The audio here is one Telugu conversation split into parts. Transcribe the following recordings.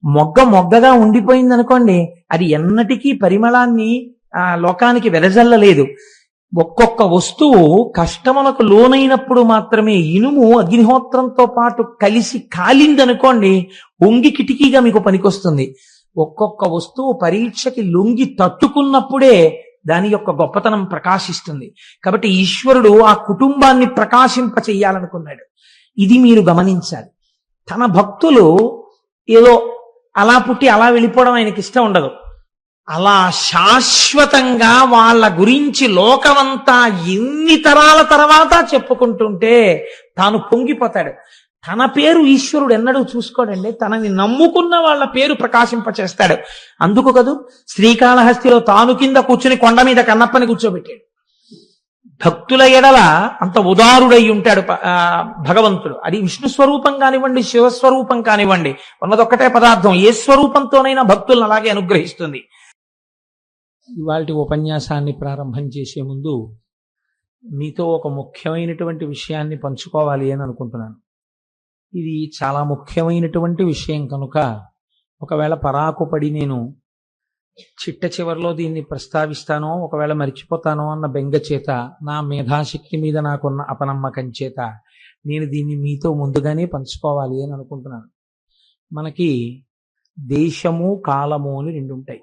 మొగ్గగా ఉండిపోయింది అనుకోండి, అది ఎన్నటికీ పరిమళాన్ని లోకానికి వెదజల్లలేదు. ఒక్కొక్క వస్తువు కష్టములకు లోనైనప్పుడు మాత్రమే, ఇనుము అగ్నిహోత్రంతో పాటు కలిసి కాలిందనుకోండి, ఒంగి కిటికీగా మీకు పనికొస్తుంది. ఒక్కొక్క వస్తువు పరీక్షకి లొంగి తట్టుకున్నప్పుడే దాని యొక్క గొప్పతనం ప్రకాశిస్తుంది. కాబట్టి ఈశ్వరుడు ఆ కుటుంబాన్ని ప్రకాశింప చెయ్యాలనుకున్నాడు. ఇది మీరు గమనించాలి. తన భక్తులు ఏదో అలా పుట్టి అలా వెళ్ళిపోవడం ఆయనకి ఇష్టం ఉండదు. అలా శాశ్వతంగా వాళ్ళ గురించి లోకమంతా ఎన్ని తరాల తర్వాత చెప్పుకుంటుంటే తాను పొంగిపోతాడు. తన పేరు ఈశ్వరుడు ఎన్నడూ చూసుకోడండి, తనని నమ్ముకున్న వాళ్ళ పేరు ప్రకాశింపచేస్తాడు. అందుకు కదూ శ్రీకాళహస్తిలో తాను కింద కూర్చుని కొండ మీద కన్నప్పని కూర్చోబెట్టాడు. భక్తుల ఎడల అంత ఉదారుడై ఉంటాడు భగవంతుడు. అది విష్ణు స్వరూపం కానివ్వండి, శివస్వరూపం కానివ్వండి, ఉన్నదొక్కటే పదార్థం. ఏ స్వరూపంతోనైనా భక్తులను అలాగే అనుగ్రహిస్తుంది. ఇవాల్టి ఉపన్యాసాన్ని ప్రారంభం చేసే ముందు మీతో ఒక ముఖ్యమైనటువంటి విషయాన్ని పంచుకోవాలి అని అనుకుంటున్నాను. ఇది చాలా ముఖ్యమైనటువంటి విషయం కనుక ఒకవేళ పరాకుపడి నేను చిట్ట చివరిలో దీన్ని ప్రస్తావిస్తానో, ఒకవేళ మర్చిపోతానో అన్న బెంగ చేత, నా మేధాశక్తి మీద నాకున్న అపనమ్మకం చేత నేను దీన్ని మీతో ముందుగానే పంచుకోవాలి అని అనుకుంటున్నాను. మనకి దేశము కాలము అని రెండు ఉంటాయి.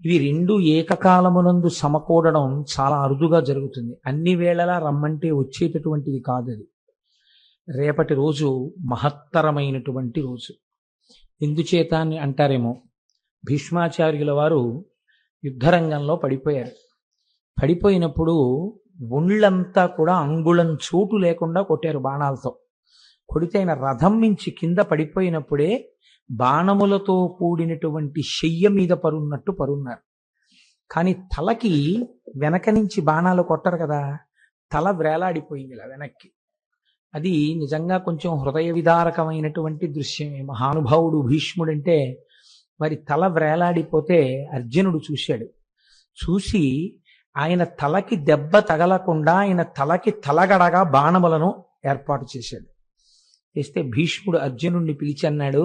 ఇవి రెండు ఏకకాలమునందు సమకూడడం చాలా అరుదుగా జరుగుతుంది. అన్ని వేళలా రమ్మంటే వచ్చేటటువంటిది కాదు. అది రేపటి రోజు మహత్తరమైనటువంటి రోజు. ఎందుచేత అని అంటారేమో, భీష్మాచార్యుల వారు యుద్ధరంగంలో పడిపోయారు. పడిపోయినప్పుడు ఒళ్ళంతా కూడా అంగుళం చోటు లేకుండా కొట్టారు బాణాలతో. కొడితే ఆయన రథం మించి కింద పడిపోయినప్పుడే బాణములతో కూడినటువంటి శయ్య మీద పరున్నారు. కానీ తలకి వెనక నుంచి బాణాలు కొట్టరు కదా, తల వేలాడిపోయింది ఇలా వెనక్కి. అది నిజంగా కొంచెం హృదయ విదారకమైనటువంటి దృశ్యమే. మహానుభావుడు భీష్ముడంటే మరి తల వ్రేలాడిపోతే అర్జునుడు చూశాడు. చూసి ఆయన తలకి దెబ్బ తగలకుండా ఆయన తలకి తలగడగా బాణములను ఏర్పాటు చేశాడు. చేస్తే భీష్ముడు అర్జునుడిని పిలిచి అన్నాడు,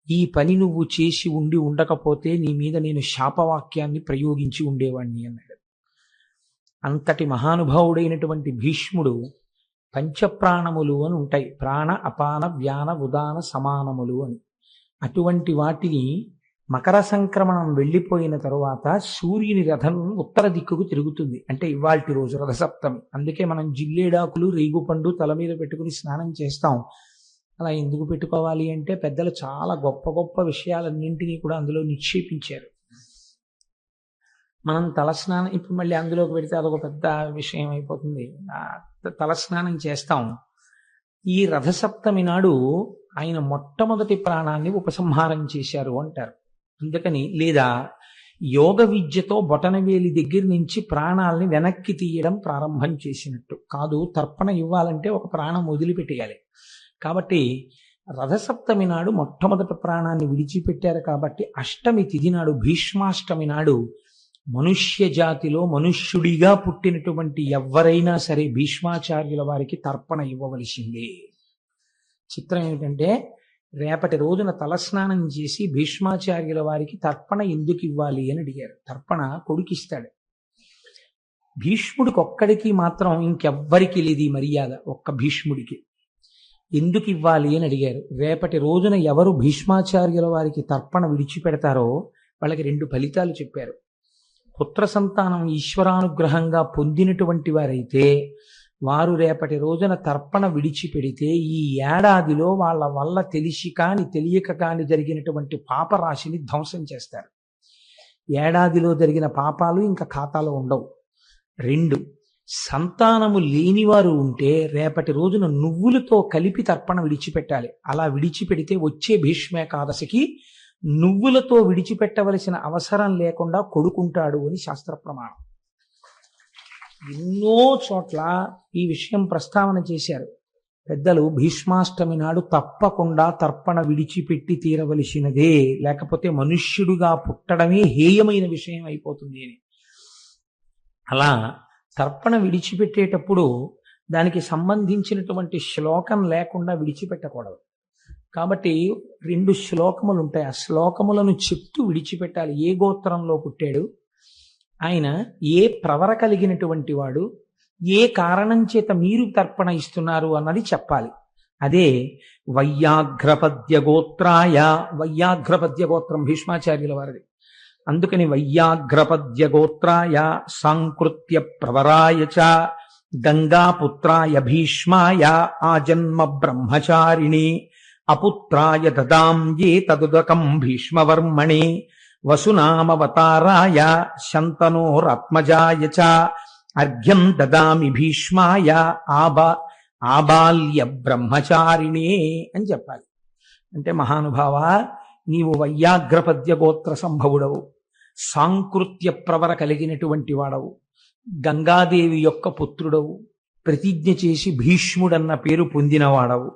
ఈ పని నువ్వు చేసి ఉండకపోతే నీ మీద నేను శాపవాక్యాన్ని ప్రయోగించి ఉండేవాణ్ణి అన్నాడు. అంతటి మహానుభావుడైనటువంటి భీష్ముడు పంచప్రాణములు అని ఉంటాయి, ప్రాణ అపాన వ్యాన ఉదాన సమానములు అని. అటువంటి వాటిని మకర సంక్రమణం వెళ్ళిపోయిన తరువాత సూర్యుని రథం ఉత్తర దిక్కుకు తిరుగుతుంది. అంటే ఇవాల్టి రోజు రథసప్తమి. అందుకే మనం జిల్లేడాకులు రేగుపండు తల మీద పెట్టుకుని స్నానం చేస్తాం. అలా ఎందుకు పెట్టుకోవాలి అంటే పెద్దలు చాలా గొప్ప గొప్ప విషయాలన్నింటినీ కూడా అందులో నిక్షేపించారు. మనం తలస్నానం ఇప్పుడు మళ్ళీ అందులోకి పెడితే అదొక పెద్ద విషయం అయిపోతుంది. తలస్నానం చేస్తాం. ఈ రథసప్తమి నాడు ఆయన మొట్టమొదటి ప్రాణాన్ని ఉపసంహారం చేశారు అంటారు. అందుకని లేదా యోగ విద్యతో బొటనవేలి దగ్గర నుంచి ప్రాణాలని వెనక్కి తీయడం ప్రారంభం చేసినట్టు కాదు. తర్పణ ఇవ్వాలంటే ఒక ప్రాణం వదిలిపెట్టేయాలి. కాబట్టి రథసప్తమి నాడు మొట్టమొదటి ప్రాణాన్ని విడిచిపెట్టారు. కాబట్టి అష్టమి తిథి నాడు, భీష్మాష్టమి నాడు మనుష్య జాతిలో మనుష్యుడిగా పుట్టినటువంటి ఎవరైనా సరే భీష్మాచార్యుల వారికి తర్పణ ఇవ్వవలసిందే. చిత్రం ఏమిటంటే, రేపటి రోజున తలస్నానం చేసి భీష్మాచార్యుల వారికి తర్పణ ఎందుకు ఇవ్వాలి అని అడిగారు. తర్పణ కొడుకిస్తాడు. భీష్ముడికి ఒక్కడికి మాత్రం ఇంకెవ్వరికి లేదు ఈ మర్యాద, ఒక్క భీష్ముడికి. ఎందుకు ఇవ్వాలి అని అడిగారు. రేపటి రోజున ఎవరు భీష్మాచార్యుల వారికి తర్పణ విడిచిపెడతారో వాళ్ళకి రెండు ఫలితాలు చెప్పారు. పుత్ర సంతానం ఈశ్వరానుగ్రహంగా పొందినటువంటి వారైతే వారు రేపటి రోజున తర్పణ విడిచిపెడితే ఈ ఏడాదిలో వాళ్ళ వల్ల తెలిసి కాని తెలియక కాని జరిగినటువంటి పాపరాశిని ధ్వంసం చేస్తారు. ఏడాదిలో జరిగిన పాపాలు ఇంకా ఖాతాలో ఉండవు. రెండు, సంతానము లేనివారు ఉంటే రేపటి రోజున నువ్వులతో కలిపి తర్పణ విడిచిపెట్టాలి. అలా విడిచిపెడితే వచ్చే భీష్మేకాదశికి నువ్వులతో విడిచిపెట్టవలసిన అవసరం లేకుండా కొడుకుంటాడు అని శాస్త్ర ప్రమాణం. ఎన్నో చోట్ల ఈ విషయం ప్రస్తావన చేశారు పెద్దలు. భీష్మాష్టమి నాడు తప్పకుండా తర్పణ విడిచిపెట్టి తీరవలసినదే, లేకపోతే మనుష్యుడుగా పుట్టడమే హేయమైన విషయం అయిపోతుంది అని. అలా తర్పణ విడిచిపెట్టేటప్పుడు దానికి సంబంధించినటువంటి శ్లోకం లేకుండా విడిచిపెట్టకూడదు. కాబట్టి 2 శ్లోకములు ఉంటాయి. ఆ శ్లోకములను చెప్తూ విడిచిపెట్టాలి. ఏ గోత్రంలో పుట్టాడు, ఆయన ఏ ప్రవర కలిగినటువంటి వాడు, ఏ కారణం చేత మీరు తర్పణ ఇస్తున్నారు అన్నది చెప్పాలి. అదే వైయాఘ్రపద్య గోత్రాయ. వైయాఘ్రపద్య గోత్రం భీష్మాచార్యుల వారిది. అందుకని వైయాఘ్రపద్య గోత్రాయ సాంకృత్య ప్రవరాయ చ గంగాపుత్రాయ భీష్మాయ ఆజన్మ బ్రహ్మచారిణి అపుత్రాయ దదాం ఏ తదుదకం భీష్మవర్మణి వసునామవతారాయ శంతనోరాత్మజాయ చ అర్ఘ్యం దదామి భీష్మాయ ఆబాల్య బ్రహ్మచారిణి అని చెప్పాలి. అంటే మహానుభావ, నీవు వైయాఘ్రపద్య గోత్ర సంభవుడవు, సాంకృత్య ప్రవర కలిగినటువంటి వాడవు, గంగాదేవి యొక్క పుత్రుడవు, ప్రతిజ్ఞ చేసి భీష్ముడన్న పేరు పొందినవాడవు,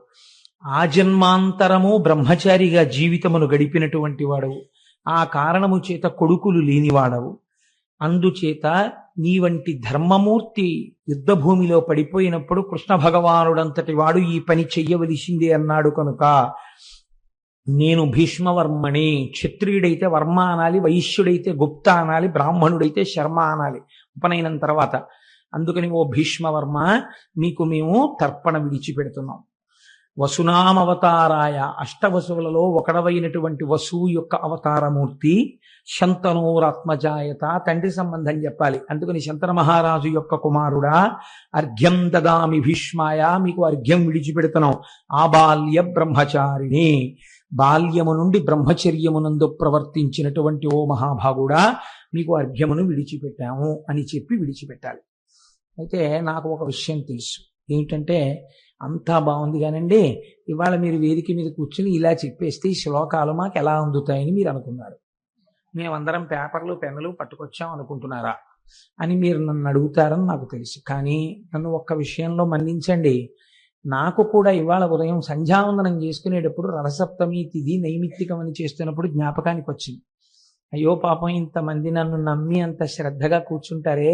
ఆజన్మాంతరము బ్రహ్మచారిగా జీవితమును గడిపినటువంటి వాడవు, ఆ కారణము చేత కొడుకులు లేనివాడవు. అందుచేత నీ వంటి ధర్మమూర్తి యుద్ధభూమిలో పడిపోయినప్పుడు కృష్ణ భగవానుడంతటి వాడు ఈ పని చెయ్యవలసిందే అన్నాడు కనుక నేను భీష్మవర్మణి. క్షత్రియుడైతే వర్మ అనాలి, వైశ్యుడైతే గుప్త అనాలి, బ్రాహ్మణుడైతే శర్మ అనాలి ఉపనయనం తర్వాత. అందుకని ఓ భీష్మవర్మ, నీకు మేము తర్పణ విడిచిపెడుతున్నాం. వసునామవతారాయ, అష్టవసువులలో ఒకడవైనటువంటి వసువు యొక్క అవతారమూర్తి. శంతనోరాత్మజాయత, తండ్రి సంబంధం చెప్పాలి. అందుకని శంతన మహారాజు యొక్క కుమారుడా, అర్ఘ్యం దదామి భీష్మాయ, మీకు అర్ఘ్యం విడిచిపెడుతున్నాం. ఆబాల్య బ్రహ్మచారిణి, బాల్యము నుండి బ్రహ్మచర్యమునందు ప్రవర్తించినటువంటి ఓ మహాభాగుడా, మీకు అర్ఘ్యమును విడిచిపెట్టాము అని చెప్పి విడిచిపెట్టాలి. అయితే నాకు ఒక విషయం తెలుసు. ఏమిటంటే, అంతా బాగుంది కానండి, ఇవాళ మీరు వేదిక మీద కూర్చుని ఇలా చెప్పేస్తే ఈ శ్లోకాలు మాకు ఎలా అందుతాయని మీరు అనుకున్నారు. మేమందరం పేపర్లు పెన్నులు పట్టుకొచ్చాం అనుకుంటున్నారా అని మీరు నన్ను అడుగుతారని నాకు తెలుసు. కానీ నన్ను ఒక్క విషయంలో మన్నించండి. నాకు కూడా ఇవాళ ఉదయం సంధ్యావందనం చేసుకునేటప్పుడు రథసప్తమి తిథి నైమిత్తికం అని చేస్తున్నప్పుడు జ్ఞాపకానికి వచ్చింది. అయ్యో పాపం, ఇంతమంది నన్ను నమ్మి అంత శ్రద్ధగా కూర్చుంటారే,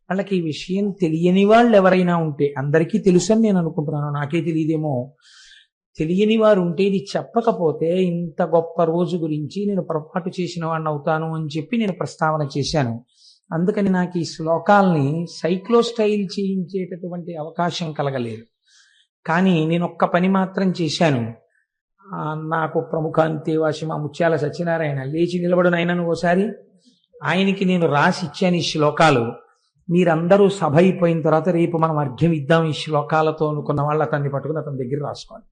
వాళ్ళకి ఈ విషయం తెలియని వాళ్ళు ఎవరైనా ఉంటే, అందరికీ తెలుసని నేను అనుకుంటున్నాను, నాకే తెలియదేమో, తెలియని వారు ఉంటే ఇది చెప్పకపోతే ఇంత గొప్ప రోజు గురించి నేను పొరపాటు చేసిన వాడిని అవుతాను అని చెప్పి నేను ప్రస్తావన చేశాను. అందుకని నాకు ఈ శ్లోకాల్ని సైక్లో స్టైల్ చేయించేటటువంటి అవకాశం కలగలేదు. కానీ నేను ఒక్క పని మాత్రం చేశాను. నాకు ప్రముఖ అంతేవాసి మా ముత్యాల సత్యనారాయణ లేచి నిలబడిన ఆయనను ఓసారి ఆయనకి నేను రాసి ఇచ్చాను ఈ శ్లోకాలు. మీరందరూ సభ అయిపోయిన తర్వాత రేపు మనం అర్ఘ్యం ఇద్దాం ఈ శ్లోకాలతో అనుకున్న వాళ్ళు అతన్ని పట్టుకుని అతని దగ్గర రాసుకోండి.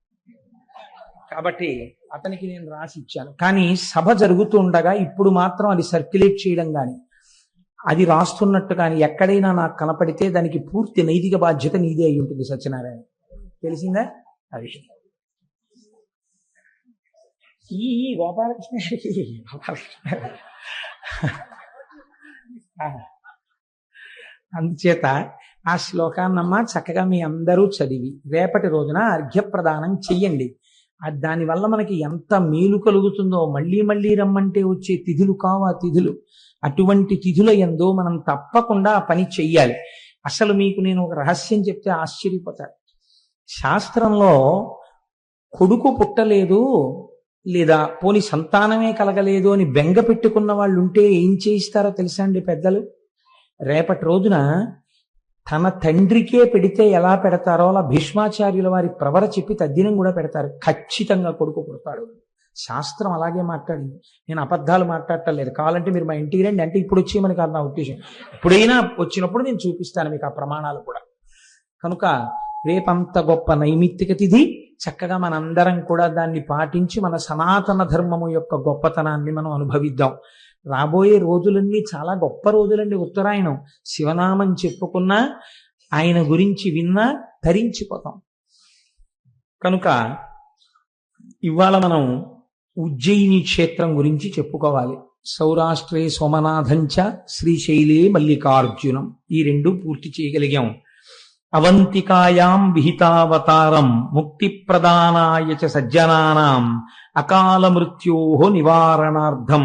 కాబట్టి అతనికి నేను రాసి ఇచ్చాను. కానీ సభ జరుగుతూ ఉండగా ఇప్పుడు మాత్రం అది సర్క్యులేట్ చేయడం కానీ అది రాస్తున్నట్టు కానీ ఎక్కడైనా నాకు కనపడితే దానికి పూర్తి నైతిక బాధ్యత నీదే అయి ఉంటుంది సత్యనారాయణ. తెలిసిందా? అది ఈ గోపాలకృష్ణ అందుచేత ఆ శ్లోకాన్నమ్మా చక్కగా మీ అందరూ చదివి రేపటి రోజున అర్ఘ్యప్రదానం చెయ్యండి. దానివల్ల మనకి ఎంత మేలు కలుగుతుందో. మళ్ళీ మళ్ళీ రమ్మంటే వచ్చే తిథులు కావు ఆ తిథులు. అటువంటి తిథుల యందు మనం తప్పకుండా ఆ పని చెయ్యాలి. అసలు మీకు నేను ఒక రహస్యం చెప్తే ఆశ్చర్యపోతారు. శాస్త్రంలో కొడుకు పుట్టలేదు లేదా పోని సంతానమే కలగలేదు అని బెంగ పెట్టుకున్న వాళ్ళు ఉంటే ఏం చేయిస్తారో తెలుసా అండి పెద్దలు? రేపటి రోజున తన తండ్రికే పెడితే ఎలా పెడతారో అలా భీష్మాచార్యుల వారి ప్రవర చెప్పి తద్దినం కూడా పెడతారు. ఖచ్చితంగా కొడుకు పుడతాడు. శాస్త్రం అలాగే మాట్లాడింది. నేను అబద్ధాలు మాట్లాడటం లేదు. కావాలంటే మీరు మా ఇంటికి రండి, అంటే ఇప్పుడు వచ్చేయమని కాదు నా ఉద్దేశం. ఎప్పుడైనా వచ్చినప్పుడు నేను చూపిస్తాను మీకు ఆ ప్రమాణాలు కూడా. కనుక రేపంత గొప్ప నైమిత్తిక తిథి, చక్కగా మనందరం కూడా దాన్ని పాటించి మన సనాతన ధర్మము యొక్క గొప్పతనాన్ని మనం అనుభవిద్దాం. రాబోయే రోజులన్నీ చాలా గొప్ప రోజులండి. ఉత్తరాయణం శివనామం చెప్పుకున్నా, ఆయన గురించి విన్నా ధరించిపోతాం. కనుక ఇవాళ మనం ఉజ్జయిని క్షేత్రం గురించి చెప్పుకోవాలి. సౌరాష్ట్రే సోమనాథంచ శ్రీశైలే మల్లికార్జునం, ఈ రెండు పూర్తి చేయగలిగాం. అవంతికాయాం విహితావతారం ముక్తి ప్రదానాయ చ సజ్జనానాం అకాల మృత్యోః నివారణార్థం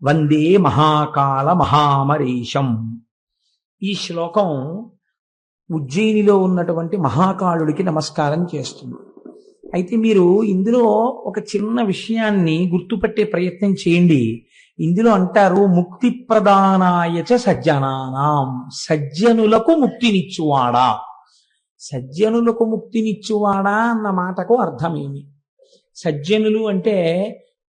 వందే మహాకాల మహామరీశం. ఈ శ్లోకం ఉజ్జయినిలో ఉన్నటువంటి మహాకాళుడికి నమస్కారం చేస్తుంది. అయితే మీరు ఇందులో ఒక చిన్న విషయాన్ని గుర్తుపట్టే ప్రయత్నం చేయండి. ఇందులో అంటారు ముక్తి ప్రదానాయచ సజ్జనానాం, సజ్జనులకు ముక్తినిచ్చువాడా. సజ్జనులకు ముక్తినిచ్చువాడా అన్న మాటకు అర్థమేమి? సజ్జనులు అంటే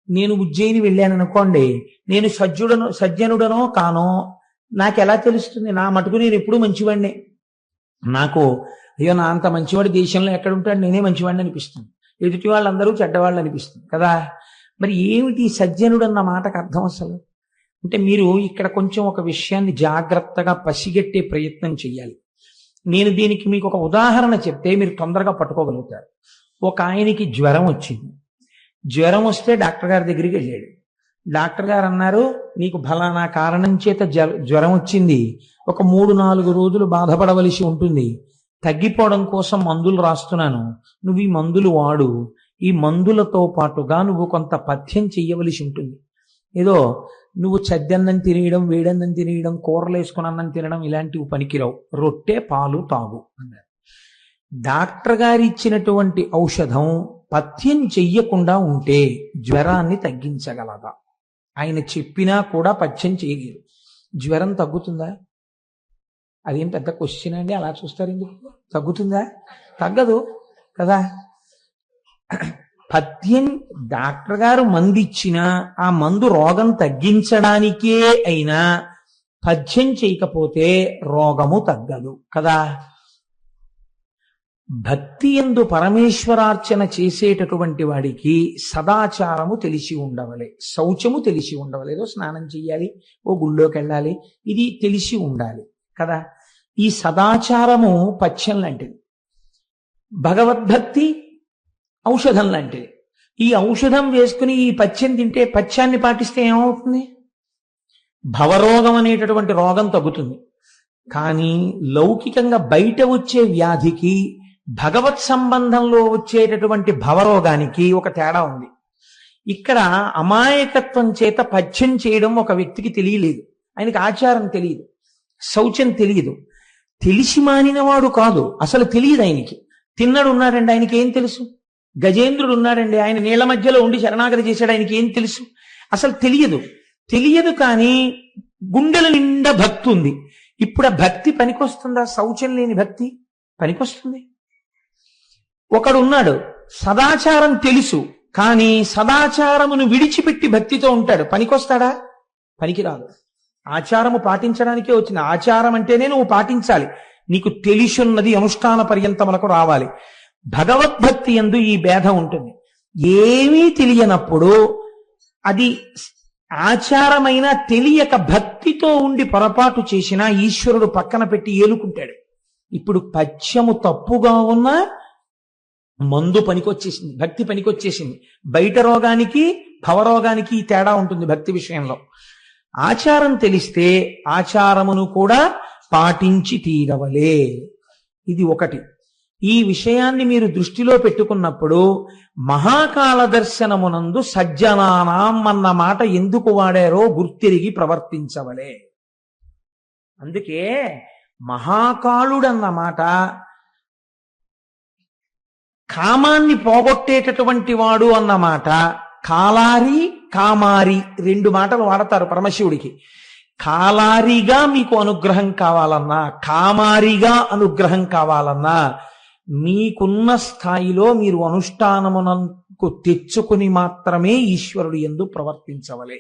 నేను ఉజ్జయిని వెళ్ళాను అనుకోండి, నేను సజ్జనుడనో కానో నాకు ఎలా తెలుస్తుంది? నా మటుకు నేను ఎప్పుడూ మంచివాడినే. నాకు అయ్యో నా అంత మంచివాడి దేశంలో ఎక్కడ ఉంటాడు, నేనే మంచివాడిని అనిపిస్తుంది, ఎదుటి వాళ్ళందరూ చెడ్డవాళ్ళు అనిపిస్తుంది కదా. మరి ఏమిటి సజ్జనుడు అన్న మాటకు అర్థం అసలు? అంటే మీరు ఇక్కడ కొంచెం ఒక విషయాన్ని జాగ్రత్తగా పసిగట్టే ప్రయత్నం చేయాలి. నేను దీనికి మీకు ఒక ఉదాహరణ చెప్తే మీరు తొందరగా పట్టుకోగలుగుతారు. ఒక ఆయనకి జ్వరం వచ్చింది. జ్వరం వస్తే డాక్టర్ గారి దగ్గరికి వెళ్ళాడు. డాక్టర్ గారు అన్నారు, నీకు ఫలానా కారణం చేత జ్వరం వచ్చింది, ఒక 3-4 రోజులు బాధపడవలసి ఉంటుంది, తగ్గిపోవడం కోసం మందులు రాస్తున్నాను, నువ్వు ఈ మందులు వాడు, ఈ మందులతో పాటుగా నువ్వు కొంత పథ్యం చెయ్యవలసి ఉంటుంది. ఏదో నువ్వు చద్దన్నం తినేయడం, వేడన్నం తినేయడం, కూరలు వేసుకుని అన్నం తినడం ఇలాంటివి పనికిరావు, రొట్టె పాలు తాగు అన్నారు. డాక్టర్ గారు ఇచ్చినటువంటి ఔషధం పథ్యం చెయ్యకుండా ఉంటే జ్వరాన్ని తగ్గించగలదా? ఆయన చెప్పినా కూడా పథ్యం చేయలేదు, జ్వరం తగ్గుతుందా? అదేం పెద్ద క్వశ్చన్ అండి, అలా చూస్తారు ఎందుకు? తగ్గుతుందా? తగ్గదు కదా. పథ్యం డాక్టర్ గారు మందు ఇచ్చినా ఆ మందు రోగం తగ్గించడానికే అయినా పథ్యం చేయకపోతే రోగము తగ్గదు కదా. భక్తి యందు పరమేశ్వరార్చన చేసేటటువంటి వాడికి సదాచారము తెలిసి ఉండవలే, శౌచము తెలిసి ఉండవలే, ఏదో స్నానం చెయ్యాలి, ఓ గుళ్ళోకి వెళ్ళాలి, ఇది తెలిసి ఉండాలి కదా. ఈ సదాచారము పథ్యం లాంటిది, భగవద్భక్తి ఔషధం లాంటిది. ఈ ఔషధం వేసుకుని ఈ పథ్యం తింటే, పథ్యాన్ని పాటిస్తే ఏమవుతుంది? భవరోగం అనేటటువంటి రోగం తగ్గుతుంది. కానీ లౌకికంగా బయట వచ్చే వ్యాధికి భగవత్ సంబంధంలో వచ్చేటటువంటి భవరోగానికి ఒక తేడా ఉంది. ఇక్కడ అమాయకత్వం చేత పథ్యం చేయడం ఒక వ్యక్తికి తెలియలేదు, ఆయనకి ఆచారం తెలియదు, శౌచం తెలియదు. తెలిసి మానినవాడు కాదు, అసలు తెలియదు ఆయనకి. తిన్నడు ఉన్నాడండి, ఆయనకి ఏం తెలుసు? గజేంద్రుడు ఉన్నాడండి, ఆయన నీళ్ల మధ్యలో ఉండి శరణాగతి చేశాడు, ఆయనకి ఏం తెలుసు? అసలు తెలియదు. కానీ గుండెల నిండా భక్తి ఉంది. ఇప్పుడు ఆ భక్తి పనికొస్తుందా? శౌచం లేని భక్తి పనికొస్తుంది? ఒకడు ఉన్నాడు, సదాచారం తెలుసు, కానీ సదాచారమును విడిచిపెట్టి భక్తితో ఉంటాడు, పనికొస్తాడా? పనికిరాదు. ఆచారము పాటించడానికే వచ్చింది. ఆచారం అంటేనే నువ్వు పాటించాలి, నీకు తెలిసున్నది అనుష్ఠాన పర్యంతములకు రావాలి. భగవద్భక్తి యందు ఈ భేదం ఉంటుంది. ఏమీ తెలియనప్పుడు అది ఆచారమైన తెలియక భక్తితో ఉండి పొరపాటు చేసినా ఈశ్వరుడు పక్కన పెట్టి ఏలుకుంటాడు. ఇప్పుడు పథ్యము తప్పుగా ఉన్నా మందు పనికొచ్చేసింది, భక్తి పనికొచ్చేసింది. బయట రోగానికి భవరోగానికి తేడా ఉంటుంది భక్తి విషయంలో. ఆచారం తెలిస్తే ఆచారమును కూడా పాటించి తీరవలే. ఇది ఒకటి. ఈ విషయాన్ని మీరు దృష్టిలో పెట్టుకున్నప్పుడు మహాకాల దర్శనమునందు సజ్జనానాం అన్న మాట ఎందుకు వాడారో గుర్తిరిగి ప్రవర్తించవలే. అందుకే మహాకాళుడన్న మాట కామాన్ని పోగొట్టేటటువంటి వాడు అన్నమాట. కాలారి కామారి 2 మాటలు వాడతారు పరమశివుడికి. కాలారిగా మీకు అనుగ్రహం కావాలన్నా, కామారిగా అనుగ్రహం కావాలన్నా మీకున్న స్థాయిలో మీరు అనుష్ఠానమునకు తెచ్చుకుని మాత్రమే ఈశ్వరుడు యందు ప్రవర్తించవలే.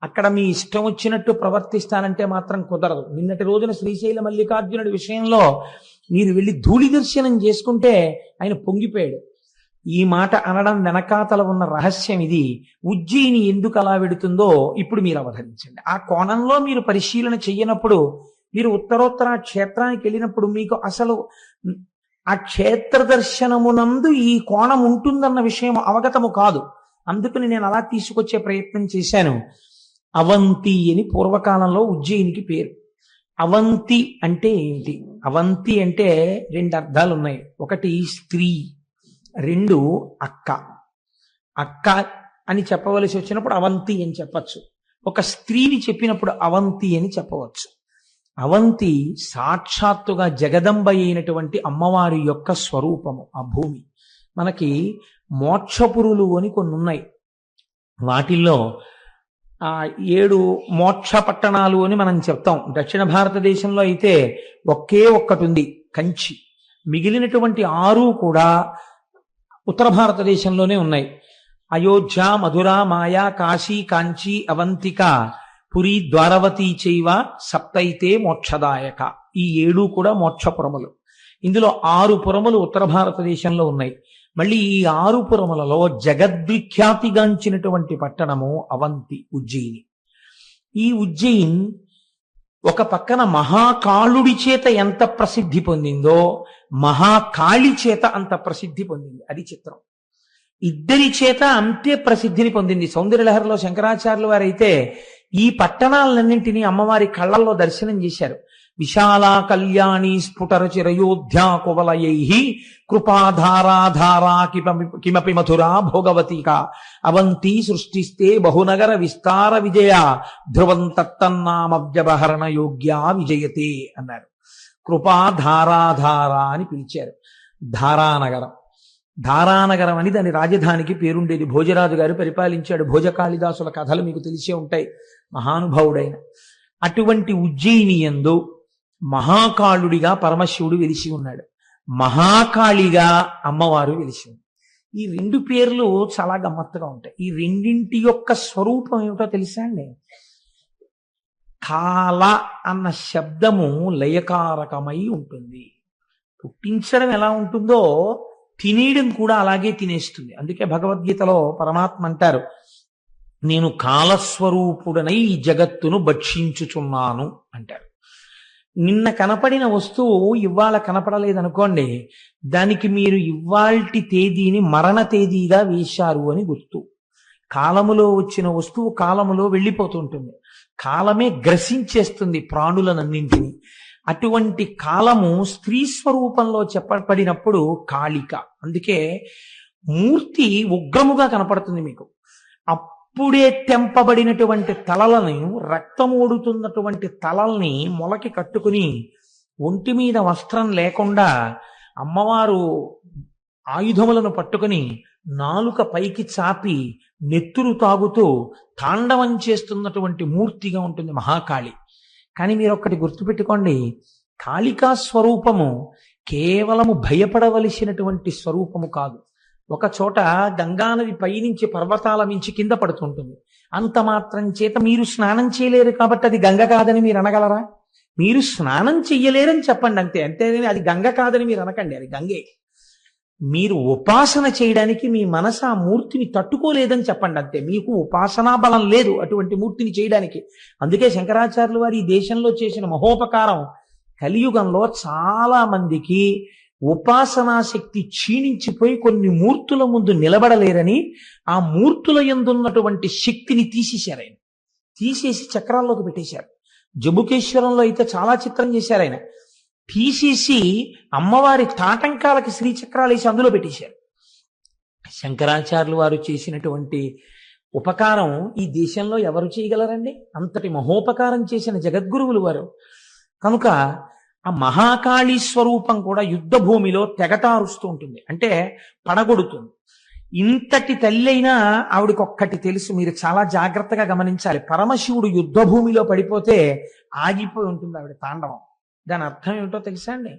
అక్కడ మీ ఇష్టం వచ్చినట్టు ప్రవర్తిస్తానంటే మాత్రం కుదరదు. నిన్నటి రోజున శ్రీశైల మల్లికార్జునుడి విషయంలో మీరు వెళ్ళి ధూళి దర్శనం చేసుకుంటే ఆయన పొంగిపోయాడు. ఈ మాట అనడం వెనకాతల ఉన్న రహస్యం ఇది. ఉజ్జయిని ఎందుకు అలా వెడుతుందో ఇప్పుడు మీరు అవతరించండి. ఆ కోణంలో మీరు పరిశీలన చెయ్యనప్పుడు, మీరు ఉత్తరోత్తర క్షేత్రానికి వెళ్ళినప్పుడు మీకు అసలు ఆ క్షేత్ర దర్శనమునందు ఈ కోణం ఉంటుందన్న విషయం అవగతము కాదు. అందుకని నేను అలా తీసుకొచ్చే ప్రయత్నం చేశాను. అవంతి అని పూర్వకాలంలో ఉజ్జయినికి పేరు. అవంతి అంటే ఏంటి? అవంతి అంటే 2 అర్థాలు ఉన్నాయి. ఒకటి స్త్రీ, 2 అక్క. అక్క అని చెప్పవలసి వచ్చినప్పుడు అవంతి అని చెప్పచ్చు. ఒక స్త్రీని చెప్పినప్పుడు అవంతి అని చెప్పవచ్చు. అవంతి సాక్షాత్తుగా జగదంబ అయినటువంటి అమ్మవారి యొక్క స్వరూపము. ఆ భూమి మనకి మోక్షపురులు అని కొన్ని ఉన్నాయి. వాటిల్లో 7 మోక్ష పట్టణాలు అని మనం చెప్తాం. దక్షిణ భారతదేశంలో అయితే ఒకే ఒక్కటి ఉంది, కంచి. మిగిలినటువంటి 6 కూడా ఉత్తర భారతదేశంలోనే ఉన్నాయి. అయోధ్య, మధుర, మాయా, కాశీ, కాంచీ, అవంతిక, పురి, ద్వారవతి చైవ సప్తైతే మోక్షదాయక. ఈ 7 కూడా మోక్షపురములు. ఇందులో 6 పురములు ఉత్తర భారతదేశంలో ఉన్నాయి. మళ్ళీ ఈ 6 పురములలో జగద్విఖ్యాతిగాంచినటువంటి పట్టణము అవంతి, ఉజ్జయిని. ఈ ఉజ్జయిన్ ఒక పక్కన మహాకాళుడి చేత ఎంత ప్రసిద్ధి పొందిందో మహాకాళి చేత అంత ప్రసిద్ధి పొందింది. అది చిత్రం. ఇద్దరి చేత అంతే ప్రసిద్ధిని పొందింది. సౌందర్యలహరిలో శంకరాచార్యులు వారైతే ఈ పట్టణాలన్నింటినీ అమ్మవారి కళ్ళల్లో దర్శనం చేశారు. విశాలా కళ్యాణి స్ఫుటరచిరయోధ్యా కువలయై కృపాధారాధారా కిమపి మధురా భోగవతిక అవంతి సృష్టిస్తే బహునగర విస్తార విజయ ధ్రువం తత్తన్నామవ్యవహరణ యోగ్యా విజయతే అన్నారు. కృపాధారాధార అని పిలిచారు. ధారానగరం, ధారానగరం అని దాని రాజధానికి పేరుండేది. భోజరాజు గారు పరిపాలించాడు. భోజకాళిదాసుల కథలు మీకు తెలిసే ఉంటాయి, మహానుభావుడైన. అటువంటి ఉజ్జయిని యందు మహాకాళుడిగా పరమశివుడు వెలిసి ఉన్నాడు, మహాకాళిగా అమ్మవారు వెలిసి ఉంది. ఈ 2 పేర్లు చాలా గమ్మత్తుగా ఉంటాయి. ఈ రెండింటి యొక్క స్వరూపం ఏమిటో తెలుసా అండి? కాల అన్న శబ్దము లయకారకమై ఉంటుంది. పుట్టించడం ఎలా ఉంటుందో తినేయడం కూడా అలాగే తినేస్తుంది. అందుకే భగవద్గీతలో పరమాత్మ అంటారు, నేను కాలస్వరూపుడనై ఈ జగత్తును భక్షించుచున్నాను అంటారు. నిన్న కనపడిన వస్తువు ఇవాళ కనపడలేదనుకోండి, దానికి మీరు ఇవాల్టి తేదీని మరణ తేదీగా వేశారు అని గుర్తు. కాలములో వచ్చిన వస్తువు కాలములో వెళ్ళిపోతుంటుంది. కాలమే గ్రసించేస్తుంది ప్రాణులనన్నింటినీ. అటువంటి కాలము స్త్రీ స్వరూపంలో చెప్పబడినప్పుడు కాళిక. అందుకే మూర్తి ఉగ్రముగా కనపడుతుంది మీకు. అప్పుడే తెంపబడినటువంటి తలలను, రక్తమోడుతున్నటువంటి తలల్ని మొలకి కట్టుకుని ఒంటి మీద వస్త్రం లేకుండా అమ్మవారు ఆయుధములను పట్టుకుని నాలుక పైకి చాపి నెత్తురు తాగుతూ తాండవం చేస్తున్నటువంటి మూర్తిగా ఉంటుంది మహాకాళి. కానీ మీరు ఒక్కటి గుర్తుపెట్టుకోండి, కాళికా స్వరూపము కేవలము భయపడవలసినటువంటి స్వరూపము కాదు. ఒక చోట గంగానది పైనుంచి పర్వతాల మించి కింద పడుతుంటుంది. అంత మాత్రం చేత మీరు స్నానం చేయలేరు కాబట్టి అది గంగ కాదని మీరు అనగలరా? మీరు స్నానం చెయ్యలేరని చెప్పండి అంతే. అంతేగాని అది గంగ కాదని మీరు అనకండి, అది గంగే. మీరు ఉపాసన చేయడానికి మీ మనసు ఆ మూర్తిని తట్టుకోలేదని చెప్పండి అంతే. మీకు ఉపాసనా బలం లేదు అటువంటి మూర్తిని చేయడానికి. అందుకే శంకరాచార్యులు వారు ఈ దేశంలో చేసిన మహోపకారం, కలియుగంలో చాలా మందికి ఉపాసనా శక్తి క్షీణించిపోయి కొన్ని మూర్తుల ముందు నిలబడలేరని ఆ మూర్తుల యందున్నటువంటి శక్తిని తీసేశారు. ఆయన తీసేసి చక్రాల్లోకి పెట్టేశారు. జంబుకేశ్వరంలో అయితే చాలా చిత్రం చేశారు. ఆయన తీసేసి అమ్మవారి తాటంకాలకి శ్రీచక్రాలు వేసి అందులో పెట్టేశారు. శంకరాచార్యులు వారు చేసినటువంటి ఉపకారం ఈ దేశంలో ఎవరు చేయగలరండి? అంతటి మహోపకారం చేసిన జగద్గురువులు వారు. కనుక ఆ మహాకాళీ స్వరూపం కూడా యుద్ధ భూమిలో తెగటారుస్తూ ఉంటుంది, అంటే పడగొడుతుంది. ఇంతటి తల్లి అయినా ఆవిడకి ఒక్కటి తెలుసు, మీరు చాలా జాగ్రత్తగా గమనించాలి. పరమశివుడు యుద్ధ భూమిలో పడిపోతే ఆగిపోయి ఉంటుంది ఆవిడ తాండవం. దాని అర్థం ఏమిటో తెలుసా అండి?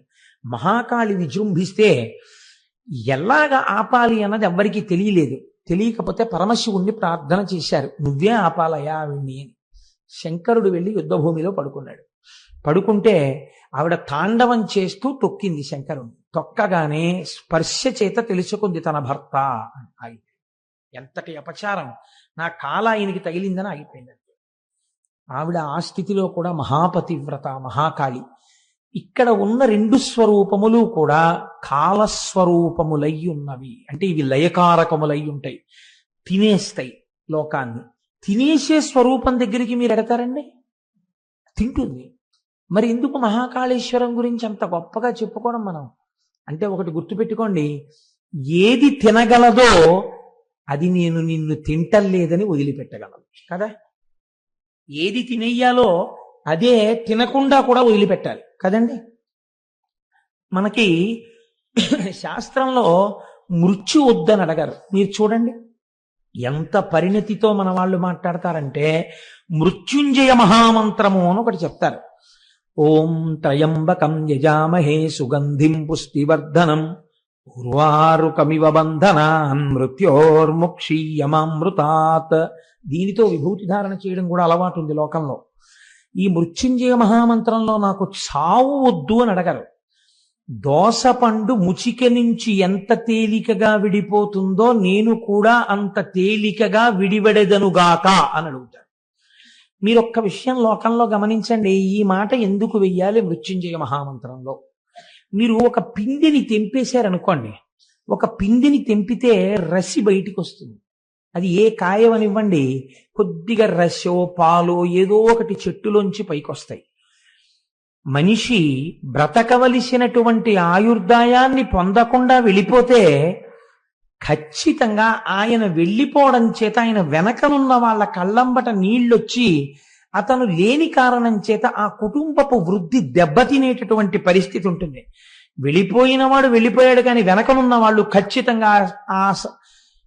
మహాకాళి విజృంభిస్తే ఎలాగ ఆపాలి అన్నది ఎవ్వరికీ తెలియలేదు. తెలియకపోతే పరమశివుణ్ణి ప్రార్థన చేశారు, నువ్వే ఆపాలయా ఆవిడ్ని అని. శంకరుడు వెళ్ళి యుద్ధ భూమిలో పడుకున్నాడు. పడుకుంటే ఆవిడ తాండవం చేస్తూ తొక్కింది శంకరుణ్ణి. తొక్కగానే స్పర్శ చేత తెలుసుకుంది తన భర్త అని. ఆగిపోయింది. ఎంతటి అపచారం! నా కాల ఆయనకి తగిలిందని ఆగిపోయింది. ఆవిడ ఆ స్థితిలో కూడా మహాపతివ్రత, మహాకాళి. ఇక్కడ ఉన్న 2 స్వరూపములు కూడా కాలస్వరూపములై ఉన్నవి. అంటే ఇవి లయకారకములై ఉంటాయి, తినేస్తాయి లోకాన్ని. తినేసే స్వరూపం దగ్గరికి మీరు ఎడతారండి? తింటుంది. మరి ఎందుకు మహాకాళేశ్వరం గురించి అంత గొప్పగా చెప్పుకోవడం మనం? అంటే ఒకటి గుర్తుపెట్టుకోండి, ఏది తినగలదో అది నేను నిన్ను తింటలేదని వదిలిపెట్టగలను కదా. ఏది తినేయాలో అదే తినకుండా కూడా వదిలిపెట్టాలి కదండి. మనకి శాస్త్రంలో మృత్యు వద్దని అడగారు. మీరు చూడండి ఎంత పరిణతితో మన వాళ్ళు మాట్లాడతారంటే, మృత్యుంజయ మహామంత్రము అని ఒకటి చెప్తారు. ఓం త్రయంబకం యజామహే సుగంధిం పుష్టివర్ధనం ఉర్వారుకమివ బంధనాన్ మృత్యోర్ముక్షీయమామృతాత్. దీనితో విభూతి ధారణ చేయడం కూడా అలవాటు ఉంది లోకంలో. ఈ మృత్యుంజయ మహామంత్రంలో నాకు చావు వద్దు అని అడగరు. దోసపండు ముచిక నుంచి ఎంత తేలికగా విడిపోతుందో నేను కూడా అంత తేలికగా విడివడెదనుగాక అని అడుగుతారు. మీరు ఒక్క విషయం లోకంలో గమనించండి, ఈ మాట ఎందుకు వెయ్యాలి మృత్యుంజయ మహామంత్రంలో? మీరు ఒక పిండిని తెంపేశారనుకోండి, ఒక పిండిని తెంపితే రసి బయటికి వస్తుంది. అది ఏ కాయవనివ్వండి, కొద్దిగా రసో పాలో ఏదో ఒకటి చెట్టులోంచి పైకి వస్తాయి. మనిషి బ్రతకవలసినటువంటి ఆయుర్దాయాన్ని పొందకుండా వెళ్ళిపోతే ఖచ్చితంగా ఆయన వెళ్ళిపోవడం చేత ఆయన వెనకనున్న వాళ్ళ కళ్ళంబట నీళ్ళొచ్చి అతను లేని కారణం చేత ఆ కుటుంబపు వృద్ధి దెబ్బతినేటటువంటి పరిస్థితి ఉంటుంది. వెళ్ళిపోయిన వాడు వెళ్ళిపోయాడు, కానీ వెనకనున్న వాళ్ళు ఖచ్చితంగా ఆ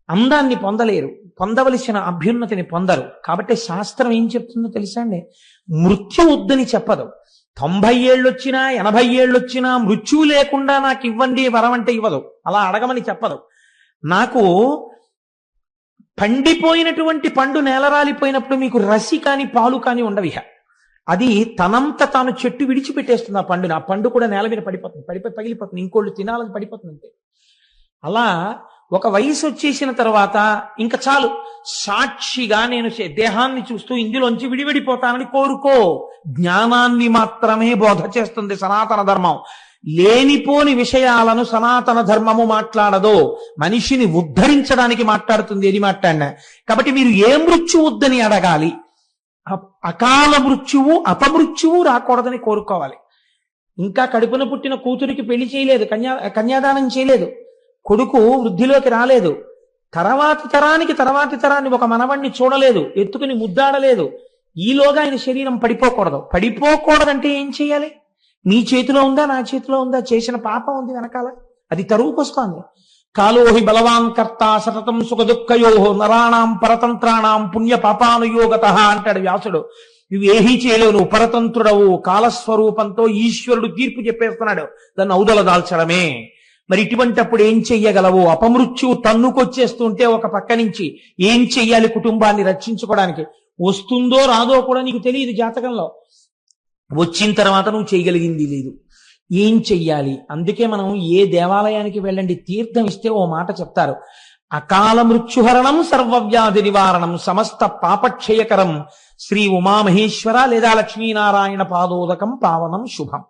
అందాన్ని పొందలేరు, పొందవలసిన అభ్యున్నతిని పొందరు. కాబట్టి శాస్త్రం ఏం చెప్తుందో తెలుసా అండి? మృత్యు వద్దని చెప్పదు. 90 ఏళ్ళు వచ్చినా 80 ఏళ్ళు వచ్చినా మృత్యువు లేకుండా నాకు ఇవ్వండి వరం అంటే ఇవ్వదు, అలా అడగమని చెప్పదు. నాకు పండిపోయినటువంటి పండు నేలరాలిపోయినప్పుడు మీకు రసి కాని పాలు కాని ఉండవిహ. అది తనంత తాను చెట్టు విడిచిపెట్టేస్తుంది ఆ పండుని. ఆ పండు కూడా నేల మీద పడిపోతుంది, పగిలిపోతుంది, ఇంకోళ్ళు తినాలని పడిపోతుంది అంతే. అలా ఒక వయసు వచ్చేసిన తర్వాత ఇంకా చాలు, సాక్షిగా నేను దేహాన్ని చూస్తూ ఇందులోంచి విడివిడిపోతానని కోరుకో. జ్ఞానాన్ని మాత్రమే బోధ చేస్తుంది సనాతన ధర్మం. లేనిపోని విషయాలను సనాతన ధర్మము మాట్లాడదో, మనిషిని ఉద్ధరించడానికి మాట్లాడుతుంది. ఏది మాట్లాడినా. కాబట్టి మీరు ఏ మృత్యు వద్దని అడగాలి? అకాల మృత్యువు అపమృత్యువు రాకూడదని కోరుకోవాలి. ఇంకా కడుపున పుట్టిన కూతురికి పెళ్లి చేయలేదు, కన్యాదానం చేయలేదు, కొడుకు వృద్ధిలోకి రాలేదు, తర్వాతి తరాన్ని ఒక మనవణ్ణి చూడలేదు, ఎత్తుకుని ముద్దాడలేదు, ఈలోగా ఆయన శరీరం పడిపోకూడదంటే ఏం చేయాలి? మీ చేతిలో ఉందా, నా చేతిలో ఉందా? చేసిన పాపం ఉంది వెనకాల, అది తరువుకొస్తోంది. కాలోహి బలవాన్ కర్త సతతం సుఖ దుఃఖయో నరాణాం పరతంత్రాణం పుణ్య పాపానుయోగత అంటాడు వ్యాసుడు. నువ్వు ఏహీ చేయలేవు, నువ్వు పరతంత్రుడవు. కాలస్వరూపంతో ఈశ్వరుడు తీర్పు చెప్పేస్తున్నాడు, దాన్ని ఔదల దాల్చడమే. మరి ఇటువంటప్పుడు ఏం చెయ్యగలవు? అపమృత్యువు తన్నుకొచ్చేస్తుంటే ఒక పక్క నుంచి ఏం చెయ్యాలి కుటుంబాన్ని రక్షించుకోవడానికి? వస్తుందో రాదో కూడా నీకు తెలియదు జాతకంలో. వచ్చిన తర్వాత నువ్వు చేయగలిగింది లేదు, ఏం చెయ్యాలి? అందుకే మనం ఏ దేవాలయానికి వెళ్ళండి, తీర్థం ఇస్తే ఓ మాట చెప్తారు, అకాల మృత్యుహరణం సర్వవ్యాధి నివారణం సమస్త పాపక్షయకరం శ్రీ ఉమామహేశ్వర లేదా లక్ష్మీనారాయణ పాదోదకం పావనం శుభం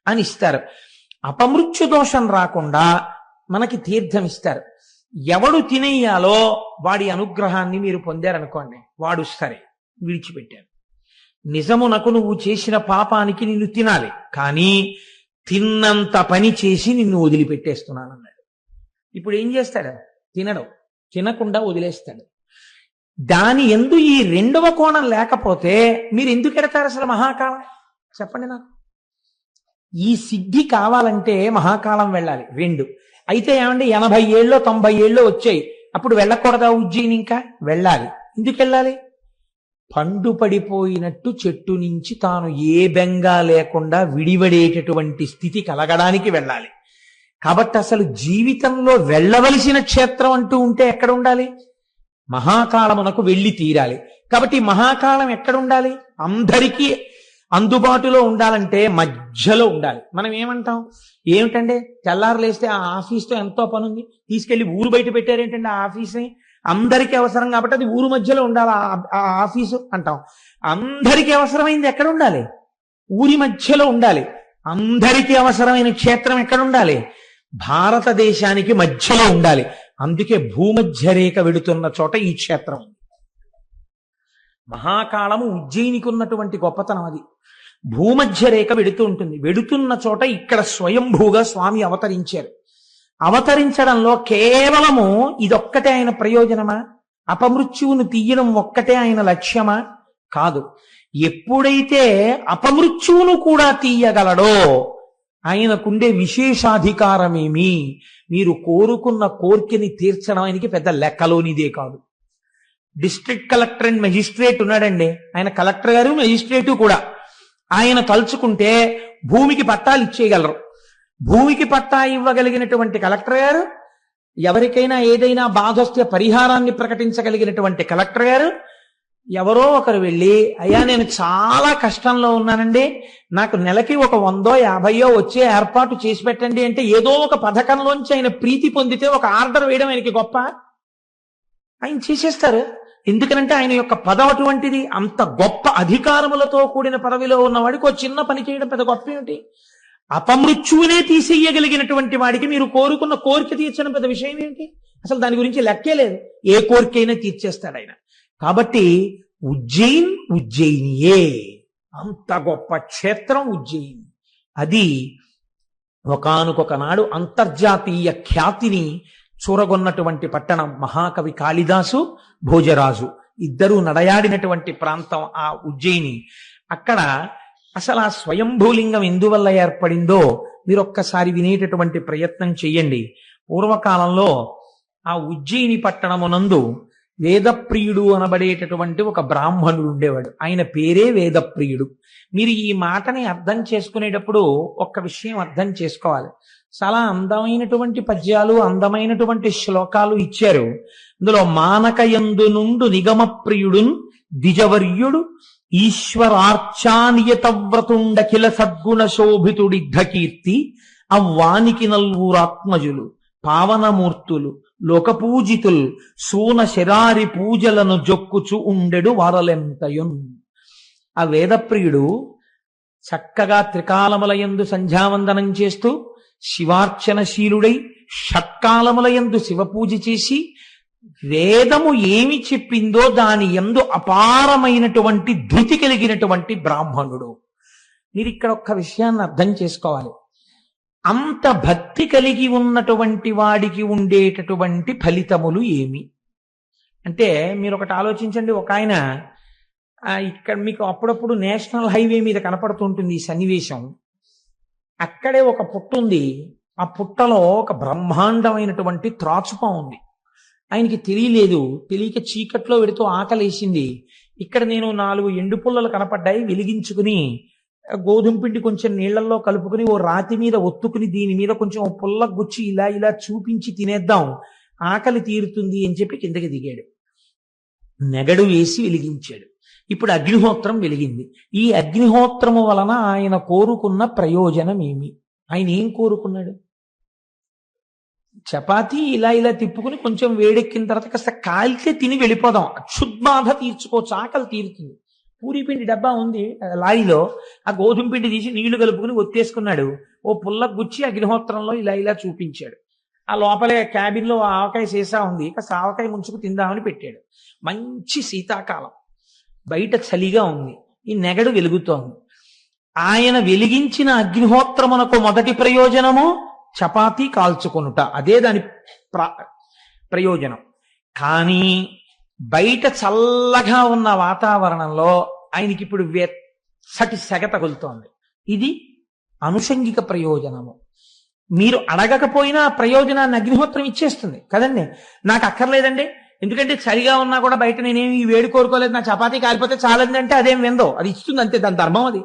అని ఇస్తారు. అపమృత్యు దోషం రాకుండా మనకి తీర్థం ఇస్తారు. ఎవడు తినేయాలో వాడి అనుగ్రహాన్ని మీరు పొందారనుకోండి, వాడు సరే విడిచిపెట్టారు. నిజమునకు నువ్వు చేసిన పాపానికి నిన్ను తినాలి, కానీ తిన్నంత పని చేసి నిన్ను వదిలిపెట్టేస్తున్నానన్నాడు. ఇప్పుడు ఏం చేస్తాడు? తినకుండా వదిలేస్తాడు. దాని ఎందు ఈ రెండవ కోణం లేకపోతే మీరు ఎందుకు ఎడతారు అసలు మహాకాలం? చెప్పండి నాకు. ఈ సిద్ధి కావాలంటే మహాకాలం వెళ్ళాలి. 2 అయితే ఏమండి 80 ఏళ్ళో 90 ఏళ్ళో వచ్చాయి, అప్పుడు వెళ్ళకూడదా ఉజ్జయిని? ఇంకా వెళ్ళాలి. ఎందుకు వెళ్ళాలి? పండు పడిపోయినట్టు చెట్టు నుంచి తాను ఏ బెంగా లేకుండా విడివడేటటువంటి స్థితి కలగడానికి వెళ్ళాలి. కాబట్టి అసలు జీవితంలో వెళ్ళవలసిన క్షేత్రం అంటూ ఉంటే ఎక్కడ ఉండాలి? మహాకాలమునకు వెళ్ళి తీరాలి. కాబట్టి మహాకాలం ఎక్కడ ఉండాలి? అందరికీ అందుబాటులో ఉండాలంటే మధ్యలో ఉండాలి. మనం ఏమంటాం? ఏమిటంటే తెల్లారు లేస్తే ఆ ఆఫీస్తో ఎంతో పని ఉంది, తీసుకెళ్లి ఊరు బయట పెట్టారేంటంటే ఆ ఆఫీస్ని, అందరికీ అవసరం కాబట్టి అది ఊరు మధ్యలో ఉండాలి ఆ ఆఫీసు అంటాం. అందరికీ అవసరమైంది ఎక్కడ ఉండాలి? ఊరి మధ్యలో ఉండాలి. అందరికీ అవసరమైన క్షేత్రం ఎక్కడ ఉండాలి? భారతదేశానికి మధ్యలో ఉండాలి. అందుకే భూమధ్య రేఖ వెడుతున్న చోట ఈ క్షేత్రం. మహాకాలము ఉజ్జయినికి ఉన్నటువంటి గొప్పతనం అది. భూమధ్య రేఖ వెడుతూ ఉంటుంది. వెడుతున్న చోట ఇక్కడ స్వయంభూగా స్వామి అవతరించారు. అవతరించడంలో కేవలము ఇదొక్కటే ఆయన ప్రయోజనమా? అపమృత్యువును తీయడం ఒక్కటే ఆయన లక్ష్యమా? కాదు. ఎప్పుడైతే అపమృత్యువును కూడా తీయగలడో ఆయనకుండే విశేషాధికారమేమి? మీరు కోరుకున్న కోరికని తీర్చడం ఆయనకి పెద్ద లెక్కలోనిదే కాదు. డిస్ట్రిక్ట్ కలెక్టర్ అండ్ మెజిస్ట్రేట్ ఉన్నాడండి, ఆయన కలెక్టర్ గారు మెజిస్ట్రేటు కూడా. ఆయన తలుచుకుంటే భూమికి పట్టాలు ఇచ్చేయగలరు. భూమికి పట్టా ఇవ్వగలిగినటువంటి కలెక్టర్ గారు, ఎవరికైనా ఏదైనా బాధ వస్తే పరిహారాన్ని ప్రకటించగలిగినటువంటి కలెక్టర్ గారు, ఎవరో ఒకరు వెళ్ళి, అయ్యా నేను చాలా కష్టంలో ఉన్నానండి, నాకు నెలకి ఒక 100-50 వచ్చే ఏర్పాటు చేసి పెట్టండి అంటే ఏదో ఒక పథకంలోంచి ఆయన ప్రీతి పొందితే ఒక ఆర్డర్ వేయడం ఆయనకి గొప్ప? ఆయన చేసేస్తారు. ఎందుకనంటే ఆయన యొక్క పదం అటువంటిది. అంత గొప్ప అధికారములతో కూడిన పదవిలో ఉన్నవాడికి ఒక చిన్న పని చేయడం పెద్ద గొప్ప ఏమిటి? అపమృత్యువునే తీసేయగలిగినటువంటి వాడికి మీరు కోరుకున్న కోరిక తీర్చడం పెద్ద విషయం ఏంటి? అసలు దాని గురించి లెక్కే లేదు. ఏ కోరికైనా తీర్చేస్తాడు ఆయన. కాబట్టి ఉజ్జయినియే, అంత గొప్ప క్షేత్రం ఉజ్జయిని. అది ఒకానొక నాడు అంతర్జాతీయ ఖ్యాతిని చూరగొన్నటువంటి పట్టణం. మహాకవి కాళిదాసు, భోజరాజు ఇద్దరూ నడయాడినటువంటి ప్రాంతం ఆ ఉజ్జయిని. అక్కడ అసలు ఆ స్వయంభూలింగం ఎందువల్ల ఏర్పడిందో మీరు ఒక్కసారి వినేటటువంటి ప్రయత్నం చెయ్యండి. పూర్వకాలంలో ఆ ఉజ్జయిని పట్టణమునందు వేదప్రియుడు అనబడేటటువంటి ఒక బ్రాహ్మణుడు ఉండేవాడు. ఆయన పేరే వేదప్రియుడు. మీరు ఈ మాటని అర్థం చేసుకునేటప్పుడు ఒక్క విషయం అర్థం చేసుకోవాలి. చాలా అందమైనటువంటి పద్యాలు, అందమైనటువంటి శ్లోకాలు ఇచ్చారు. అందులో మానకయందు నుండు నిగమ ప్రియుడున్ ద్విజవర్యుడు ఈశ్వరార్చానియత వ్రతుండఖిల సద్గుణ శోభితుడిద్ధ కీర్తి అవ్వానికి నల్వురాత్మజులు పావనమూర్తులు లోకపూజితుల్ సూన శరారి పూజలను జొక్కుచు ఉండెడు వారలెంతయున్. ఆ వేదప్రియుడు చక్కగా త్రికాలములయందు సంధ్యావందనం చేస్తూ శివార్చనశీలుడై షట్కాలములయందు శివపూజ చేసి వేదము ఏమి చెప్పిందో దాని యందు అపారమైనటువంటి ధృతి కలిగినటువంటి బ్రాహ్మణుడు. మీరు ఇక్కడ ఒక్క విషయాన్ని అర్థం చేసుకోవాలి. అంత భక్తి కలిగి ఉన్నటువంటి వాడికి ఉండేటటువంటి ఫలితములు ఏమి అంటే, మీరు ఒకటి ఆలోచించండి. ఒక ఆయన ఇక్కడ మీకు అప్పుడప్పుడు నేషనల్ హైవే మీద కనపడుతుంటుంది ఈ సన్నివేశం. అక్కడే ఒక పుట్ట ఉంది. ఆ పుట్టలో ఒక బ్రహ్మాండమైనటువంటి త్రాచుపం ఉంది. ఆయనకి తెలియలేదు. తెలియక చీకట్లో వెడుతూ ఆకలేసింది. ఇక్కడ నేను 4 ఎండు పుల్లలు కనపడ్డాయి, వెలిగించుకుని గోధుమ పిండి కొంచెం నీళ్లలో కలుపుకుని ఓ రాతి మీద ఒత్తుకుని దీని మీద కొంచెం ఓ పుల్ల గుచ్చి ఇలా ఇలా చూపించి తినేద్దాం, ఆకలి తీరుతుంది అని చెప్పి కిందకి దిగాడు. నెగడు వేసి వెలిగించాడు. ఇప్పుడు అగ్నిహోత్రం వెలిగింది. ఈ అగ్నిహోత్రము వలన ఆయన కోరుకున్న ప్రయోజనం ఏమి? ఆయన ఏం కోరుకున్నాడు? చపాతీ ఇలా ఇలా తిప్పుకుని కొంచెం వేడెక్కిన తర్వాత కాస్త కాల్తే తిని వెళ్ళిపోదాం, క్షుద్బాధ తీర్చుకోవచ్చు, ఆకలి తీరుతుంది. పూరీ పిండి డబ్బా ఉంది లారీలో, ఆ గోధుమ పిండి తీసి నీళ్లు కలుపుకుని ఒత్తేసుకున్నాడు. ఓ పుల్ల గుచ్చి అగ్నిహోత్రంలో ఇలా ఇలా చూపించాడు. ఆ లోపలే క్యాబిన్లో ఆవకాయ సీసా ఉంది, కాస్త ఆవకాయ ముంచుకు తిందామని పెట్టాడు. మంచి శీతాకాలం, బయట చలిగా ఉంది, ఈ నెగడు వెలుగుతోంది. ఆయన వెలిగించిన అగ్నిహోత్రమునకు మొదటి ప్రయోజనము చపాతీ కాల్చుకొనుట, అదే దాని ప్రయోజనం. కానీ బయట చల్లగా ఉన్న వాతావరణంలో ఆయనకి ఇప్పుడు వెచ్చటి సెగ తగులుతోంది. ఇది అనుషంగిక ప్రయోజనము. మీరు అడగకపోయినా ప్రయోజనాన్ని అగ్నిహోత్రం ఇచ్చేస్తుంది కదండి. నాకు అక్కర్లేదండి, ఎందుకంటే చలిగా ఉన్నా కూడా బయట నేనేమి వేడి కోరుకోలేదు, నా చపాతీ కాలిపోతే చాలందంటే అదేం విందో, అది ఇస్తుంది అంతే, దాని ధర్మం అది.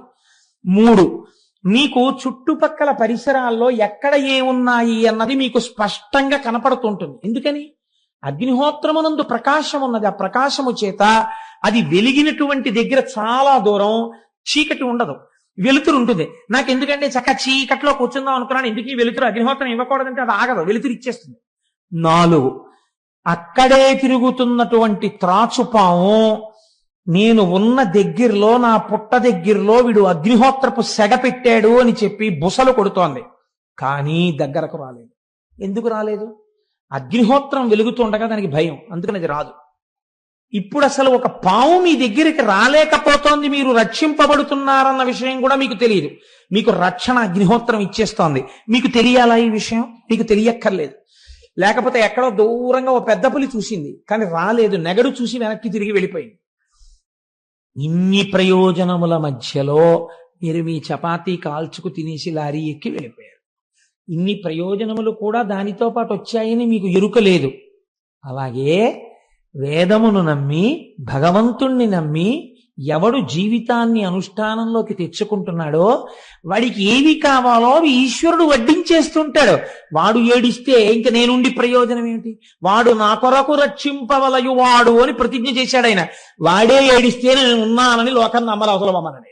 3, మీకు చుట్టుపక్కల పరిసరాల్లో ఎక్కడ ఏమున్నాయి అన్నది మీకు స్పష్టంగా కనపడుతుంటుంది. ఎందుకని? అగ్నిహోత్రమునందు ప్రకాశం ఉన్నది. ఆ ప్రకాశము చేత అది వెలిగినటువంటి దగ్గర చాలా దూరం చీకటి ఉండదు, వెలుతురు ఉంటుంది. నాకు ఎందుకంటే చక్క చీకట్లో కూర్చుందాం అనుకున్నాను, ఎందుకు ఈ వెలుతురు? అగ్నిహోత్రం ఇవ్వకూడదంటే అది ఆగదు, వెలుతురు ఇచ్చేస్తుంది. 4, అక్కడే తిరుగుతున్నటువంటి త్రాచుపాము నేను ఉన్న దగ్గరలో, నా పుట్ట దగ్గరలో వీడు అగ్నిహోత్రపు సెగ పెట్టాడు అని చెప్పి బుసలు కొడుతోంది, కానీ దగ్గరకు రాలేదు. ఎందుకు రాలేదు? అగ్నిహోత్రం వెలుగుతుండగా దానికి భయం, అందుకని అది రాదు. ఇప్పుడు అసలు ఒక పాము మీ దగ్గరికి రాలేకపోతోంది, మీరు రక్షింపబడుతున్నారన్న విషయం కూడా మీకు తెలియదు. మీకు రక్షణ అగ్నిహోత్రం ఇచ్చేస్తోంది. మీకు తెలియాలా ఈ విషయం? మీకు తెలియక్కర్లేదు. లేకపోతే ఎక్కడో దూరంగా ఓ పెద్ద పులి చూసింది కానీ రాలేదు, నెగడు చూసి వెనక్కి తిరిగి వెళ్ళిపోయింది. ఇన్ని ప్రయోజనముల మధ్యలో మీరు మీ చపాతీ కాల్చుకు తినేసి లారీ ఎక్కి వెళ్ళిపోయారు. ఇన్ని ప్రయోజనములు కూడా దానితో పాటు వచ్చాయని మీకు ఎరుక లేదు. అలాగే వేదమును నమ్మి భగవంతుణ్ణి నమ్మి ఎవడు జీవితాన్ని అనుష్ఠానంలోకి తెచ్చుకుంటున్నాడో వాడికి ఏవి కావాలో అవి ఈశ్వరుడు వడ్డించేస్తుంటాడు. వాడు ఏడిస్తే ఇంక నేనుండి ప్రయోజనం ఏమిటి? వాడు నా కొరకు రక్షింపవలయు వాడు అని ప్రతిజ్ఞ చేశాడు ఆయన. వాడే ఏడిస్తే నేను ఉన్నానని లోకాన్ని నమ్మలు అవసరమన్నాడు.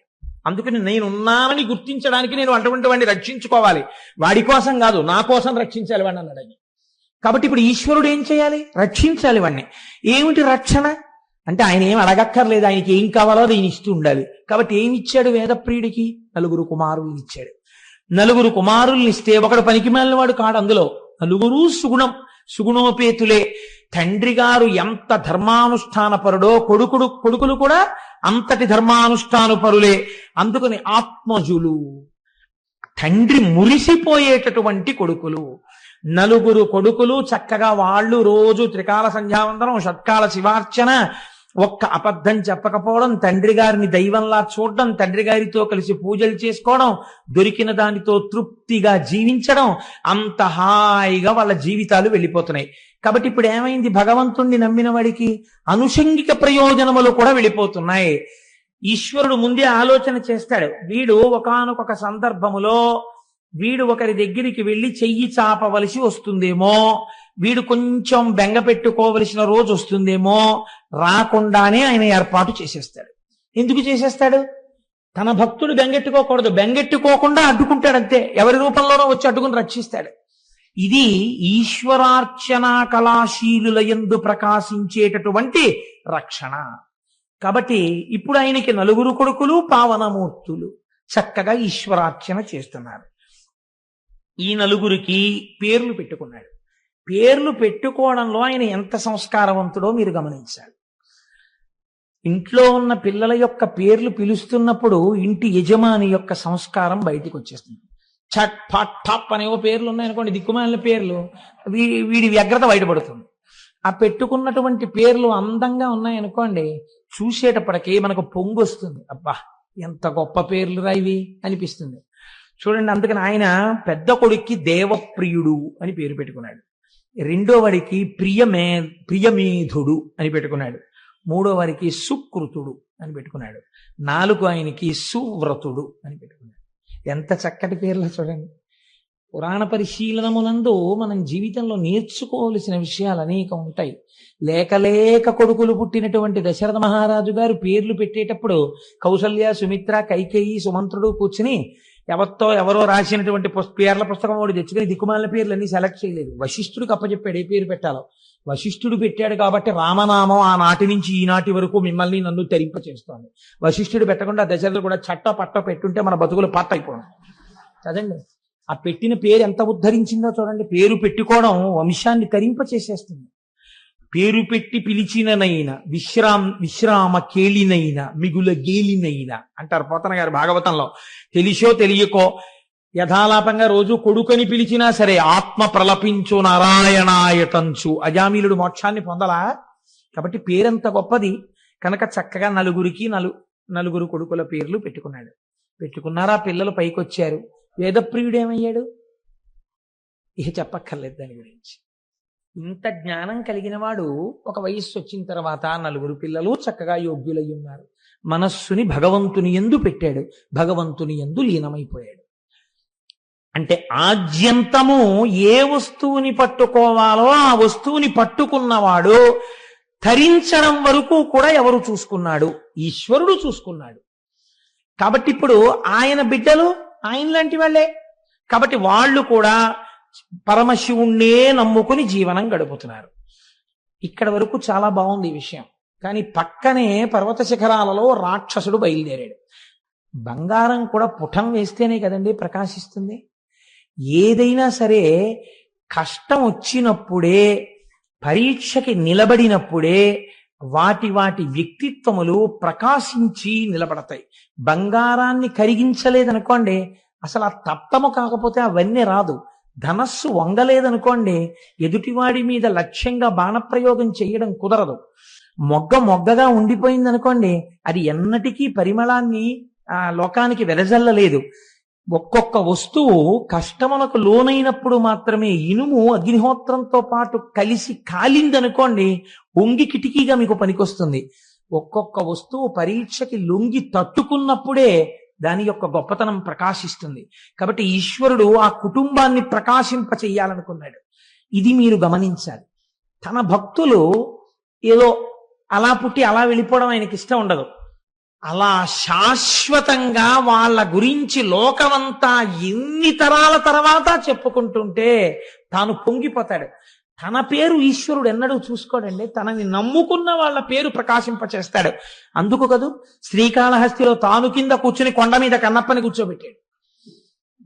అందుకని నేనున్నానని గుర్తించడానికి నేను అటువంటి వాడిని రక్షించుకోవాలి, వాడి కోసం కాదు నా కోసం రక్షించాలి వాడిని అన్నాడు ఆయన. కాబట్టి ఇప్పుడు ఈశ్వరుడు ఏం చేయాలి? రక్షించాలి వాడిని. ఏమిటి రక్షణ అంటే ఆయన ఏం అడగక్కర్లేదు, ఆయనకి ఏం కావాలో అది ఆయన ఇస్తూ ఉండాలి. కాబట్టి ఏమి ఇచ్చాడు వేదప్రియుడికి? 4 కుమారుల్ని ఇచ్చాడు. 4 కుమారుల్ని ఇస్తే ఒకడు పనికి మాలిన వాడు కాడు. అందులో 4 సుగుణోపేతులే. తండ్రి గారు ఎంత ధర్మానుష్ఠానపరుడో కొడుకులు కూడా అంతటి ధర్మానుష్ఠానపరులే. అందుకని ఆత్మజులు, తండ్రి మురిసిపోయేటటువంటి కొడుకులు. 4 కొడుకులు చక్కగా వాళ్ళు రోజు త్రికాల సంధ్యావందనం, షట్కాల శివార్చన, ఒక్క అబద్ధం చెప్పకపోవడం, తండ్రి గారిని దైవంలా చూడడం, తండ్రి గారితో కలిసి పూజలు చేసుకోవడం, దొరికిన దానితో తృప్తిగా జీవించడం, అంత హాయిగా వాళ్ళ జీవితాలు వెళ్ళిపోతున్నాయి. కాబట్టి ఇప్పుడు ఏమైంది? భగవంతుణ్ణి నమ్మిన వాడికి అనుషంగిక ప్రయోజనములు కూడా వెళ్ళిపోతున్నాయి. ఈశ్వరుడు ముందే ఆలోచన చేస్తాడు. వీడు ఒకానొక సందర్భములో వీడు ఒకరి దగ్గరికి వెళ్ళి చెయ్యి చాపవలసి వస్తుందేమో, వీడు కొంచెం బెంగ పెట్టుకోవలసిన రోజు వస్తుందేమో, రాకుండానే ఆయన ఏర్పాటు చేసేస్తాడు. ఎందుకు చేసేస్తాడు? తన భక్తుడు బెంగెట్టుకోకూడదు, బెంగెట్టుకోకుండా అడ్డుకుంటాడంతే. ఎవరి రూపంలోనో వచ్చి అడ్డుకుని రక్షిస్తాడు. ఇది ఈశ్వరార్చనా కళాశీలుల యందు ప్రకాశించేటటువంటి రక్షణ. కాబట్టి ఇప్పుడు ఆయనకి 4 కొడుకులు పావనమూర్తులు చక్కగా ఈశ్వరార్చన చేస్తున్నారు. ఈ 4కి పేర్లు పెట్టుకున్నాడు. పేర్లు పెట్టుకోవడంలో ఆయన ఎంత సంస్కారవంతుడో మీరు గమనించాలి. ఇంట్లో ఉన్న పిల్లల యొక్క పేర్లు పిలుస్తున్నప్పుడు ఇంటి యజమాని యొక్క సంస్కారం బయటికి వచ్చేస్తుంది. చట్ ఫట్ ఠప్ అనేవో పేర్లు ఉన్నాయనుకోండి, దిక్కుమాలిన పేర్లు, వీడి వ్యగ్రత బయటపడుతుంది. ఆ పెట్టుకున్నటువంటి పేర్లు అందంగా ఉన్నాయనుకోండి, చూసేటప్పటికి మనకు పొంగు వస్తుంది. అబ్బా ఎంత గొప్ప పేర్లు రా ఇవి అనిపిస్తుంది. చూడండి, అందుకని ఆయన పెద్ద కొడుక్కి దేవప్రియుడు అని పేరు పెట్టుకున్నాడు. రెండో వాడికి ప్రియమేధుడు అని పెట్టుకున్నాడు. మూడో వారికి సుకృతుడు అని పెట్టుకున్నాడు. 4 ఆయనకి సువ్రతుడు అని పెట్టుకున్నాడు. ఎంత చక్కటి పేర్లు చూడండి. పురాణ పరిశీలనమునందు మనం జీవితంలో నేర్చుకోవలసిన విషయాలు అనేకం ఉంటాయి. లేక కొడుకులు పుట్టినటువంటి దశరథ మహారాజు గారు పేర్లు పెట్టేటప్పుడు కౌసల్య, సుమిత్ర, కైకేయి, సుమంత్రుడు కూర్చుని ఎవరో రాసినటువంటి పేర్ల పుస్తకం వాడు తెచ్చుకుని దిక్కుమాలిన పేర్లన్నీ సెలెక్ట్ చేయలేదు. వశిష్ఠుడికి అప్పచెప్పాడు ఏ పేరు పెట్టాలో. వశిష్ఠుడు పెట్టాడు కాబట్టి రామనామం ఆనాటి నుంచి ఈనాటి వరకు మిమ్మల్ని నన్ను తరింప చేస్తోంది. వశిష్ఠుడు పెట్టకుండా దశరథుడు కూడా పట్ట పెట్టుంటే మన బతుకులు పాట అయిపోవడం కదండి. ఆ పెట్టిన పేరు ఎంత ఉద్ధరించిందో చూడండి. పేరు పెట్టుకోవడం వంశాన్ని తరింప చేసేస్తుంది. పేరు పెట్టి పిలిచిననైనా విశ్రామ కేళినైనా మిగుల గేలినైనా అంటారు పోతన గారు భాగవతంలో. తెలిసో తెలియకో యథాలాపంగా రోజు కొడుకని పిలిచినా సరే ఆత్మ ప్రలపించు నారాయణాయతంచు అజామిలుడు మోక్షాన్ని పొందలా. కాబట్టి పేరంత గొప్పది కనుక చక్కగా 4కి 4 కొడుకుల పేర్లు పెట్టుకున్నాడు. పెట్టుకున్నారా పిల్లలు పైకొచ్చారు. వేదప్రియుడు ఏమయ్యాడు? ఇక చెప్పక్కర్లేదు దాని గురించి. ఇంత జ్ఞానం కలిగిన వాడు ఒక వయస్సు వచ్చిన తర్వాత 4 పిల్లలు చక్కగా యోగ్యులై ఉన్నారు. మనస్సుని భగవంతుని యందు పెట్టాడు, భగవంతుని యందు లీనమైపోయాడు. అంటే ఆద్యంతము ఏ వస్తువుని పట్టుకోవాలో ఆ వస్తువుని పట్టుకున్నవాడు ధరించడం వరకు కూడా ఎవరు చూసుకున్నాడు? ఈశ్వరుడు చూసుకున్నాడు. కాబట్టి ఇప్పుడు ఆయన బిడ్డలు ఆయన లాంటి వాళ్ళే. కాబట్టి వాళ్ళు కూడా పరమశివుణ్ణే నమ్ముకుని జీవనం గడుపుతున్నారు. ఇక్కడ వరకు చాలా బాగుంది ఈ విషయం. కానీ పక్కనే పర్వత శిఖరాలలో రాక్షసుడు బయలుదేరాడు. బంగారం కూడా పుటం వేస్తేనే కదండి ప్రకాశిస్తుంది. ఏదైనా సరే కష్టం వచ్చినప్పుడే, పరీక్షకి నిలబడినప్పుడే వాటి వ్యక్తిత్వములు ప్రకాశించి నిలబడతాయి. బంగారాన్ని కరిగించలేదనుకోండి, అసలు ఆ తప్తము కాకపోతే అవన్నీ రాదు. ధనస్సు వంగలేదనుకోండి, ఎదుటివాడి మీద లక్ష్యంగా బాణప్రయోగం చేయడం కుదరదు. మొగ్గగా ఉండిపోయిందనుకోండి, అది ఎన్నటికీ పరిమళాన్ని లోకానికి వెదజల్లలేదు. ఒక్కొక్క వస్తువు కష్టములకు లోనైనప్పుడు మాత్రమే ఇనుము అగ్నిహోత్రంతో పాటు కలిసి కాలిందనుకోండి, ఒంగి కిటికీగా మీకు పనికొస్తుంది. ఒక్కొక్క వస్తువు పరీక్షకి లొంగి తట్టుకున్నప్పుడే దాని యొక్క గొప్పతనం ప్రకాశిస్తుంది. కాబట్టి ఈశ్వరుడు ఆ కుటుంబాన్ని ప్రకాశింప చెయ్యాలనుకున్నాడు. ఇది మీరు గమనించాలి. తన భక్తులు ఏదో అలా పుట్టి అలా వెళ్ళిపోవడం ఆయనకి ఇష్టం ఉండదు. అలా శాశ్వతంగా వాళ్ళ గురించి లోకమంతా ఎన్ని తరాల తర్వాత చెప్పుకుంటుంటే తాను పొంగిపోతాడు. తన పేరు ఈశ్వరుడు ఎన్నడూ చూసుకోడండి, తనని నమ్ముకున్న వాళ్ళ పేరు ప్రకాశింపచేస్తాడు. అందుకు కదూ శ్రీకాళహస్తిలో తాను కింద కూర్చుని కొండ మీద కన్నప్పని కూర్చోబెట్టాడు.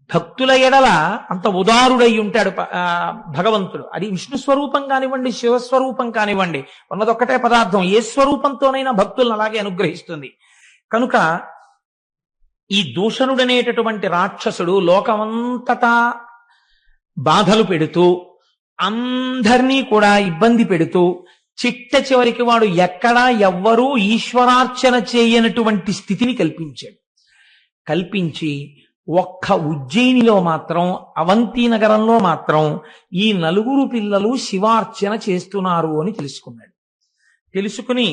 భక్తుల ఎడల అంత ఉదారుడై ఉంటాడు భగవంతుడు. అది విష్ణు స్వరూపం కానివ్వండి, శివస్వరూపం కానివ్వండి, ఉన్నదొక్కటే పదార్థం. ఏ స్వరూపంతోనైనా భక్తులను అలాగే అనుగ్రహిస్తుంది. కనుక ఈ దూషణుడనేటటువంటి రాక్షసుడు లోకమంతటా బాధలు పెడుతూ అందరినీ కూడా ఇబ్బంది పెడుతూ చిట్ట చివరికి వాడు ఎక్కడా ఎవ్వరూ ఈశ్వరార్చన చేయనటువంటి స్థితిని కల్పించి ఒక్క ఉజ్జయినిలో మాత్రం, అవంతి నగరంలో మాత్రం ఈ 4 పిల్లలు శివార్చన చేస్తున్నారు అని తెలుసుకున్నాడు. తెలుసుకుని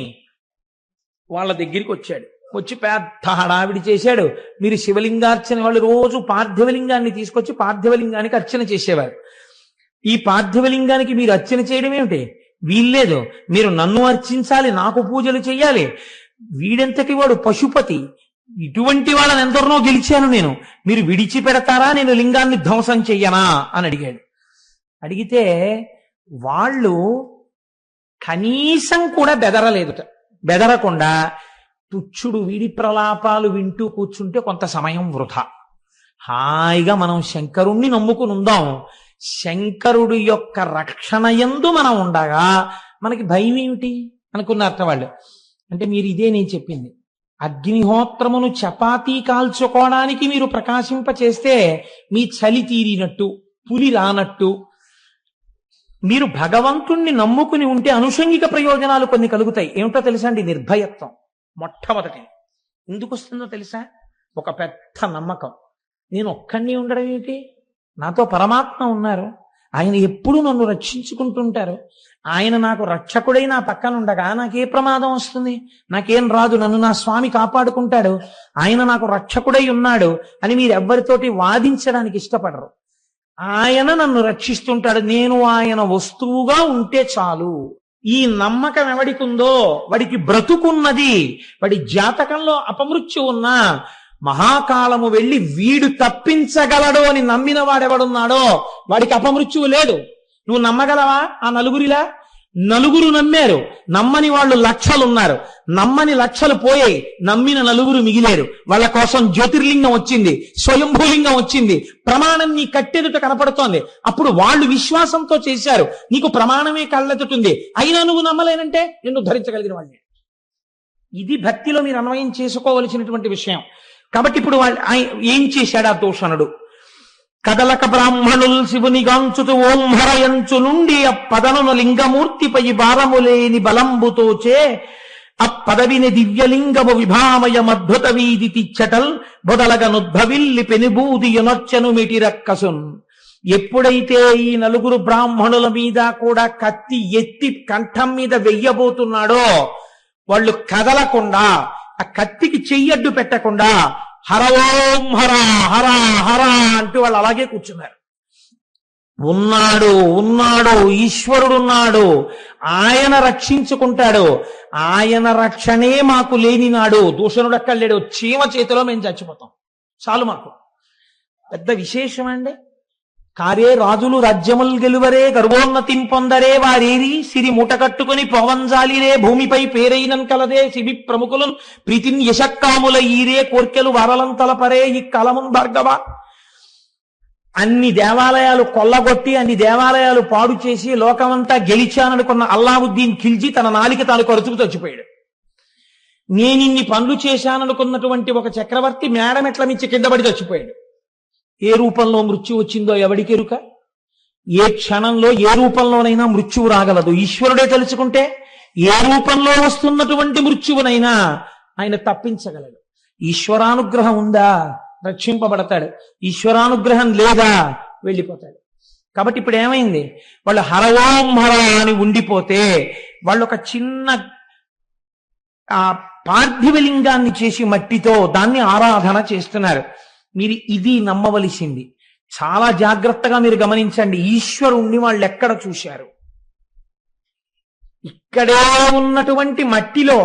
వాళ్ళ దగ్గరికి వచ్చాడు. వచ్చి పెద్ద హడావిడి చేశాడు. మీరు శివలింగార్చన, వాళ్ళు రోజు పార్థివలింగాన్ని తీసుకొచ్చి పార్థివలింగానికి అర్చన చేసేవారు. ఈ పార్థివలింగానికి మీరు అర్చన చేయడం ఏమిటి? వీల్లేదు, మీరు నన్ను అర్చించాలి, నాకు పూజలు చెయ్యాలి. వీడెంతటి వాడు పశుపతి, ఇటువంటి వాళ్ళని ఎందరినో గెలిచాను నేను, మీరు విడిచిపెడతారా, నేను లింగాన్ని ధ్వంసం చెయ్యనా అని అడిగాడు. అడిగితే వాళ్ళు కనీసం కూడా బెదరకుండా తుచ్చుడు వీడి ప్రలాపాలు వింటూ కూర్చుంటే కొంత సమయం వృధా. హాయిగా మనం శంకరుణ్ణి నమ్ముకుని ఉందాం. శంకరుడి యొక్క రక్షణ యందు మనం ఉండగా మనకి భయం ఏమిటి అనుకున్నారట వాళ్ళు. అంటే మీరు ఇదే నేను చెప్పింది, అగ్నిహోత్రమును చపాతీ కాల్చుకోవడానికి మీరు ప్రకాశింప చేస్తే మీ చలి తీరినట్టు, పులి రానట్టు, మీరు భగవంతుణ్ణి నమ్ముకుని ఉంటే అనుషంగిక ప్రయోజనాలు కొన్ని కలుగుతాయి. ఏమిటో తెలుసా అండి? నిర్భయత్వం మొట్టమొదటి. ఎందుకు వస్తుందో తెలుసా? ఒక పెద్ద నమ్మకం. నేను ఒక్కడిని ఉండడం ఏమిటి, నాతో పరమాత్మ ఉన్నారు, ఆయన ఎప్పుడూ నన్ను రక్షించుకుంటుంటారు, ఆయన నాకు రక్షకుడై నా పక్కన ఉండగా నాకే ప్రమాదం వస్తుంది, నాకేం రాదు, నన్ను నా స్వామి కాపాడుకుంటాడు, ఆయన నాకు రక్షకుడై ఉన్నాడు అని మీరు ఎవ్వరితోటి వాదించడానికి ఇష్టపడరు. ఆయన నన్ను రక్షిస్తుంటాడు, నేను ఆయన వస్తువుగా ఉంటే చాలు. ఈ నమ్మకం ఎవడికి ఉందో వాడికి బ్రతుకున్నది. వాడి జాతకంలో అపమృత్యు ఉన్నా మహాకాలము వెళ్ళి వీడు తప్పించగలడు అని నమ్మిన వాడెవడున్నాడో వాడికి అపమృత్యువు లేదు. నువ్వు నమ్మగలవా? ఆ నలుగురు నమ్మారు, నమ్మని వాళ్ళు లక్షలున్నారు, నమ్మని లక్షలు పోయాయి, నమ్మిన 4 మిగిలేరు. వాళ్ళ కోసం జ్యోతిర్లింగం వచ్చింది, స్వయంభూలింగం వచ్చింది, ప్రమాణం నీ కట్టెదుట కనపడుతోంది. అప్పుడు వాళ్ళు విశ్వాసంతో చేశారు, నీకు ప్రమాణమే కళ్ళెదుటుంది, అయినా నువ్వు నమ్మలేనంటే నిన్ను ధరించగలిగిన వాళ్ళే. ఇది భక్తిలో మీరు అన్వయం చేసుకోవలసినటువంటి విషయం. కాబట్టి ఇప్పుడు వాళ్ళు ఏం చేశాడు ఆ దూషణుడు? కదలక బ్రాహ్మణుల్ శివుని గాంచుతు ఓంహరయంచు నుండి అప్పదనున లింగమూర్తిపై భారములేని బలంబుతోచే అప్పదవిని దివ్యలింగము విభామయమద్భుత వీధి తిచ్చటల్ బొదలగనుద్భవిల్లి పెనుబూది యొనొచ్చను మిటిరక్కసున్. ఎప్పుడైతే ఈ 4 బ్రాహ్మణుల మీద కూడా కత్తి ఎత్తి కంఠం మీద వెయ్యబోతున్నాడో వాళ్ళు కదలకుండా, ఆ కత్తికి చెయ్యడ్డు పెట్టకుండా హర ఓం హర హర హర అంటూ వాళ్ళు అలాగే కూర్చున్నారు. ఉన్నాడు ఈశ్వరుడున్నాడు, ఆయన రక్షించుకుంటాడు, ఆయన రక్షణే మాకు లేని నాడు దూషణుడు అక్కడ లేడు, చీమ చేతిలో మేము చచ్చిపోతాం చాలు. మాకు పెద్ద విశేషం అండి. కారే రాజులు రాజ్యముల్ గెలువరే గర్వోన్నతిం పొందరే వారేరి సిరి మూట కట్టుకుని పోవంజాలిరే భూమిపై పేరైనం కలదే శిబి ప్రముఖులను ప్రీతిన్ యశక్కాముల ఈరే కోర్కెలు వరలంతలపరే ఈ కలమున్ భార్గవ. అన్ని దేవాలయాలు కొల్లగొట్టి అన్ని దేవాలయాలు పాడు చేసి లోకమంతా గెలిచాననుకున్న అల్లావుద్దీన్ ఖిల్జీ తన నాలిక తాను కరుచుకు చచ్చిపోయాడు. నేనిన్ని పనులు చేశాననుకున్నటువంటి ఒక చక్రవర్తి మేడమెట్ల మించి కింద పడి చచ్చిపోయాడు. ఏ రూపంలో మృత్యు వచ్చిందో ఎవడికెరుక? ఏ క్షణంలో ఏ రూపంలోనైనా మృత్యువు రాగలదు. ఈశ్వరుడే తెలుసుకుంటే ఏ రూపంలో వస్తున్నటువంటి మృత్యువునైనా ఆయన తప్పించగలడు. ఈశ్వరానుగ్రహం ఉందా? రక్షింపబడతాడు. ఈశ్వరానుగ్రహం లేదా వెళ్ళిపోతాడు. కాబట్టి ఇప్పుడు ఏమైంది, వాళ్ళు హర ఓం హర అని ఉండిపోతే వాళ్ళు ఒక చిన్న ఆ పార్థివలింగాన్ని చేసి మట్టితో దాన్ని ఆరాధన చేస్తున్నారు. మీరు ఇది నమ్మవలసింది. చాలా జాగ్రత్తగా మీరు గమనించండి. ఈశ్వరుణ్ణి వాళ్ళు ఎక్కడ చూశారు? ఇక్కడే ఉన్నటువంటి మట్టిలో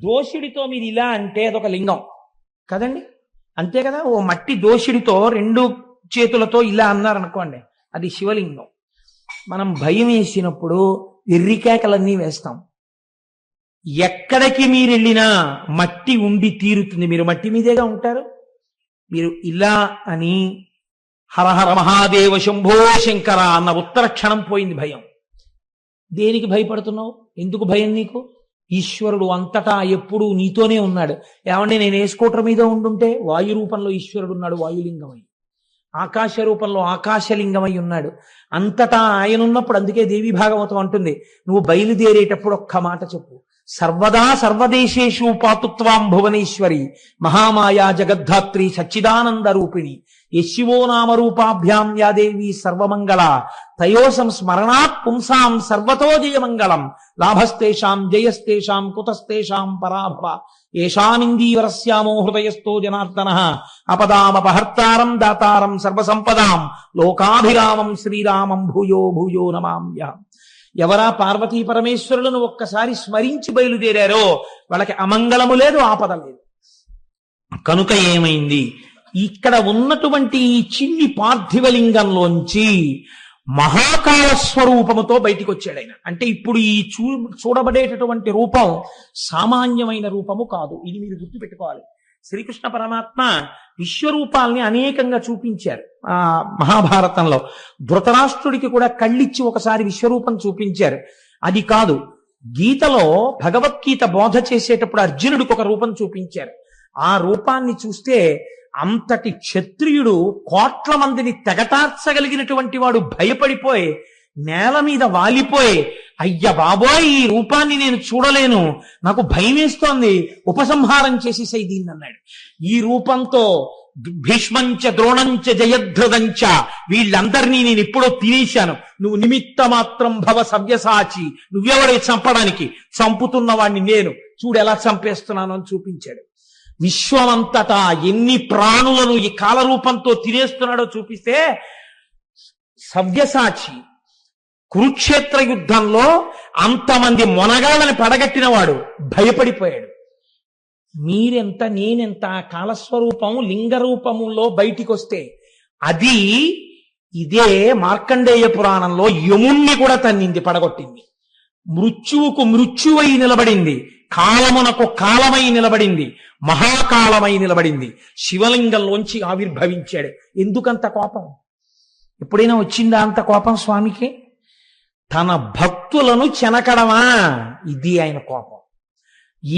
దోషుడితో మీరు ఇలా అంటే అదొక లింగం కదండి, అంతే కదా. ఓ మట్టి దోషుడితో రెండు చేతులతో ఇలా అన్నారనుకోండి, అది శివలింగం. మనం భయం వేసినప్పుడు ఎర్రికేకలన్నీ వేస్తాం. ఎక్కడికి మీరు వెళ్ళినా మట్టి ఉండి తీరుతుంది. మీరు మట్టి మీదేగా ఉంటారు. మీరు ఇలా అని హరహర మహాదేవ శంభో శంకర అన్న ఉత్తర క్షణం పోయింది భయం. దేనికి భయపడుతున్నావు? ఎందుకు భయం నీకు? ఈశ్వరుడు అంతటా ఎప్పుడూ నీతోనే ఉన్నాడు. ఏమంటే నేను ఏ స్కూటర్ మీద ఉండుంటే వాయు రూపంలో ఈశ్వరుడు ఉన్నాడు, వాయులింగమై. ఆకాశ రూపంలో ఆకాశలింగమై ఉన్నాడు. అంతటా ఆయన ఉన్నప్పుడు అందుకే దేవి భాగవతం అంటుంది, నువ్వు బయలుదేరేటప్పుడు ఒక్క మాట చెప్పు, సర్వదా సర్వదేశేషు పాతుత్వాం భువనేశ్వరి మహామాయా జగద్ధాత్రి సచ్చిదానంద రూపిణి యశివో నామరూపాభ్యాం యాదేవి సర్వమంగళ తయోసం స్మరణాత్ పుంసాం సర్వతో జయమంగళం లాభస్తేషాం జయస్తేషాం కుతస్తేషాం పరాభవ ఏషామిందీవరస్యామో హృదయస్థో జనార్దనః అపదామపహర్తారం దాతారం సర్వసంపదాం లోకాభిరామం శ్రీరామం భూయో భూయో నమామ్యహం. ఎవరా పార్వతీ పరమేశ్వరులను ఒక్కసారి స్మరించి బయలుదేరారో వాళ్ళకి అమంగళము లేదు, ఆపద లేదు. కనుక ఏమైంది, ఇక్కడ ఉన్నటువంటి ఈ చిన్ని పార్థివలింగంలోంచి మహాకాల స్వరూపముతో బయటికి వచ్చాడు ఆయన. అంటే ఇప్పుడు ఈ చూడబడేటటువంటి రూపం సామాన్యమైన రూపము కాదు. ఇది మీరు గుర్తుపెట్టుకోవాలి. శ్రీకృష్ణ పరమాత్మ విశ్వరూపాల్ని అనేకంగా చూపించారు. మహాభారతంలో ధృతరాష్ట్రుడికి కూడా కళ్ళిచ్చి ఒకసారి విశ్వరూపం చూపించారు. అది కాదు, గీతలో భగవద్గీత బోధ చేసేటప్పుడు అర్జునుడికి ఒక రూపం చూపించారు. ఆ రూపాన్ని చూస్తే అంతటి క్షత్రియుడు కోట్ల మందిని తెగటార్చగలిగినటువంటి వాడు భయపడిపోయి నేల మీద వాలిపోయి, అయ్య బాబోయ్ ఈ రూపాన్ని నేను చూడలేను, నాకు భయం వేస్తోంది, ఉపసంహారం చేసేసాయి దీన్ని అన్నాడు. ఈ రూపంతో భీష్మంచ ద్రోణంచ జయద్రథంచ వీళ్ళందరినీ నేను ఎప్పుడో తినేశాను, నువ్వు నిమిత్త మాత్రం భవ సవ్యసాచి, నువ్వెవడే చంపడానికి, చంపుతున్న వాడిని నేను, చూడు ఎలా చంపేస్తున్నాను అని చూపించాడు. విశ్వమంతటా ఎన్ని ప్రాణులను ఈ కాలరూపంతో తినేస్తున్నాడో చూపిస్తే సవ్యసాచి కురుక్షేత్ర యుద్ధంలో అంతమంది మొనగాళ్ళని పడగట్టినవాడు భయపడిపోయాడు. మీరెంత నేనెంత కాలస్వరూపం లింగ రూపములో బయటికి వస్తే అది ఇదే మార్కండేయ పురాణంలో యముణ్ణి కూడా తన్నింది, పడగొట్టింది. మృత్యువుకు మృత్యువై నిలబడింది, కాలమునకు కాలమై నిలబడింది, మహాకాలమై నిలబడింది. శివలింగంలోంచి ఆవిర్భవించాడు. ఎందుకంత కోపం? ఎప్పుడైనా వచ్చిందా అంత కోపం స్వామికి? తన భక్తులను చెనకడమా, ఇది ఆయన కోపం.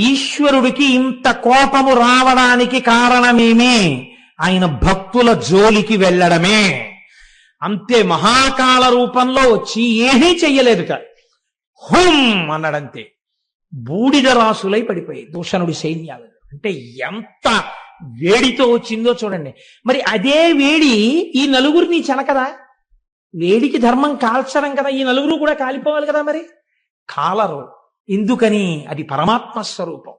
ఈశ్వరుడికి ఇంత కోపము రావడానికి కారణమేమి? ఆయన భక్తుల జోలికి వెళ్ళడమే. అంతే. మహాకాల రూపంలో వచ్చి ఏమీ చెయ్యలేదుట, హుం అన్నాడంతే. బూడిద రాసులై పడిపోయాయి దూషణుడి సైన్యాలు. అంటే ఎంత వేడితో వచ్చిందో చూడండి. మరి అదే వేడి ఈ నలుగురిని చెనకదా? వేడికి ధర్మం కాల్చడం కదా, ఈ నలుగురు కూడా కాలిపోవాలి కదా. మరి కాలరు. ఎందుకని? అది పరమాత్మ స్వరూపం.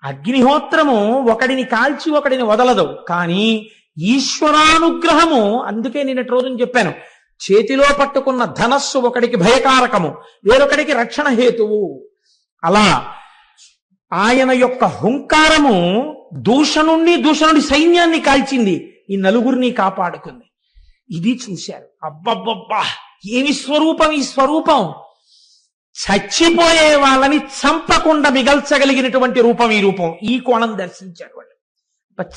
అగ్నిహోత్రము ఒకడిని కాల్చి ఒకడిని వదలదు, కానీ ఈశ్వరానుగ్రహము. అందుకే నిన్నటి రోజున చెప్పాను, చేతిలో పట్టుకున్న ధనస్సు ఒకడికి భయకారకము, వేరొకడికి రక్షణ హేతువు. అలా ఆయన యొక్క హుంకారము దూషణుడి సైన్యాన్ని కాల్చింది, ఈ నలుగురిని కాపాడుకుంది. ఇది చూశారు. అబ్బబ్బబ్బా ఏమి స్వరూపం ఈ స్వరూపం! చచ్చిపోయే వాళ్ళని చంపకుండా మిగల్చగలిగినటువంటి రూపం ఈ రూపం. ఈ కోణం దర్శించారు వాళ్ళు.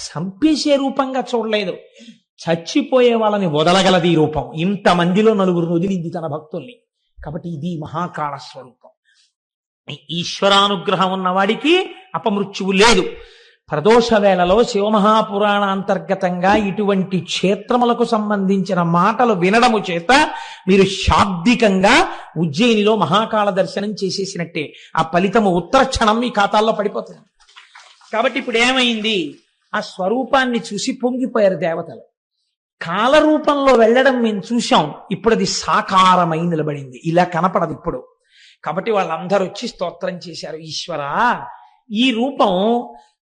చంపేసే రూపంగా చూడలేదు, చచ్చిపోయే వాళ్ళని వదలగలది ఈ రూపం. ఇంతమందిలో నలుగురు వదిలింది తన భక్తుల్ని. కాబట్టి ఇది మహాకాళ స్వరూపం. ఈశ్వరానుగ్రహం ఉన్నవాడికి అపమృత్యువు లేదు. ప్రదోష వేళలో శివమహాపురాణ అంతర్గతంగా ఇటువంటి క్షేత్రములకు సంబంధించిన మాటలు వినడము చేత మీరు శాబ్దికంగా ఉజ్జయినిలో మహాకాళ దర్శనం చేసేసినట్టే. ఆ ఫలితము ఉత్తర క్షణం మీ ఖాతాల్లో పడిపోతుంది. కాబట్టి ఇప్పుడు ఏమైంది, ఆ స్వరూపాన్ని చూసి పొంగిపోయారు దేవతలు. కాల రూపంలో వెళ్ళడం మేము చూశాం, ఇప్పుడు అది సాకారమై నిలబడింది, ఇలా కనపడదు ఇప్పుడు. కాబట్టి వాళ్ళందరూ వచ్చి స్తోత్రం చేశారు, ఈశ్వరా ఈ రూపం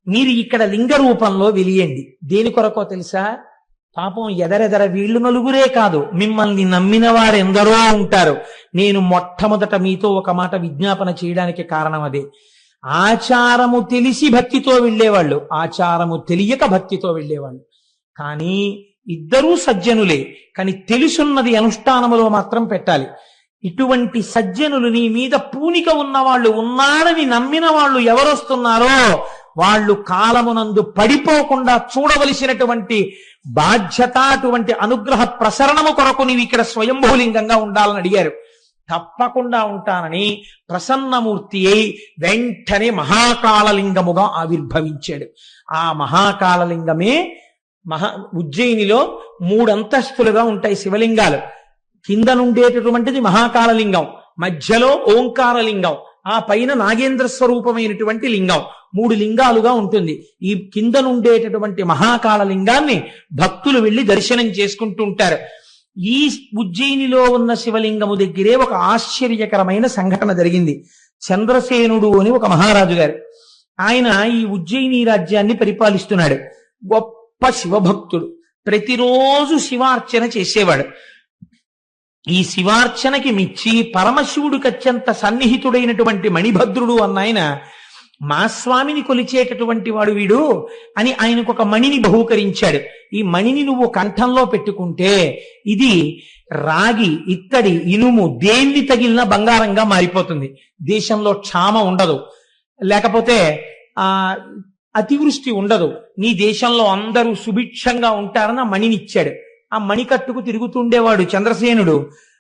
మీరు ఇక్కడ లింగ రూపంలో వెలియండి. దేని కొరకో తెలుసా? పాపం ఎదరెదర వీళ్ళు నలుగురే కాదు, మిమ్మల్ని నమ్మిన వారు ఎందరో ఉంటారు. నేను మొట్టమొదట మీతో ఒక మాట విజ్ఞాపన చేయడానికి కారణం అదే. ఆచారము తెలిసి భక్తితో వెళ్ళేవాళ్ళు, ఆచారము తెలియక భక్తితో వెళ్ళేవాళ్ళు. కానీ ఇద్దరూ సజ్జనులే, కానీ తెలుసున్నది అనుష్ఠానములో మాత్రం పెట్టాలి. ఇటువంటి సజ్జనులు, నీ మీద పూనిక ఉన్నవాళ్ళు, ఉన్నాడని నమ్మిన వాళ్ళు ఎవరొస్తున్నారో వాళ్ళు కాలమునందు పడిపోకుండా చూడవలసినటువంటి బాధ్యత, అటువంటి అనుగ్రహ ప్రసరణము కొరకు నీవు ఇక్కడ స్వయంభూలింగంగా ఉండాలని అడిగారు. తప్పకుండా ఉంటానని ప్రసన్నమూర్తి అయి వెంటనే మహాకాళలింగముగా ఆవిర్భవించాడు. ఆ మహాకాళలింగమే ఉజ్జయినిలో 3 అంతస్తులుగా ఉంటాయి శివలింగాలు. కింద నుండేటటువంటిది మహాకాళలింగం, మధ్యలో ఓంకారలింగం, ఆ పైన నాగేంద్ర స్వరూపమైనటువంటి లింగం. 3 లింగాలుగా ఉంటుంది. ఈ కింద నుండేటటువంటి మహాకాళలింగాన్ని భక్తులు వెళ్లి దర్శనం చేసుకుంటూ ఉంటారు. ఈ ఉజ్జయినిలో ఉన్న శివలింగము దగ్గరే ఒక ఆశ్చర్యకరమైన సంఘటన జరిగింది. చంద్రసేనుడు అని ఒక మహారాజు గారు, ఆయన ఈ ఉజ్జయిని రాజ్యాన్ని పరిపాలిస్తున్నాడు. గొప్ప శివభక్తుడు, ప్రతిరోజు శివార్చన చేసేవాడు. ఈ శివార్చనకి మిచ్చి పరమశివుడికి అత్యంత సన్నిహితుడైనటువంటి మణిభద్రుడు అన్నాయన, మా స్వామిని కొలిచేటటువంటి వాడు వీడు అని ఆయనకు ఒక మణిని బహూకరించాడు. ఈ మణిని నువ్వు కంఠంలో పెట్టుకుంటే ఇది రాగి, ఇత్తడి, ఇనుము దేన్ని తగిలినా బంగారంగా మారిపోతుంది. దేశంలో క్షామ ఉండదు, లేకపోతే అతివృష్టి ఉండదు, నీ దేశంలో అందరూ సుభిక్షంగా ఉంటారని ఆ మణినిచ్చాడు. ఆ మణికట్టుకు తిరుగుతుండేవాడు చంద్రసేనుడు.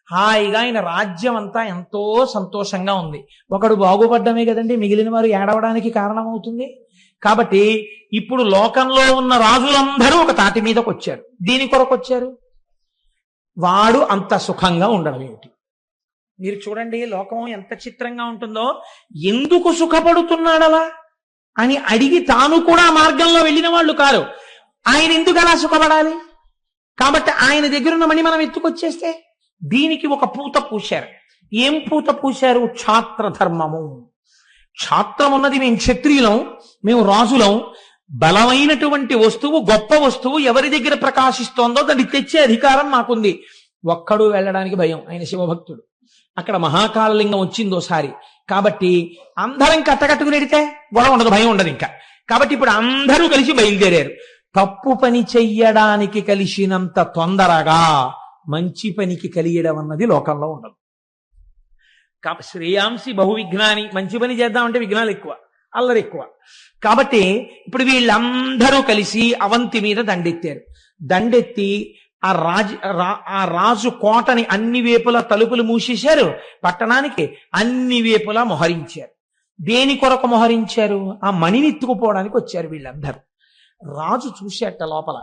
హాయిగా ఆయన రాజ్యం అంతా ఎంతో సంతోషంగా ఉంది. ఒకడు బాగుపడ్డమే కదండి మిగిలిన వారు ఏడవడానికి కారణమవుతుంది. కాబట్టి ఇప్పుడు లోకంలో ఉన్న రాజులందరూ ఒక తాటి మీదకి వచ్చారు. దీని కొరకు వచ్చారు, వాడు అంత సుఖంగా ఉండడం ఏమిటి? మీరు చూడండి లోకం ఎంత చిత్రంగా ఉంటుందో. ఎందుకు సుఖపడుతున్నాడలా అని అడిగి తాను కూడా మార్గంలో వెళ్ళిన వాళ్ళు కారు. ఆయన ఎందుకు అలా సుఖపడాలి? కాబట్టి ఆయన దగ్గరున్న మణి మనం ఎత్తుకొచ్చేస్తే దీనికి ఒక పూత పూశారు. ఏం పూత పూశారు? క్షాత్ర ధర్మము. క్షాత్రం ఉన్నది, మేము క్షత్రియులం, మేము రాజులం. బలమైనటువంటి వస్తువు, గొప్ప వస్తువు ఎవరి దగ్గర ప్రకాశిస్తోందో దాన్ని తెచ్చే అధికారం మాకుంది. ఒక్కడు వెళ్ళడానికి భయం, ఆయన శివభక్తుడు. అక్కడ మహాకాళలింగం వచ్చిందోసారి, కాబట్టి అందరం కట్టకట్టుకుని ఎడితే గొడవ ఉండదు, భయం ఉండదు ఇంకా. కాబట్టి ఇప్పుడు అందరూ కలిసి బయలుదేరారు. తప్పు పని చెయ్యడానికి కలిసినంత తొందరగా మంచి పనికి కలియడం అన్నది లోకంలో ఉండదు. శ్రేయాంసి బహు విఘ్నాని, మంచి పని చేద్దామంటే విఘ్నాలు ఎక్కువ, అల్లరి ఎక్కువ. కాబట్టి ఇప్పుడు వీళ్ళందరూ కలిసి అవంతి మీద దండెత్తారు. దండెత్తి ఆ రాజు కోటని అన్ని వేపులా తలుపులు మూసేశారు, పట్టణానికి అన్ని వేపులా మొహరించారు. దేని కొరకు మొహరించారు? ఆ మణిని ఎత్తుకుపోవడానికి వచ్చారు వీళ్ళందరూ. రాజు చూశాట లోపల,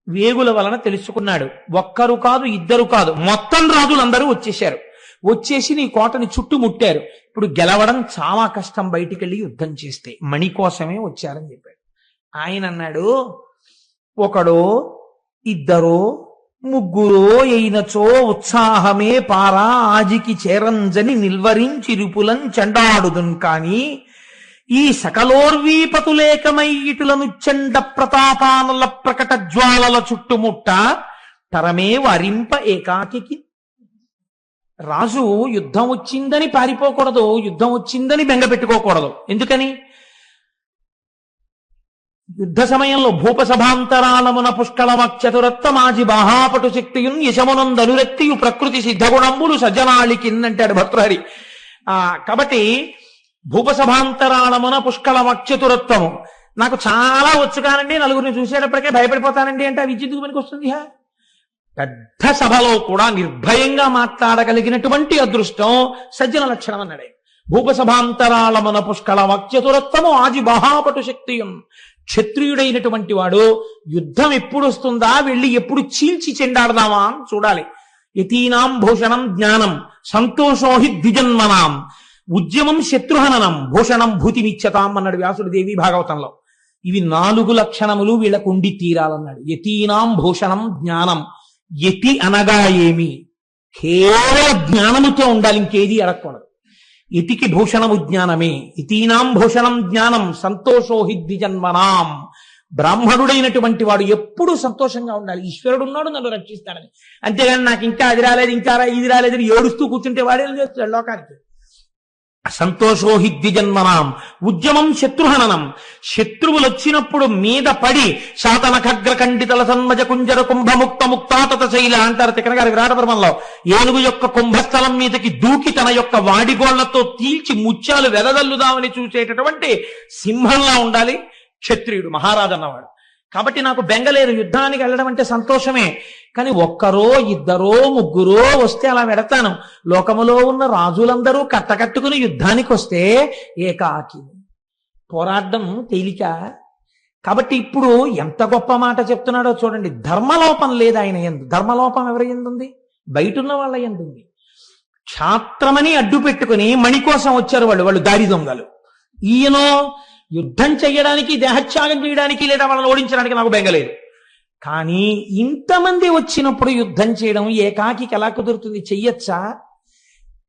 వేగుల వలన తెలుసుకున్నాడు. ఒక్కరు కాదు, ఇద్దరు కాదు, మొత్తం రాజులందరూ వచ్చేశారు. వచ్చేసి నీ కోటని చుట్టుముట్టారు. ఇప్పుడు గెలవడం చాలా కష్టం, బయటికి వెళ్ళి యుద్ధం చేస్తే. మణి కోసమే వచ్చారని చెప్పాడు. ఆయన అన్నాడు, ఒకడో ఇద్దరో ముగ్గురో అయినచో ఉత్సాహమే పారా ఆజికి చేరంజని నిల్వరించిరుపులం చెండాడుదున్ కాని ఈ సకలోర్వీపతులేకమై ఇటులను చండ ప్రతాపానల ప్రకట జ్వాలల చుట్టుముట్ట తరమే వరింప ఏకాకి. రాజు యుద్ధం వచ్చిందని పారిపోకూడదు, యుద్ధం వచ్చిందని బెంగ పెట్టుకోకూడదు. ఎందుకని? యుద్ధ సమయంలో భూపసభాంతరాలమున పుష్కళమక్షతురత్వమాజి బాహాపటు శక్తియున్ యశమునందనురక్తియు ప్రకృతి సిద్ధగుణంబులు సజ్జనాళికిన్నంటాడు భర్తృహరి. కాబట్టి భూపసభాంతరాలమున పుష్కళమక్షతురత్వము, నాకు చాలా వచ్చు కానండి, నలుగురిని చూసేటప్పటికే భయపడిపోతానండి అంటే ఆ విద్యుత్ పనికి వస్తుంది. పెద్ద సభలో కూడా నిర్భయంగా మాట్లాడగలిగినటువంటి అదృష్టం సజ్జన లక్షణం అన్నాడే. భూపసభాంతరాలమున పుష్కళమక్షతురత్వము ఆజి బాహాపటు శక్తియున్. క్షత్రియుడైనటువంటి వాడు యుద్ధం ఎప్పుడు వస్తుందా, వెళ్ళి ఎప్పుడు చీల్చి చెండాడదామా అని చూడాలి. యతీనాం భూషణం జ్ఞానం సంతోషోహి ద్విజన్మనాం ఉద్యమం శత్రుహననం భూషణం భూతిమిచ్చతాం అన్నాడు వ్యాసుడు దేవి భాగవతంలో. ఇవి 4 లక్షణములు వీళ్ళకు ఉండి తీరాలన్నాడు. యతీనాం భూషణం జ్ఞానం. యతి అనగా ఏమి? కేవల జ్ఞానముతో ఉండాలి, ఇంకేది అడగకూడదు. యతికి భూషణము జ్ఞానమే. యతీనాం భూషణం జ్ఞానం సంతోషో హిద్ది జన్మనాం. బ్రాహ్మణుడైనటువంటి వాడు ఎప్పుడూ సంతోషంగా ఉండాలి. ఈశ్వరుడు ఉన్నాడు, నన్ను రక్షిస్తాడని. అంతేగాని నాకు ఇంకా అది రాలేదు, ఇంకా ఇది రాలేదు ఏడుస్తూ కూర్చుంటే వాడేం చేస్తాడు లోకానికి? సంతోషో హిద్ది జన్మనాం. ఉద్యమం శత్రుహననం. శత్రువులు వచ్చినప్పుడు మీద పడి శాతన ఖగ్ర ఖండితల సన్మజ కుంజర కుంభముక్త ముక్తాతత శైల అంటారు తిక్కనగారి విరాటపర్వంలో. ఏనుగు యొక్క కుంభస్థలం మీదకి దూకి తన యొక్క వాడిగోళ్లతో తీల్చి ముత్యాలు వెదజల్లుదామని చూసేటటువంటి సింహంలా ఉండాలి క్షత్రియుడు, మహారాజు అన్నవాడు. కాబట్టి నాకు బెంగలేదు, యుద్ధానికి వెళ్ళడం అంటే సంతోషమే. కానీ ఒక్కరో ఇద్దరో ముగ్గురో వస్తే అలా వెడతాను. లోకములో ఉన్న రాజులందరూ కట్టకట్టుకుని యుద్ధానికి వస్తే ఏకాకి పోరాడడం తేలిక. కాబట్టి ఇప్పుడు ఎంత గొప్ప మాట చెప్తున్నాడో చూడండి. ధర్మలోపం లేదు ఆయన యందు. ధర్మలోపం ఎవరి యందుంది? బయటున్న వాళ్ళ యందుంది. క్షాత్రమని అడ్డు పెట్టుకుని మణి కోసం వచ్చారు వాళ్ళు దారి దొంగలు. ఈయనో యుద్ధం చేయడానికి, దేహత్యాగం చేయడానికి, లేదా వాళ్ళని ఓడించడానికి నాకు బెంగలేదు. కానీ ఇంతమంది వచ్చినప్పుడు యుద్ధం చేయడం ఏకాకి ఎలా కుదురుతుంది? చెయ్యొచ్చా?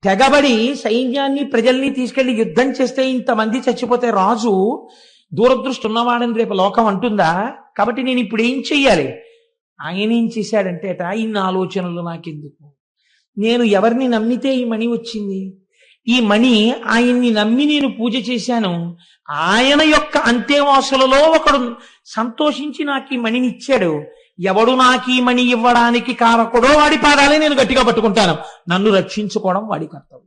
తెగబడి సైన్యాన్ని ప్రజల్ని తీసుకెళ్లి యుద్ధం చేస్తే ఇంతమంది చచ్చిపోతే రాజు దూరదృష్టి ఉన్నవాడని రేపు లోకం అంటుందా? కాబట్టి నేను ఇప్పుడు ఏం చెయ్యాలి? ఆయన ఏం చేశాడంటే ఇన్ని ఆలోచనలు నాకెందుకు? నేను ఎవరిని నమ్మితే ఈ మణి వచ్చింది? ఈ మణి ఆయన్ని నమ్మి నేను పూజ చేశాను. ఆయన యొక్క అంత్యవాసులలో ఒకడు సంతోషించి నాకు ఈ మణిని ఇచ్చాడు. ఎవడు నాకు ఈ మణి ఇవ్వడానికి కారకుడో వాడి పాదాలే నేను గట్టిగా పట్టుకుంటాను. నన్ను రక్షించుకోవడం వాడి కర్తవ్యం.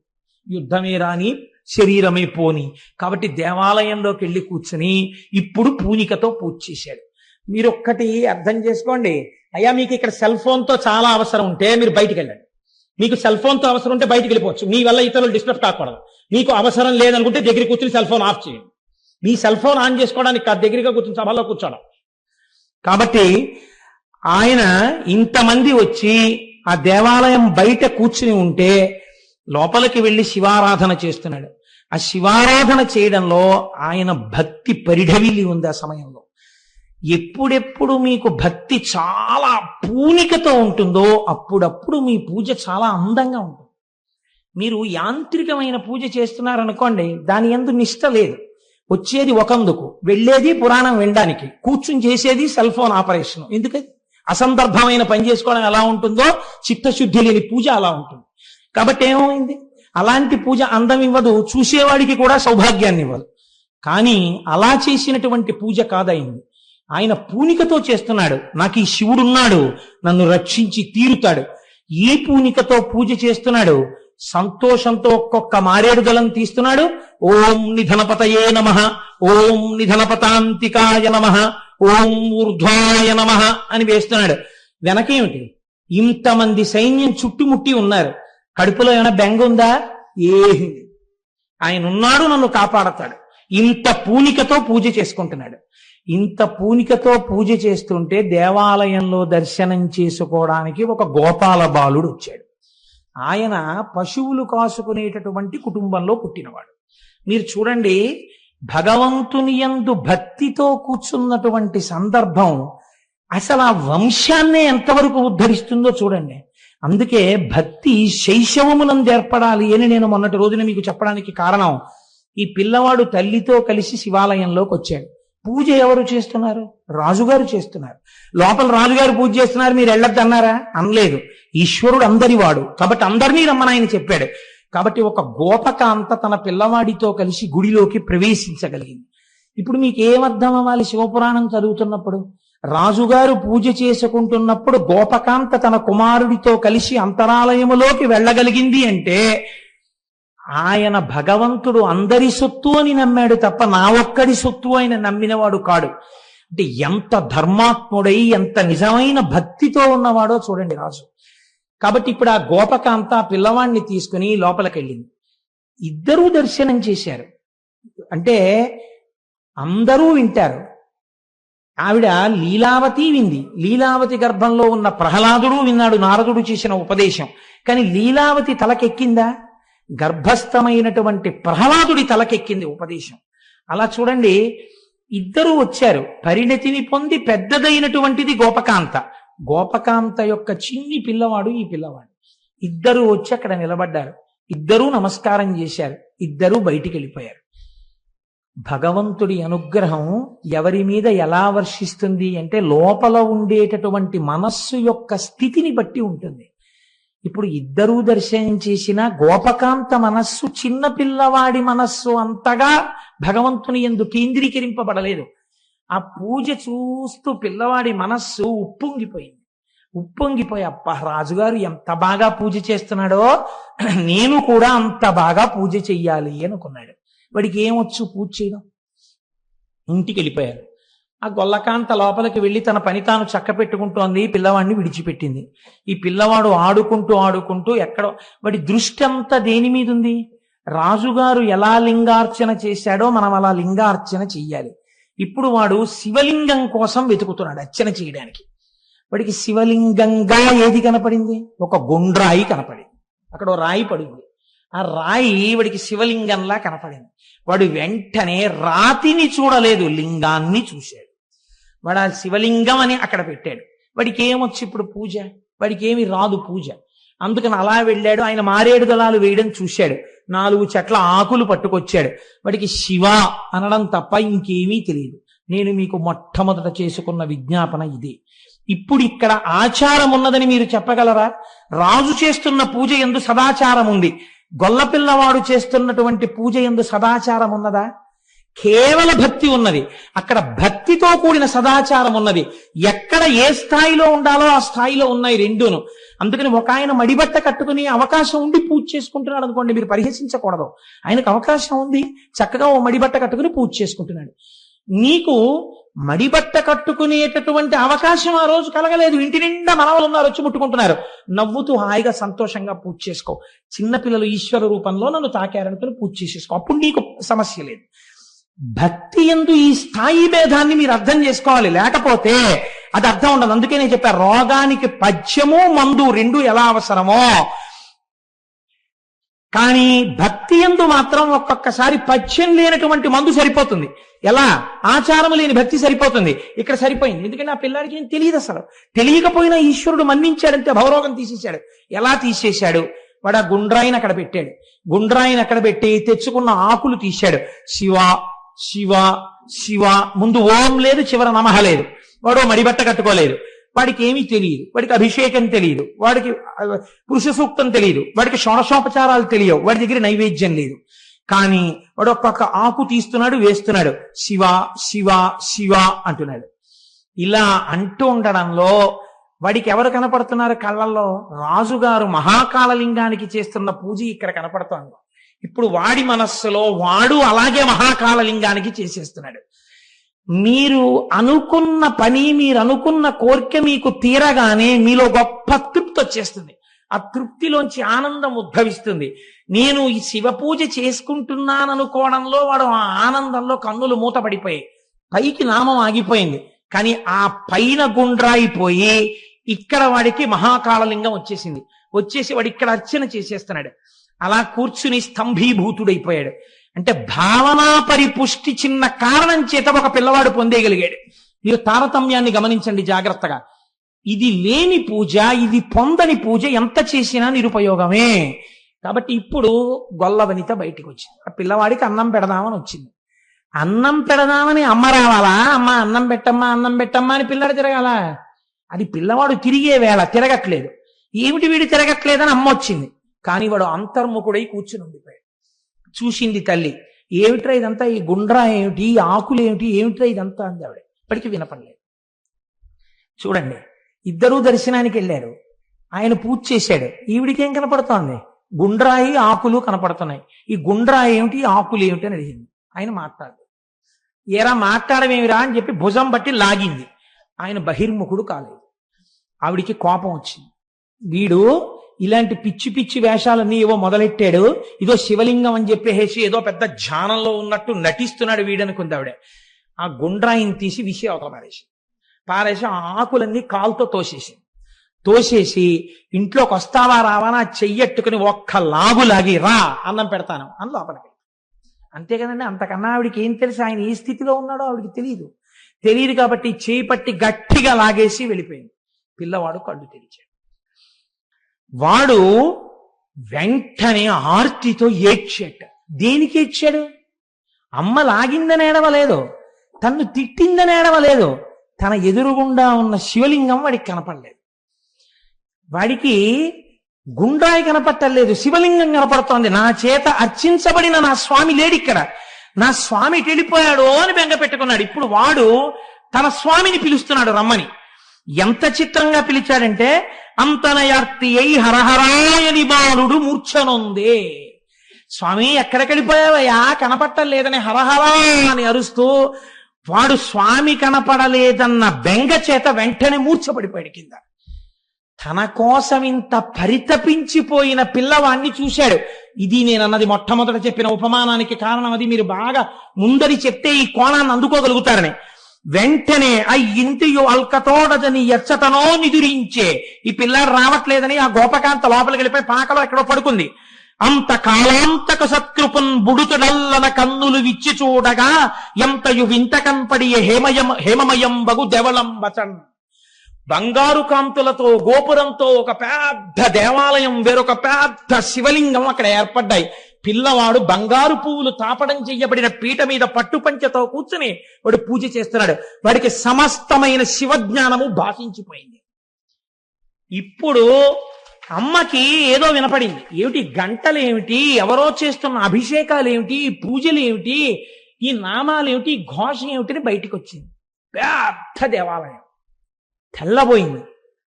యుద్ధమే రాని శరీరమే పోని. కాబట్టి దేవాలయంలోకి వెళ్ళి కూర్చుని ఇప్పుడు పూనికతో పూజ చేశాడు. మీరు ఒక్కటి అర్థం చేసుకోండి. అయ్యా మీకు ఇక్కడ సెల్ ఫోన్తో చాలా అవసరం ఉంటే మీరు బయటికి వెళ్ళండి. మీకు సెల్ ఫోన్తో అవసరం ఉంటే బయటికి వెళ్ళిపోవచ్చు. మీ వల్ల ఇతరులు డిస్టర్బ్ కాకూడదు. మీకు అవసరం లేదనుకుంటే దగ్గర కూర్చుని సెల్ ఫోన్ ఆఫ్ చేయండి. మీ సెల్ ఫోన్ ఆన్ చేసుకోవడానికి దగ్గరగా కూర్చుని సభలో కూర్చోడం. కాబట్టి ఆయన ఇంతమంది వచ్చి ఆ దేవాలయం బయట కూర్చుని ఉంటే లోపలికి వెళ్ళి శివారాధన చేస్తున్నాడు. ఆ శివారాధన చేయడంలో ఆయన భక్తి పరిఢవిల్లి ఉంది. ఆ సమయంలో ఎప్పుడెప్పుడు మీకు భక్తి చాలా పూనికతో ఉంటుందో అప్పుడప్పుడు మీ పూజ చాలా అందంగా ఉంటుంది. మీరు యాంత్రికమైన పూజ చేస్తున్నారనుకోండి, దాని యందు నిష్ట లేదు. వచ్చేది ఒకందుకు, వెళ్ళేది పురాణం వినడానికి, కూర్చుని చేసేది సెల్ ఫోన్ ఆపరేషన్. ఎందుకని? అసందర్భమైన పని చేసుకోవడం ఎలా ఉంటుందో చిత్తశుద్ధి లేని పూజ అలా ఉంటుంది. కాబట్టి ఏమైంది? అలాంటి పూజ అందం ఇవ్వదు, చూసేవాడికి కూడా సౌభాగ్యాన్ని ఇవ్వదు. కానీ అలా చేసినటువంటి పూజ కాదయింది. ఆయన పూనికతో చేస్తున్నాడు. నాకు ఈ శివుడున్నాడు, నన్ను రక్షించి తీరుతాడు. ఈ పూనికతో పూజ చేస్తున్నాడు. సంతోషంతో ఒక్కొక్క మారేడు దళం తీస్తున్నాడు. ఓం నిధనపతయే నమః, ఓం నిధనపతాంతికాయ నమః, ఓం ఊర్ధ్వాయ నమః అని వేస్తున్నాడు. వెనకేమిటి? ఇంతమంది సైన్యం చుట్టుముట్టి ఉన్నారు. కడుపులో ఏమైనా బెంగ ఉందా? ఏమి. ఆయన ఉన్నాడు, నన్ను కాపాడతాడు. ఇంత పూనికతో పూజ చేసుకుంటున్నాడు. ఇంత పూనికతో పూజ చేస్తుంటే దేవాలయంలో దర్శనం చేసుకోవడానికి ఒక గోపాల బాలుడు వచ్చాడు. ఆయన పశువులు కాసుకునేటటువంటి కుటుంబంలో పుట్టినవాడు. మీరు చూడండి, భగవంతుని యందు భక్తితో కూర్చున్నటువంటి సందర్భం అసలు ఆ వంశాన్నే ఎంతవరకు ఉద్ధరిస్తుందో చూడండి. అందుకే భక్తి శైశవమునందు ఏర్పడాలి అని నేను మొన్నటి రోజున మీకు చెప్పడానికి కారణం, ఈ పిల్లవాడు తల్లితో కలిసి శివాలయంలోకి వచ్చాడు. పూజ ఎవరు చేస్తున్నారు? రాజుగారు చేస్తున్నారు. లోపల రాజుగారు పూజ చేస్తున్నారు, మీరు వెళ్ళొద్దు అన్నారా? అనలేదు. ఈశ్వరుడు అందరివాడు కాబట్టి అందరినీ రమ్మని ఆయన చెప్పాడు. కాబట్టి ఒక గోపకాంత తన పిల్లవాడితో కలిసి గుడిలోకి ప్రవేశించగలిగింది. ఇప్పుడు మీకు ఏమర్థం అవ్వాలి? శివపురాణం చదువుతున్నప్పుడు రాజుగారు పూజ చేసుకుంటున్నప్పుడు గోపకాంత తన కుమారుడితో కలిసి అంతరాలయములోకి వెళ్ళగలిగింది అంటే ఆయన భగవంతుడు అందరి సొత్తు అని నమ్మాడు తప్ప నా ఒక్కడి సొత్తు ఆయన నమ్మినవాడు కాడు. అంటే ఎంత ధర్మాత్ముడై ఎంత నిజమైన భక్తితో ఉన్నవాడో చూడండి రాజు. కాబట్టి ఇప్పుడు ఆ గోపకాంత పిల్లవాడిని తీసుకుని లోపలికి వెళ్ళింది. ఇద్దరూ దర్శనం చేశారు. అంటే అందరూ వింటారు. ఆవిడ లీలావతి వింది. లీలావతి గర్భంలో ఉన్న ప్రహ్లాదుడు విన్నాడు నారదుడు చేసిన ఉపదేశం. కానీ లీలావతి తలకెక్కిందా? గర్భస్థమైనటువంటి ప్రహ్లాదుడి తలకెక్కింది ఉపదేశం. అలా చూడండి, ఇద్దరూ వచ్చారు. పరిణతిని పొంది పెద్దదైనటువంటిది గోపకాంత. గోపకాంత యొక్క చిన్ని పిల్లవాడు ఈ పిల్లవాడు. ఇద్దరూ వచ్చి అక్కడ నిలబడ్డారు. ఇద్దరూ నమస్కారం చేశారు. ఇద్దరూ బయటికి వెళ్ళిపోయారు. భగవంతుడి అనుగ్రహం ఎవరి మీద ఎలా వర్షిస్తుంది అంటే లోపల ఉండేటటువంటి మనస్సు యొక్క స్థితిని బట్టి ఉంటుంది. ఇప్పుడు ఇద్దరూ దర్శనం చేసిన గోపకాంత మనస్సు చిన్న పిల్లవాడి మనస్సు అంతగా భగవంతుని యందు కేంద్రీకరింపబడలేదు. ఆ పూజ చూస్తూ పిల్లవాడి మనస్సు ఉప్పొంగిపోయింది. ఉప్పొంగిపోయి అప్ప రాజుగారు ఎంత బాగా పూజ చేస్తున్నాడో నేను కూడా అంత బాగా పూజ చెయ్యాలి అనుకున్నాడు. వాడికి ఏమొచ్చు పూజ చేయడం. ఇంటికి వెళ్ళిపోయారు. ఆ గొల్లకాంత లోపలికి వెళ్ళి తన పని తాను చక్క పెట్టుకుంటోంది. పిల్లవాడిని విడిచిపెట్టింది. ఈ పిల్లవాడు ఆడుకుంటూ ఆడుకుంటూ ఎక్కడో వాడి దృష్టి అంతా దేని మీద ఉంది? రాజుగారు ఎలా లింగార్చన చేశాడో మనం అలా లింగార్చన చెయ్యాలి. ఇప్పుడు వాడు శివలింగం కోసం వెతుకుతున్నాడు అర్చన చేయడానికి. వాడికి శివలింగంగా ఏది కనపడింది? ఒక గుండ్రాయి కనపడింది. అక్కడ ఓ రాయి పడింది. ఆ రాయి వాడికి శివలింగంలా కనపడింది. వాడు వెంటనే రాతిని చూడలేదు, లింగాన్ని చూశాడు. వాడు ఆ శివలింగం అని అక్కడ పెట్టాడు. వాడికి ఏమొచ్చి ఇప్పుడు పూజ? వాడికి ఏమి రాదు పూజ. అందుకని అలా వెళ్ళాడు. ఆయన మారేడు దళాలు వేయడం చూశాడు. 4 చెట్ల ఆకులు పట్టుకొచ్చాడు. వాడికి శివ అనడం తప్ప ఇంకేమీ తెలియదు. నేను మీకు మొట్టమొదట చేసుకున్న విజ్ఞాపన ఇదే. ఇప్పుడు ఇక్కడ ఆచారం ఉన్నదని మీరు చెప్పగలరా? రాజు చేస్తున్న పూజ యందు సదాచారం ఉంది. గొల్లపిల్లవాడు చేస్తున్నటువంటి పూజ యందు సదాచారం ఉన్నదా? కేవల భక్తి ఉన్నది. అక్కడ భక్తితో కూడిన సదాచారం ఉన్నది. ఎక్కడ ఏ స్థాయిలో ఉండాలో ఆ స్థాయిలో ఉన్నాయి రెండూను. అందుకని ఒక ఆయన మడిబట్ట కట్టుకుని అవకాశం ఉండి పూజ చేసుకుంటున్నాడు అనుకోండి, మీరు పరిహసించకూడదు. ఆయనకు అవకాశం ఉంది, చక్కగా ఓ మడిబట్ట కట్టుకుని పూజ చేసుకుంటున్నాడు. నీకు మడిబట్ట కట్టుకునేటటువంటి అవకాశం ఆ రోజు కలగలేదు. ఇంటి నిండా మనవలు ఉన్నారు, వచ్చి ముట్టుకుంటున్నారు. నవ్వుతూ హాయిగా సంతోషంగా పూజ చేసుకో. చిన్నపిల్లలు ఈశ్వర రూపంలో నన్ను తాకారనుకుని పూజ చేసేసుకో. అప్పుడు నీకు సమస్య లేదు. భక్తి యందు ఈ స్థాయి భేదాన్ని మీరు అర్థం చేసుకోవాలి. లేకపోతే అది అర్థం ఉండదు. అందుకే నేను చెప్పాను, రోగానికి పథ్యము మందు రెండు ఎలా అవసరమో, కానీ భక్తి యందు మాత్రం ఒక్కొక్కసారి పథ్యం లేనటువంటి మందు సరిపోతుంది. ఎలా? ఆచారం లేని భక్తి సరిపోతుంది. ఇక్కడ సరిపోయింది. ఎందుకంటే ఆ పిల్లాడికి ఏం తెలియదు అసలు. తెలియకపోయినా ఈశ్వరుడు మన్నించాడంటే భవరోగం తీసేశాడు. ఎలా తీసేశాడు? వాడు ఆ గుండ్రాయిని అక్కడ పెట్టాడు. గుండ్రాయిని అక్కడ పెట్టి తెచ్చుకున్న ఆకులు తీశాడు. శివ శివ శివ, ముందు ఓం లేదు, చివర నమః లేదు. వాడు మడిబట్ట కట్టుకోలేదు. వాడికి ఏమీ తెలియదు. వాడికి అభిషేకం తెలియదు. వాడికి పురుష సూక్తం తెలియదు. వాడికి షోడశోపచారాలు తెలియవు. వాడి దగ్గర నైవేద్యం లేదు. కానీ వాడు ఒక్కొక్క ఆకు తీస్తున్నాడు, వేస్తున్నాడు. శివ శివ శివ అంటున్నాడు. ఇలా అంటూ ఉండడంలో వాడికి ఎవరు కనపడుతున్నారు కళ్ళల్లో? రాజుగారు మహాకాళలింగానికి చేస్తున్న పూజ ఇక్కడ కనపడుతోంది. ఇప్పుడు వాడి మనస్సులో వాడు అలాగే మహాకాళలింగానికి చేసేస్తున్నాడు. మీరు అనుకున్న పని, మీరు అనుకున్న కోరిక మీకు తీరగానే మీలో గొప్ప తృప్తి వచ్చేస్తుంది. ఆ తృప్తిలోంచి ఆనందం ఉద్భవిస్తుంది. నేను ఈ శివ పూజ చేసుకుంటున్నాననుకోవడంలో వాడు ఆ ఆనందంలో కన్నులు మూతపడిపోయాయి. పైకి నామం ఆగిపోయింది. కానీ ఆ పైన గుండ్రాయిపోయి ఇక్కడ వాడికి మహాకాళలింగం వచ్చేసింది. వచ్చేసి వాడు ఇక్కడ అర్చన చేసేస్తున్నాడు. అలా కూర్చుని స్తంభీభూతుడైపోయాడు. అంటే భావనా పరిపుష్టి చిన్న కారణం చేత ఒక పిల్లవాడు పొందేయగలిగాడు. మీరు తారతమ్యాన్ని గమనించండి జాగ్రత్తగా. ఇది లేని పూజ, ఇది పొందని పూజ ఎంత చేసినా నిరుపయోగమే. కాబట్టి ఇప్పుడు గొల్ల వనిత బయటికి వచ్చింది. ఆ పిల్లవాడికి అన్నం పెడదామని వచ్చింది. అన్నం పెడదామని అమ్మ రావాలా? అమ్మ అన్నం పెట్టమ్మా, అన్నం పెట్టమ్మా అని పిల్లాడు తిరగాల? అది పిల్లవాడు తిరిగే వేళ తిరగట్లేదు. ఏమిటి వీడు తిరగట్లేదని అమ్మ వచ్చింది. కానీ వాడు అంతర్ముఖుడై కూర్చుని ఉండిపోయాడు. చూసింది తల్లి. ఏమిట్రా ఇదంతా? ఈ గుండ్రా ఏమిటి, ఈ ఆకులు ఏమిటి, ఏమిట్రా ఇదంతా అంది ఆవిడ. ఇప్పటికీ వినపడలేదు. చూడండి, ఇద్దరూ దర్శనానికి వెళ్ళారు. ఆయన పూజ చేశాడు. ఈవిడికి ఏం కనపడుతోంది? గుండ్రాయి ఆకులు కనపడుతున్నాయి. ఈ గుండ్రా ఏమిటి, ఆకులు ఏమిటి అని అడిగింది. ఆయన మాట్లాడదు. ఏరా మాట్లాడమేమిరా అని చెప్పి భుజం బట్టి లాగింది. ఆయన బహిర్ముఖుడు కాలేదు. ఆవిడికి కోపం వచ్చింది. వీడు ఇలాంటి పిచ్చి పిచ్చి వేషాలన్నీ ఏవో మొదలెట్టాడు. ఇదో శివలింగం అని చెప్పేసి ఏదో పెద్ద ధ్యానంలో ఉన్నట్టు నటిస్తున్నాడు వీడనుకుంది ఆవిడ. ఆ గుండ్రాయిని తీసి విసి అవతల పారేసి ఆ ఆకులన్నీ కాలుతో తోసేసి ఇంట్లోకి వస్తావా రావా నా చెయ్యట్టుకుని ఒక్క లాగు లాగి రా అన్నం పెడతాను అని లోపలికి. అంతే కదండి. అంతకన్నా ఆవిడికి ఏం తెలుసు ఆయన ఏ స్థితిలో ఉన్నాడో ఆవిడికి తెలియదు కాబట్టి చేయి పట్టి గట్టిగా లాగేసి వెళ్ళిపోయింది. పిల్లవాడు కళ్ళు తెరిచాడు. వాడు వెంటనే ఆర్తితో ఏడ్చాడు. దేనికి ఏడ్చాడు? అమ్మ లాగిందని ఏడవలేదు, తన్ను తిట్టిందని ఏడవలేదు, తన ఎదురుగుండా ఉన్న శివలింగం వాడికి కనపడలేదు. వాడికి గుండ్రాయి కనపట్టలేదు, శివలింగం కనపడుతోంది. నా చేత అర్చించబడిన నా స్వామి లేడిక్కడ, నా స్వామి వెళ్ళిపోయాడు అని బెంగ పెట్టుకున్నాడు. ఇప్పుడు వాడు తన స్వామిని పిలుస్తున్నాడు రమ్మని. ఎంత చిత్రంగా పిలిచాడంటే, అంతనయార్తి అయి హరహరాయని బాలుడు మూర్ఛనొందే. స్వామి ఎక్కడికి వెళ్ళిపోయావయ్యా, కనపట్టలేదని హరహరా అని అరుస్తూ వాడు స్వామి కనపడలేదన్న బెంగ చేత వెంటనే మూర్ఛపడిపోయాడు కింద. తన కోసం ఇంత పరితపించిపోయిన పిల్లవాణ్ణి చూశాడు. ఇది నేనన్నది మొట్టమొదట చెప్పిన ఉపమానానికి కారణం. అది మీరు బాగా ముందరి చెప్తే ఈ కోణాన్ని అందుకోగలుగుతారని. వెంటనే ఆ ఇంటియు అల్కతోడదని ఎచ్చటనో నిదురించే, ఈ పిల్లాడు రావట్లేదని ఆ గోపకాంత లోపలికి వెళ్ళిపోయి పాకలో ఎక్కడో పడుకుంది. అంత కాలాంతక సత్కృపన్ బుడుతుడల్లన కన్నులు విచ్చి చూడగా ఎంతయు వింత కన్పడి హేమమయం బగు దెవళం వచన్. బంగారు కాంతులతో గోపురంతో ఒక పెద్ద దేవాలయం, వేరొక పెద్ద శివలింగం అక్కడ ఏర్పడ్డాయి. పిల్లవాడు బంగారు పువ్వులు తాపడం చెయ్యబడిన పీట మీద పట్టుపంచతో కూర్చుని వాడు పూజ చేస్తున్నాడు. వాడికి సమస్తమైన శివజ్ఞానము భాషించిపోయింది. ఇప్పుడు అమ్మకి ఏదో వినపడింది. ఏమిటి గంటలేమిటి, ఎవరో చేస్తున్న అభిషేకాలేమిటి, పూజలేమిటి, ఈ నామాలేమిటి, ఘోష ఏమిటిని బయటికి వచ్చింది. పెద్ద దేవాలయం తెల్లబోయింది.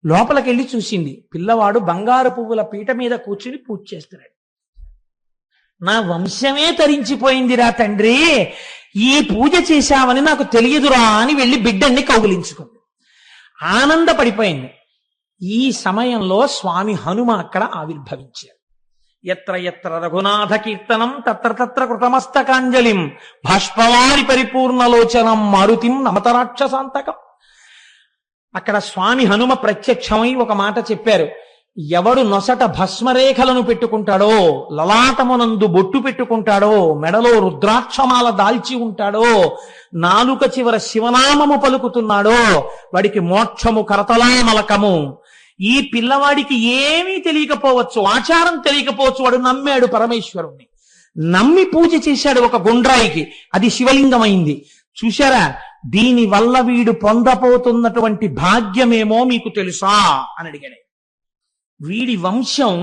లోపలికెళ్ళి చూసింది. పిల్లవాడు బంగారు పువ్వుల పీట మీద కూర్చుని పూజ చేస్తున్నాడు. నా వంశమే తరించిపోయిందిరా తండ్రి, ఈ పూజ చేశామని నాకు తెలియదురా అని వెళ్ళి బిడ్డన్ని కౌగిలించుకుంది. ఆనందపడిపోయింది. ఈ సమయంలో స్వామి హనుమ అక్కడ ఆవిర్భవించారు. ఎత్ర ఎత్ర రఘునాథ కీర్తనం తత్ర తత్ర కృతమస్తకాంజలిం బాష్పవారి పరిపూర్ణలోచనం మారుతిం నమతరాక్షసాంతకం. అక్కడ స్వామి హనుమ ప్రత్యక్షమై ఒక మాట చెప్పారు. ఎవడు నొసట భస్మరేఖలను పెట్టుకుంటాడో, లలాటమునందు బొట్టు పెట్టుకుంటాడో, మెడలో రుద్రాక్షమాల దాల్చి ఉంటాడో, నాలుక చివర శివనామము పలుకుతున్నాడో, వాడికి మోక్షము కరతలామలకము. ఈ పిల్లవాడికి ఏమీ తెలియకపోవచ్చు, ఆచారం తెలియకపోవచ్చు, వాడు నమ్మాడు పరమేశ్వరుణ్ణి. నమ్మి పూజ చేశాడు ఒక గుండ్రాయికి, అది శివలింగమైంది. చూశారా, దీని వల్ల వీడు పొందపోతున్నటువంటి భాగ్యమేమో మీకు తెలుసా అని అడిగాడు. వీడి వంశం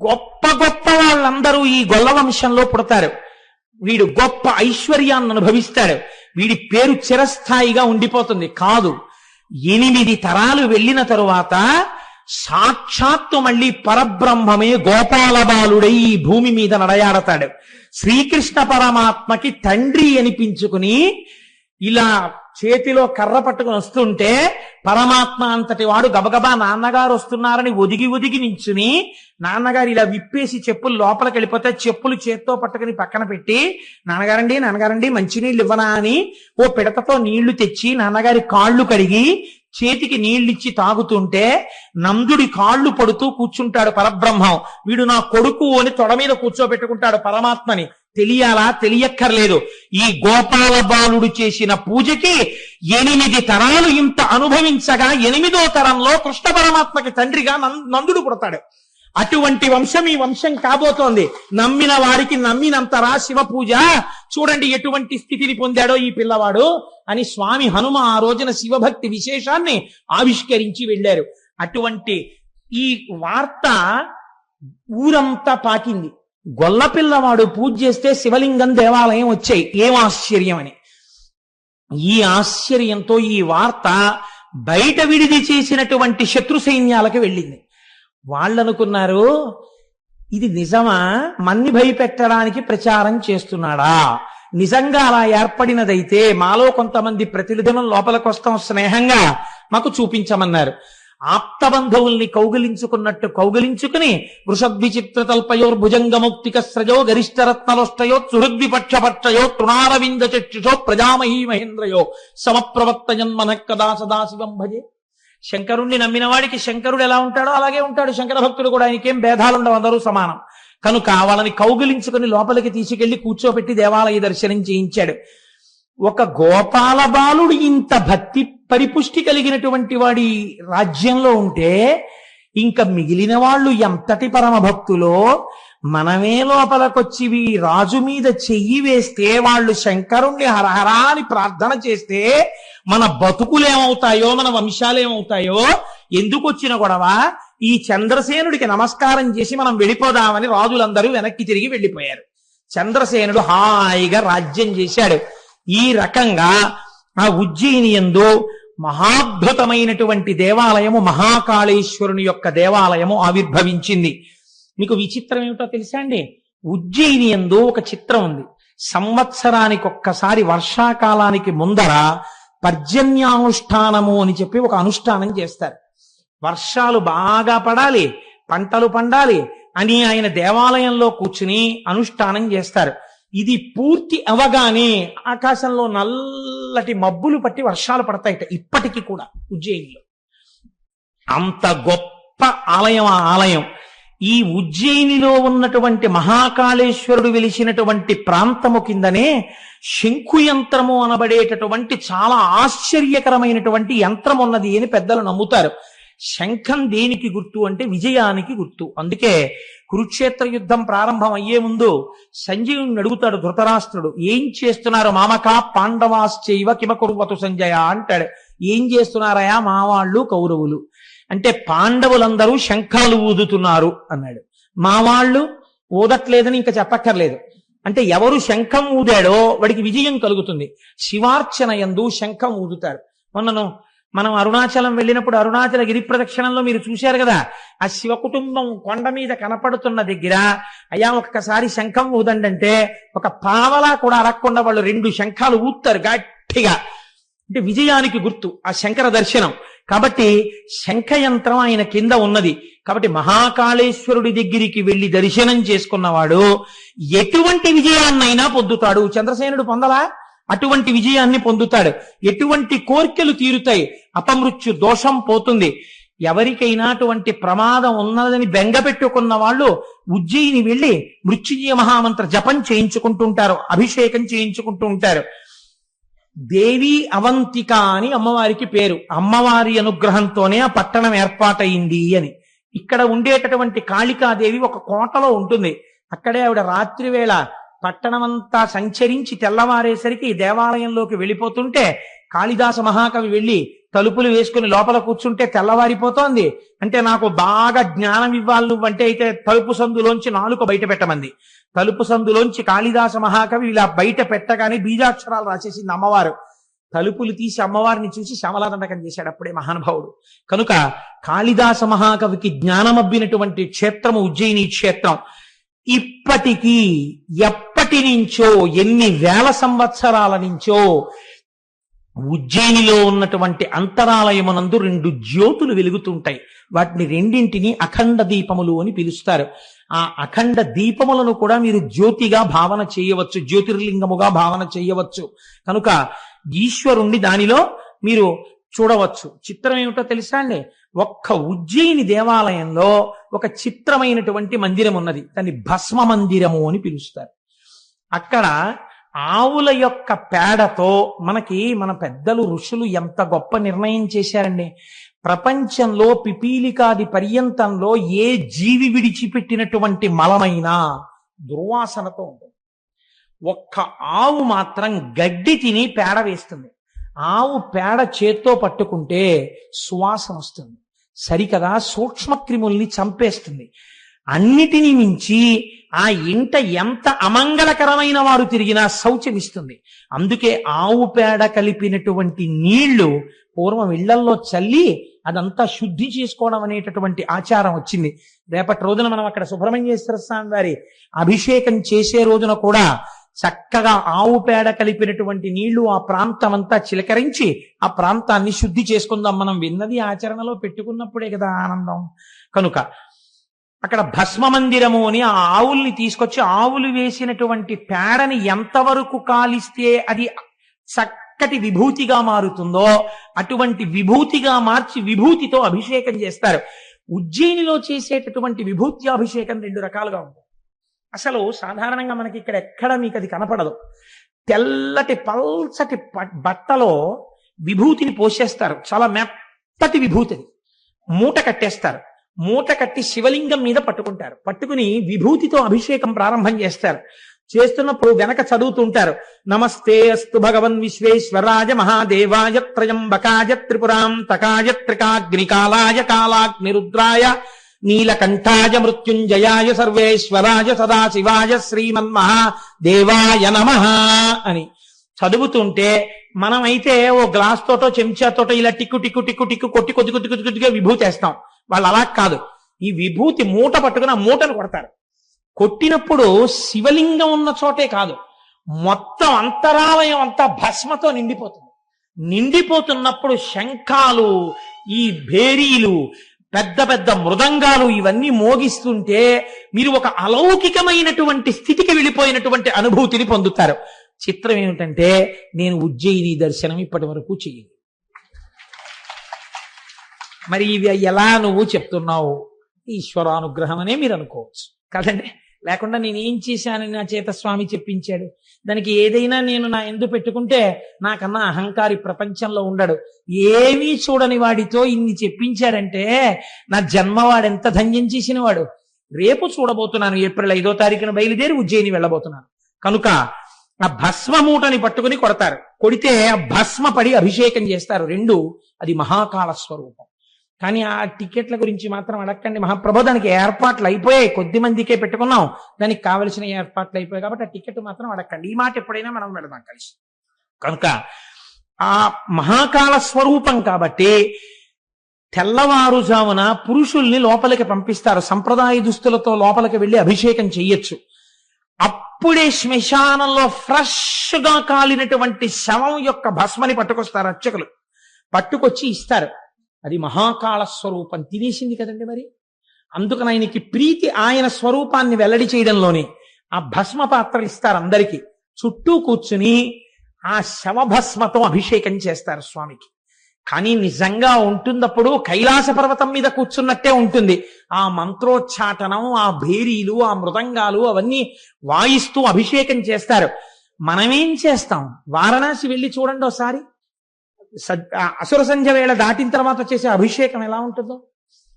గొప్ప గొప్ప వాళ్ళందరూ ఈ గొల్ల వంశంలో పుడతారు. వీడు గొప్ప ఐశ్వర్యాన్ని అనుభవిస్తాడు. వీడి పేరు చిరస్థాయిగా ఉండిపోతుంది. కాదు, 8 తరాలు వెళ్ళిన తరువాత సాక్షాత్తు మళ్ళీ పరబ్రహ్మమే గోపాల బాలుడై ఈ భూమి మీద నడయాడతాడు. శ్రీకృష్ణ పరమాత్మకి తండ్రి అనిపించుకుని ఇలా చేతిలో కర్ర పట్టుకుని వస్తుంటే పరమాత్మ అంతటి వాడు గబగబా నాన్నగారు వస్తున్నారని ఒదిగి నించుని, నాన్నగారు ఇలా విప్పేసి చెప్పులు లోపలికి వెళ్ళిపోతే చెప్పులు చేత్తో పట్టుకుని పక్కన పెట్టి, నాన్నగారండి మంచినీళ్ళు ఇవ్వనా అని ఓ పిడతతో నీళ్లు తెచ్చి నాన్నగారి కాళ్ళు కడిగి చేతికి నీళ్ళిచ్చి తాగుతుంటే నందుడి కాళ్ళు పడుతూ కూర్చుంటాడు పరబ్రహ్మం. వీడు నా కొడుకు అని తొడ మీద కూర్చోబెట్టుకుంటాడు పరమాత్మని. తెలియాలా? తెలియక్కర్లేదు. ఈ గోపాల బాలుడు చేసిన పూజకి 8 తరాలు ఇంత అనుభవించగా 8వ తరంలో కృష్ణ పరమాత్మకి తండ్రిగా నందుడు పుడతాడు. అటువంటి వంశం ఈ వంశం కాబోతోంది. నమ్మిన వారికి నమ్మినంతరా శివ పూజ. చూడండి ఎటువంటి స్థితిని పొందాడో ఈ పిల్లవాడు అని స్వామి హనుమ ఆ రోజున శివభక్తి విశేషాన్ని ఆవిష్కరించి వెళ్ళారు. అటువంటి ఈ వార్త ఊరంతా పాకింది. గొల్ల పిల్లవాడు పూజ చేస్తే శివలింగం దేవాలయం వచ్చాయి. ఏం ఆశ్చర్యం అని. ఈ ఆశ్చర్యంతో ఈ వార్త బయట విడిది చేసినటువంటి శత్రు సైన్యాలకు వెళ్ళింది. వాళ్ళనుకున్నారు, ఇది నిజమా, మన్ని భయపెట్టడానికి ప్రచారం చేస్తున్నాడా? నిజంగా అలా ఏర్పడినదైతే మాలో కొంతమంది ప్రతిదినం లోపలికి వస్తాం, స్నేహంగా మాకు చూపించమన్నారు. ఆప్తబంధువుల్ని కౌగిలించుకున్నట్టు కౌగిలించుకుని వృషద్విచిత్ర తల్పయోర్భుజంగముక్తిక స్రజో గరిష్టరత్నలోష్టయో సుహృద్విపక్షపక్షయో తృణారవింద చక్షుషో ప్రజామహీ మహేంద్రయో సమప్రవర్తయన్మన కదా సదాశివం భజే. శంకరుణ్ణి నమ్మిన వాడికి శంకరుడు ఎలా ఉంటాడో అలాగే ఉంటాడు శంకర భక్తుడు కూడా. ఆయనకేం భేదాలుండవు, అందరూ సమానం. కనుక వాళ్ళని కౌగిలించుకుని లోపలికి తీసుకెళ్లి కూర్చోబెట్టి దేవాలయ దర్శనం చేయించాడు. ఒక గోపాల బాలుడు ఇంత భక్తి పరిపుష్టి కలిగినటువంటి వాడి రాజ్యంలో ఉంటే ఇంకా మిగిలిన వాళ్ళు ఎంతటి పరమ భక్తులో, మనమే లోపలికొచ్చి రాజు మీద చెయ్యి వేస్తే వాళ్ళు శంకరుణ్ణి హరహరా అని ప్రార్థన చేస్తే మన బతుకులేమవుతాయో, మన వంశాలేమవుతాయో. ఎందుకు వచ్చిన గొడవ? ఈ చంద్రసేనుడికి నమస్కారం చేసి మనం వెళ్ళిపోదామని రాజులందరూ వెనక్కి తిరిగి వెళ్ళిపోయారు. చంద్రసేనుడు హాయిగా రాజ్యం చేశాడు. ఈ రకంగా ఆ ఉజ్జయిని యందు మహాద్భుతమైనటువంటి దేవాలయము, మహాకాళేశ్వరుని యొక్క దేవాలయము ఆవిర్భవించింది. మీకు విచిత్రం ఏమిటో తెలుసా అండి? ఉజ్జయిని యందు ఒక చిత్రం ఉంది. సంవత్సరానికి ఒక్కసారి వర్షాకాలానికి ముందర పర్జన్యానుష్ఠానము అని చెప్పి ఒక అనుష్ఠానం చేస్తారు. వర్షాలు బాగా పడాలి, పంటలు పండాలి అని ఆయన దేవాలయంలో కూర్చుని అనుష్ఠానం చేస్తారు. ఇది పూర్తి అవగానే ఆకాశంలో నల్లటి మబ్బులు పట్టి వర్షాలు పడతాయిట. ఇప్పటికీ కూడా ఉజ్జయినిలో అంత గొప్ప ఆలయం. ఆ ఆలయం ఈ ఉజ్జయినిలో ఉన్నటువంటి మహాకాళేశ్వరుడు వెలిసినటువంటి ప్రాంతము కిందనే శంఖు యంత్రము అనబడేటటువంటి చాలా ఆశ్చర్యకరమైనటువంటి యంత్రం ఉన్నది అని పెద్దలు నమ్ముతారు. శంఖం దేనికి గుర్తు అంటే విజయానికి గుర్తు. అందుకే కురుక్షేత్ర యుద్ధం ప్రారంభం అయ్యే ముందు సంజయుని అడుగుతాడు ధృతరాష్ట్రుడు, ఏం చేస్తున్నారు మామకా పాండవాశ్చైవ కిమకుర్వతు సంజయ అంటాడు. ఏం చేస్తున్నారయా మా వాళ్ళు కౌరవులు అంటే, పాండవులందరూ శంఖాలు ఊదుతున్నారు అన్నాడు. మా వాళ్ళు ఊదట్లేదని ఇంకా చెప్పక్కర్లేదు. అంటే ఎవరు శంఖం ఊదాడో వాడికి విజయం కలుగుతుంది. శివార్చన యందు శంఖం ఊదుతారు. మనం అరుణాచలం వెళ్ళినప్పుడు అరుణాచల గిరి ప్రదక్షిణంలో మీరు చూశారు కదా, ఆ శివ కుటుంబం కొండ మీద కనపడుతున్న దగ్గర అయ్యా ఒక్కసారి శంఖం ఊదండి అంటే ఒక పావలా కూడా అరక్కుండా వాళ్ళు 2 శంఖాలు ఊస్తారు గట్టిగా. అంటే విజయానికి గుర్తు ఆ శంకర దర్శనం. కాబట్టి శంఖయంత్రం ఆయన కింద ఉన్నది. కాబట్టి మహాకాళేశ్వరుడి దగ్గరికి వెళ్లి దర్శనం చేసుకున్నవాడు ఎటువంటి విజయాన్నైనా పొందుతాడు. చంద్రసేనుడు పొందలా? అటువంటి విజయాన్ని పొందుతాడు. ఎటువంటి కోర్కెలు తీరుతాయి, అపమృత్యు దోషం పోతుంది. ఎవరికైనా అటువంటి ప్రమాదం ఉన్నదని బెంగపెట్టుకున్న వాళ్ళు ఉజ్జయిని వెళ్లి మృత్యుంజయ మహామంత్ర జపం చేయించుకుంటుంటారు, అభిషేకం చేయించుకుంటూ ఉంటారు. దేవి అవంతిక అని అమ్మవారికి పేరు. అమ్మవారి అనుగ్రహంతోనే ఆ పట్టణం ఏర్పాటైంది అని. ఇక్కడ ఉండేటటువంటి కాళికాదేవి ఒక కోటలో ఉంటుంది. అక్కడే ఆవిడ రాత్రి వేళ పట్టణమంతా సంచరించి తెల్లవారేసరికి దేవాలయంలోకి వెళ్ళిపోతుంటే కాళిదాస మహాకవి వెళ్లి తలుపులు వేసుకుని లోపల కూర్చుంటే తెల్లవారిపోతోంది. అంటే నాకు బాగా జ్ఞానం ఇవ్వాలి నువ్వంటే అయితే తలుపు సందులోంచి నాలుక బయట పెట్టమంది. తలుపు సందులోంచి కాళిదాస మహాకవి ఇలా బయట పెట్టగానే బీజాక్షరాలు రాసేసింది అమ్మవారు. తలుపులు తీసి అమ్మవారిని చూసి శమలాదండకం చేశాడు అప్పుడే మహానుభావుడు. కనుక కాళిదాస మహాకవికి జ్ఞానమబ్బినటువంటి క్షేత్రము ఉజ్జయిని క్షేత్రం. ఇప్పటికీ ఎప్పటి నుంచో, ఎన్ని వేల సంవత్సరాల నుంచో ఉజ్జయినిలో ఉన్నటువంటి అంతరాలయమునందు 2 జ్యోతులు వెలుగుతుంటాయి. వాటిని రెండింటిని అఖండ దీపములు అని పిలుస్తారు. ఆ అఖండ దీపములను కూడా మీరు జ్యోతిగా భావన చేయవచ్చు, జ్యోతిర్లింగముగా భావన చేయవచ్చు. కనుక ఈశ్వరుణ్ణి దానిలో మీరు చూడవచ్చు. చిత్రం ఏమిటో తెలుసా అండి? ఒక్క ఉజ్జయిని దేవాలయంలో ఒక చిత్రమైనటువంటి మందిరం ఉన్నది. దాన్ని భస్మ మందిరము అని పిలుస్తారు. అక్కడ ఆవుల యొక్క పేడతో మన పెద్దలు ఋషులు ఎంత గొప్ప నిర్ణయం చేశారండి. ప్రపంచంలో పిపీలికాది పర్యంతంలో ఏ జీవి విడిచిపెట్టినటువంటి మలమైనా దుర్వాసనతో ఉంటుంది. ఒక్క ఆవు మాత్రం గడ్డి తిని పేడ వేస్తుంది. ఆవు పేడ చేత్తో పట్టుకుంటే సువాసన వస్తుంది. సరికదా, సూక్ష్మక్రిముల్ని చంపేస్తుంది. అన్నిటినీ మించి ఆ ఇంట ఎంత అమంగళకరమైన వారు తిరిగినా శౌచమిస్తుంది. అందుకే ఆవు పేడ కలిపినటువంటి నీళ్లు పూర్వం ఇళ్లల్లో చల్లి అదంతా శుద్ధి చేసుకోవడం అనేటటువంటి ఆచారం వచ్చింది. రేపటి రోజున మనం అక్కడ సుబ్రహ్మణ్యేశ్వర స్వామి వారి అభిషేకం చేసే రోజున కూడా చక్కగా ఆవు పేడ కలిపినటువంటి నీళ్లు ఆ ప్రాంతం అంతా చిలకరించి ఆ ప్రాంతాన్ని శుద్ధి చేసుకుందాం. మనం విన్నది ఆచరణలో పెట్టుకున్నప్పుడే కదా ఆనందం. కనుక అక్కడ భస్మ మందిరము అని ఆ ఆవుల్ని తీసుకొచ్చి, ఆవులు వేసినటువంటి పేడని ఎంతవరకు కాలిస్తే అది చక్కటి విభూతిగా మారుతుందో అటువంటి విభూతిగా మార్చి విభూతితో అభిషేకం చేస్తారు. ఉజ్జయినిలో చేసేటటువంటి విభూతి అభిషేకం 2 రకాలుగా ఉంటుంది. అసలు సాధారణంగా మనకి ఇక్కడ ఎక్కడ మీకు అది కనపడదు. తెల్లటి పల్చటి బట్టలో విభూతిని పోసేస్తారు, చాలా మెత్తటి విభూతిని మూట కట్టేస్తారు. మూట కట్టి శివలింగం మీద పట్టుకుంటారు. పట్టుకుని విభూతితో అభిషేకం ప్రారంభం చేస్తారు. చేస్తున్నప్పుడు వెనక చదువుతుంటారు, నమస్తే అస్తు భగవన్ విశ్వేశ్వరాయ మహాదేవాయ త్రయంబకాయ త్రిపురాంతకాయ త్రికాగ్నికాలాయ కాలాగ్నిరుద్రాయ నీలకంఠాయ మృత్యుంజయాయ సర్వేశ్వరాయ సదాశివాయ శ్రీమన్మహాదేవాయ నమః అని చదువుతుంటే, మనమైతే ఓ గ్లాస్ తోటో చెంచాతోటో ఇలా టిక్కు టిక్కు టిక్కు టిక్కు కొట్టి కొద్ది కొద్ది కొద్ది కొద్దిగా విభూతి వేస్తాం. వాళ్ళు అలా కాదు, ఈ విభూతి మూట పట్టుకుని ఆ మూటను కొడతారు. కొట్టినప్పుడు శివలింగం ఉన్న చోటే కాదు, మొత్తం అంతరాలయం అంతా భస్మతో నిండిపోతుంది. నిండిపోతున్నప్పుడు శంఖాలు, ఈ భేరీలు, పెద్ద పెద్ద మృదంగాలు ఇవన్నీ మోగిస్తుంటే మీరు ఒక అలౌకికమైనటువంటి స్థితికి వెళ్ళిపోయినటువంటి అనుభూతిని పొందుతారు. చిత్రం ఏమిటంటే, నేను ఉజ్జయిని దర్శనం ఇప్పటి వరకు చేయను. మరి ఇవి ఎలా నువ్వు చెప్తున్నావు? ఈశ్వరానుగ్రహం అనే మీరు అనుకోవచ్చు కదండి. లేకుండా నేనేం చేశానని నా చేత స్వామి చెప్పించాడు. దానికి ఏదైనా నేను నా ఎందు పెట్టుకుంటే నాకన్నా అహంకారి ప్రపంచంలో ఉండడు. ఏమీ చూడని వాడితో ఇన్ని చెప్పించాడంటే నా జన్మ వాడెంత ధన్యం చేసిన వాడు. రేపు చూడబోతున్నాను, ఏప్రిల్ 5వ తారీఖున బయలుదేరి ఉజ్జయిని వెళ్ళబోతున్నాను. కనుక ఆ భస్మ మూటని పట్టుకుని కొడతారు. కొడితే ఆ భస్మ పడి అభిషేకం చేస్తారు. రెండు, అది మహాకాళ స్వరూపం. కానీ ఆ టికెట్ల గురించి మాత్రం అడగండి మహాప్రభు. దానికి ఏర్పాట్లు అయిపోయాయి, కొద్ది మందికే పెట్టుకున్నాం, దానికి కావలసిన ఏర్పాట్లు అయిపోయాయి కాబట్టి ఆ టికెట్ మాత్రం అడగండి. ఈ మాట ఎప్పుడైనా మనం పెడదాం కలిసి. కనుక ఆ మహాకాళ స్వరూపం కాబట్టి తెల్లవారుజామున పురుషుల్ని లోపలికి పంపిస్తారు. సంప్రదాయ దుస్తులతో లోపలికి వెళ్ళి అభిషేకం చెయ్యొచ్చు. అప్పుడే శ్మశానంలో ఫ్రెష్ గా కాలినటువంటి శవం యొక్క భస్మని పట్టుకొస్తారు అర్చకులు. పట్టుకొచ్చి ఇస్తారు. అది మహాకాళ స్వరూపం తినేసింది కదండి. మరి అందుకని ఆయనకి ప్రీతి ఆయన స్వరూపాన్ని వెల్లడి చేయడంలోనే ఆ భస్మ పాత్రలు ఇస్తారు అందరికీ. చుట్టూ కూర్చుని ఆ శవభస్మతో అభిషేకం చేస్తారు స్వామికి. కానీ నిజంగా ఉంటున్నప్పుడు కైలాస పర్వతం మీద కూర్చున్నట్టే ఉంటుంది. ఆ మంత్రోచ్చాటనం, ఆ భేరీలు, ఆ మృదంగాలు అవన్నీ వాయిస్తూ అభిషేకం చేస్తారు. మనమేం చేస్తాం? వారణాసి వెళ్ళి చూడండి ఒకసారి. అసుర సంధ్య వేళ దాటిన తర్వాత చేసే అభిషేకం ఎలా ఉంటుందో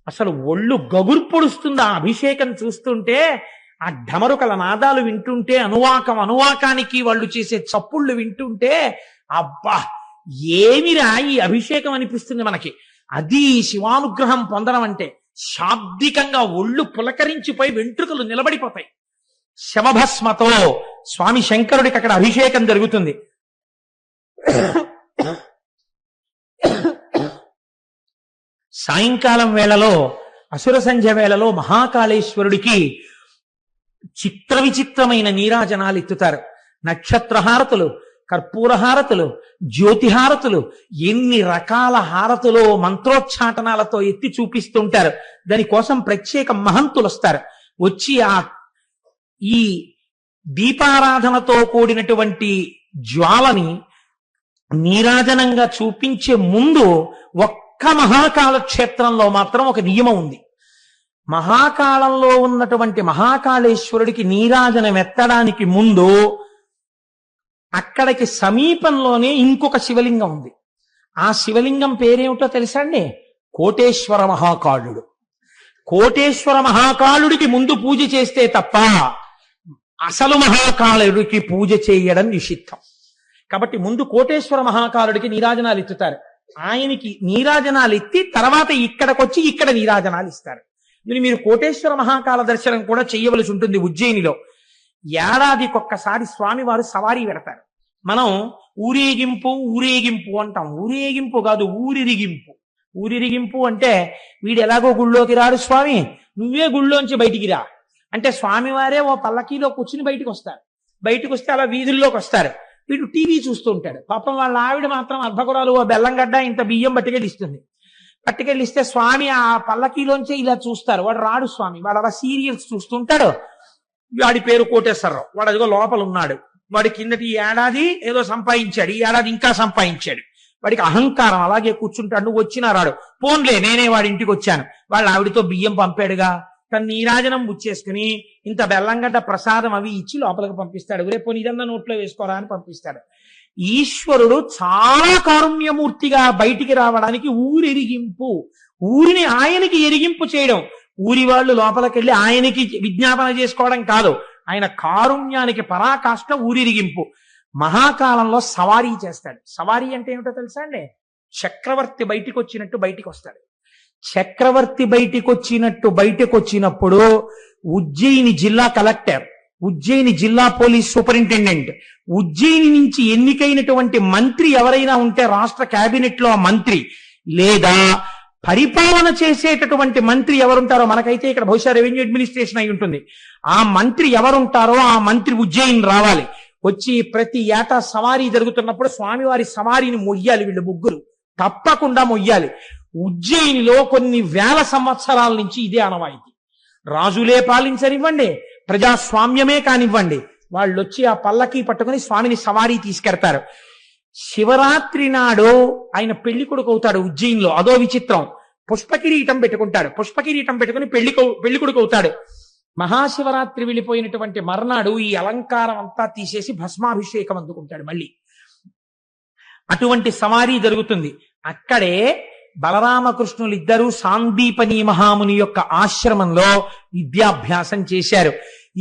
అసలు ఒళ్ళు గగురు పొడుస్తుంది. ఆ అభిషేకం చూస్తుంటే, ఆ ఢమరుకల నాదాలు వింటుంటే, అనువాకానికి వాళ్ళు చేసే చప్పుళ్ళు వింటుంటే, అబ్బా ఏమిరా ఈ అభిషేకం అనిపిస్తుంది మనకి. అది శివానుగ్రహం పొందడం అంటే. శాబ్దికంగా ఒళ్ళు పులకరించిపోయి వెంట్రుకలు నిలబడిపోతాయి. శవభస్మతో స్వామి శంకరుడికి అక్కడ అభిషేకం జరుగుతుంది. సాయంకాలం వేళలో, అసుర సంధ్య వేళలో మహాకాళేశ్వరుడికి చిత్ర విచిత్రమైన నీరాజనాలు ఎత్తుతారు. నక్షత్రహారతులు, కర్పూర హారతులు, జ్యోతిహారతులు, ఎన్ని రకాల హారతులు మంత్రోచ్చాటనాలతో ఎత్తి చూపిస్తుంటారు. దానికోసం ప్రత్యేక మహంతులు వస్తారు. వచ్చి ఈ దీపారాధనతో కూడినటువంటి జ్వాలని నీరాజనంగా చూపించే ముందు ఒక్క మహాకాళ క్షేత్రంలో మాత్రం ఒక నియమం ఉంది. మహాకాళంలో ఉన్నటువంటి మహాకాళేశ్వరుడికి నీరాజనం ఎత్తడానికి ముందు అక్కడికి సమీపంలోనే ఇంకొక శివలింగం ఉంది. ఆ శివలింగం పేరేమిటో తెలుసా అండి? కోటేశ్వర మహాకాళుడు. కోటేశ్వర మహాకాళుడికి ముందు పూజ చేస్తే తప్ప అసలు మహాకాళుడికి పూజ చేయడం నిషిద్ధం. కాబట్టి ముందు కోటేశ్వర మహాకాళుడికి నీరాజనాలు ఎత్తుతారు. ఆయనకి నీరాజనాలు ఎత్తి తర్వాత ఇక్కడికొచ్చి ఇక్కడ నీరాజనాలు ఇస్తారు. మీరు కోటేశ్వర మహాకాళ దర్శనం కూడా చేయవలసి ఉంటుంది ఉజ్జయినిలో. ఏడాదికొక్కసారి స్వామివారు సవారీ పెడతారు. మనం ఊరేగింపు అంటాం. ఊరేగింపు కాదు, ఊరిరిగింపు. ఊరిరిగింపు అంటే వీడు ఎలాగో గుళ్ళోకి రాడు స్వామి, నువ్వే గుళ్ళోంచి బయటికి రా అంటే స్వామివారే ఓ పల్లకీలో కూర్చుని బయటకు వస్తారు. బయటకు వస్తే అలా వీధుల్లోకి వస్తారు. వీడు టీవీ చూస్తూ ఉంటాడు. పాపం వాళ్ళ ఆవిడ మాత్రం అర్ధకురాలు ఓ బెల్లంగడ్డ ఇంత బియ్యం పట్టుకెళ్ళిస్తుంది. పట్టుకెళ్ళిస్తే స్వామి ఆ పల్లకీలోంచే ఇలా చూస్తారు. వాడు రాడు స్వామి, వాడు అలా సీరియల్స్ చూస్తుంటాడు. వాడి పేరు కోటేశ్వరరావు. వాడు అదిగో లోపల ఉన్నాడు. వాడి కిందటి ఏడాది ఏదో సంపాదించాడు, ఈ ఏడాది ఇంకా సంపాదించాడు. వాడికి అహంకారం, అలాగే కూర్చుంటాడు. నువ్వు వచ్చినా రాడు. పోన్లే నేనే వాడి ఇంటికి వచ్చాను, వాళ్ళ ఆవిడతో బియ్యం పంపాడుగా, తన నీరాజనం బుచ్చేసుకుని ఇంత బెల్లంగడ్డ ప్రసాదం అవి ఇచ్చి లోపలికి పంపిస్తాడు. రేపు ఇదన్నా నోట్లో వేసుకోరా అని పంపిస్తాడు. ఈశ్వరుడు చాలా కారుణ్యమూర్తిగా బయటికి రావడానికి ఊరెరిగింపు, ఊరిని ఆయనకి ఎరిగింపు చేయడం, ఊరి వాళ్ళు లోపలికెళ్ళి ఆయనకి విజ్ఞాపన చేసుకోవడం కాదు, ఆయన కారుణ్యానికి పరాకాష్ఠ ఊరిరిగింపు. మహాకాలంలో సవారీ చేస్తాడు. సవారీ అంటే ఏమిటో తెలుసా అండి? చక్రవర్తి బయటికి వచ్చినట్టు బయటికి వస్తాడు. చక్రవర్తి బయటికి వచ్చినప్పుడు ఉజ్జయిని జిల్లా కలెక్టర్, ఉజ్జయిని జిల్లా పోలీస్ సూపరింటెండెంట్, ఉజ్జయిని నుంచి ఎన్నికైనటువంటి మంత్రి ఎవరైనా ఉంటే రాష్ట్ర కేబినెట్ లో మంత్రి, లేదా పరిపాలన చేసేటటువంటి మంత్రి ఎవరుంటారో, మనకైతే ఇక్కడ బహుశా రెవెన్యూ అడ్మినిస్ట్రేషన్ అయి ఉంటుంది, ఆ మంత్రి ఎవరుంటారో ఆ మంత్రి ఉజ్జయిని రావాలి. వచ్చి ప్రతి ఏటా సవారీ జరుగుతున్నప్పుడు స్వామివారి సవారీని మొయ్యాలి. వీళ్ళు ముగ్గురు తప్పకుండా మొయ్యాలి. ఉజ్జయినిలో కొన్ని వేల సంవత్సరాల నుంచి ఇదే ఆనవాయితీ. రాజులే పాలించనివ్వండి, ప్రజాస్వామ్యమే కానివ్వండి, వాళ్ళు వచ్చి ఆ పల్లకి పట్టుకుని స్వామిని సవారీ తీసుకెడతారు. శివరాత్రి నాడు ఆయన పెళ్లి కొడుకు అవుతాడు ఉజ్జయినిలో. అదో విచిత్రం. పుష్పకిరీటం పెట్టుకుంటాడు. పుష్పకిరీటం పెట్టుకుని పెళ్లి కొడుకు అవుతాడు. మహాశివరాత్రి వెళ్ళిపోయినటువంటి మర్నాడు ఈ అలంకారం అంతా తీసేసి భస్మాభిషేకం అందుకుంటాడు మళ్ళీ. అటువంటి సవారీ జరుగుతుంది. అక్కడే బలరామకృష్ణులు ఇద్దరూ సాందీపని మహాముని యొక్క ఆశ్రమంలో విద్యాభ్యాసం చేశారు.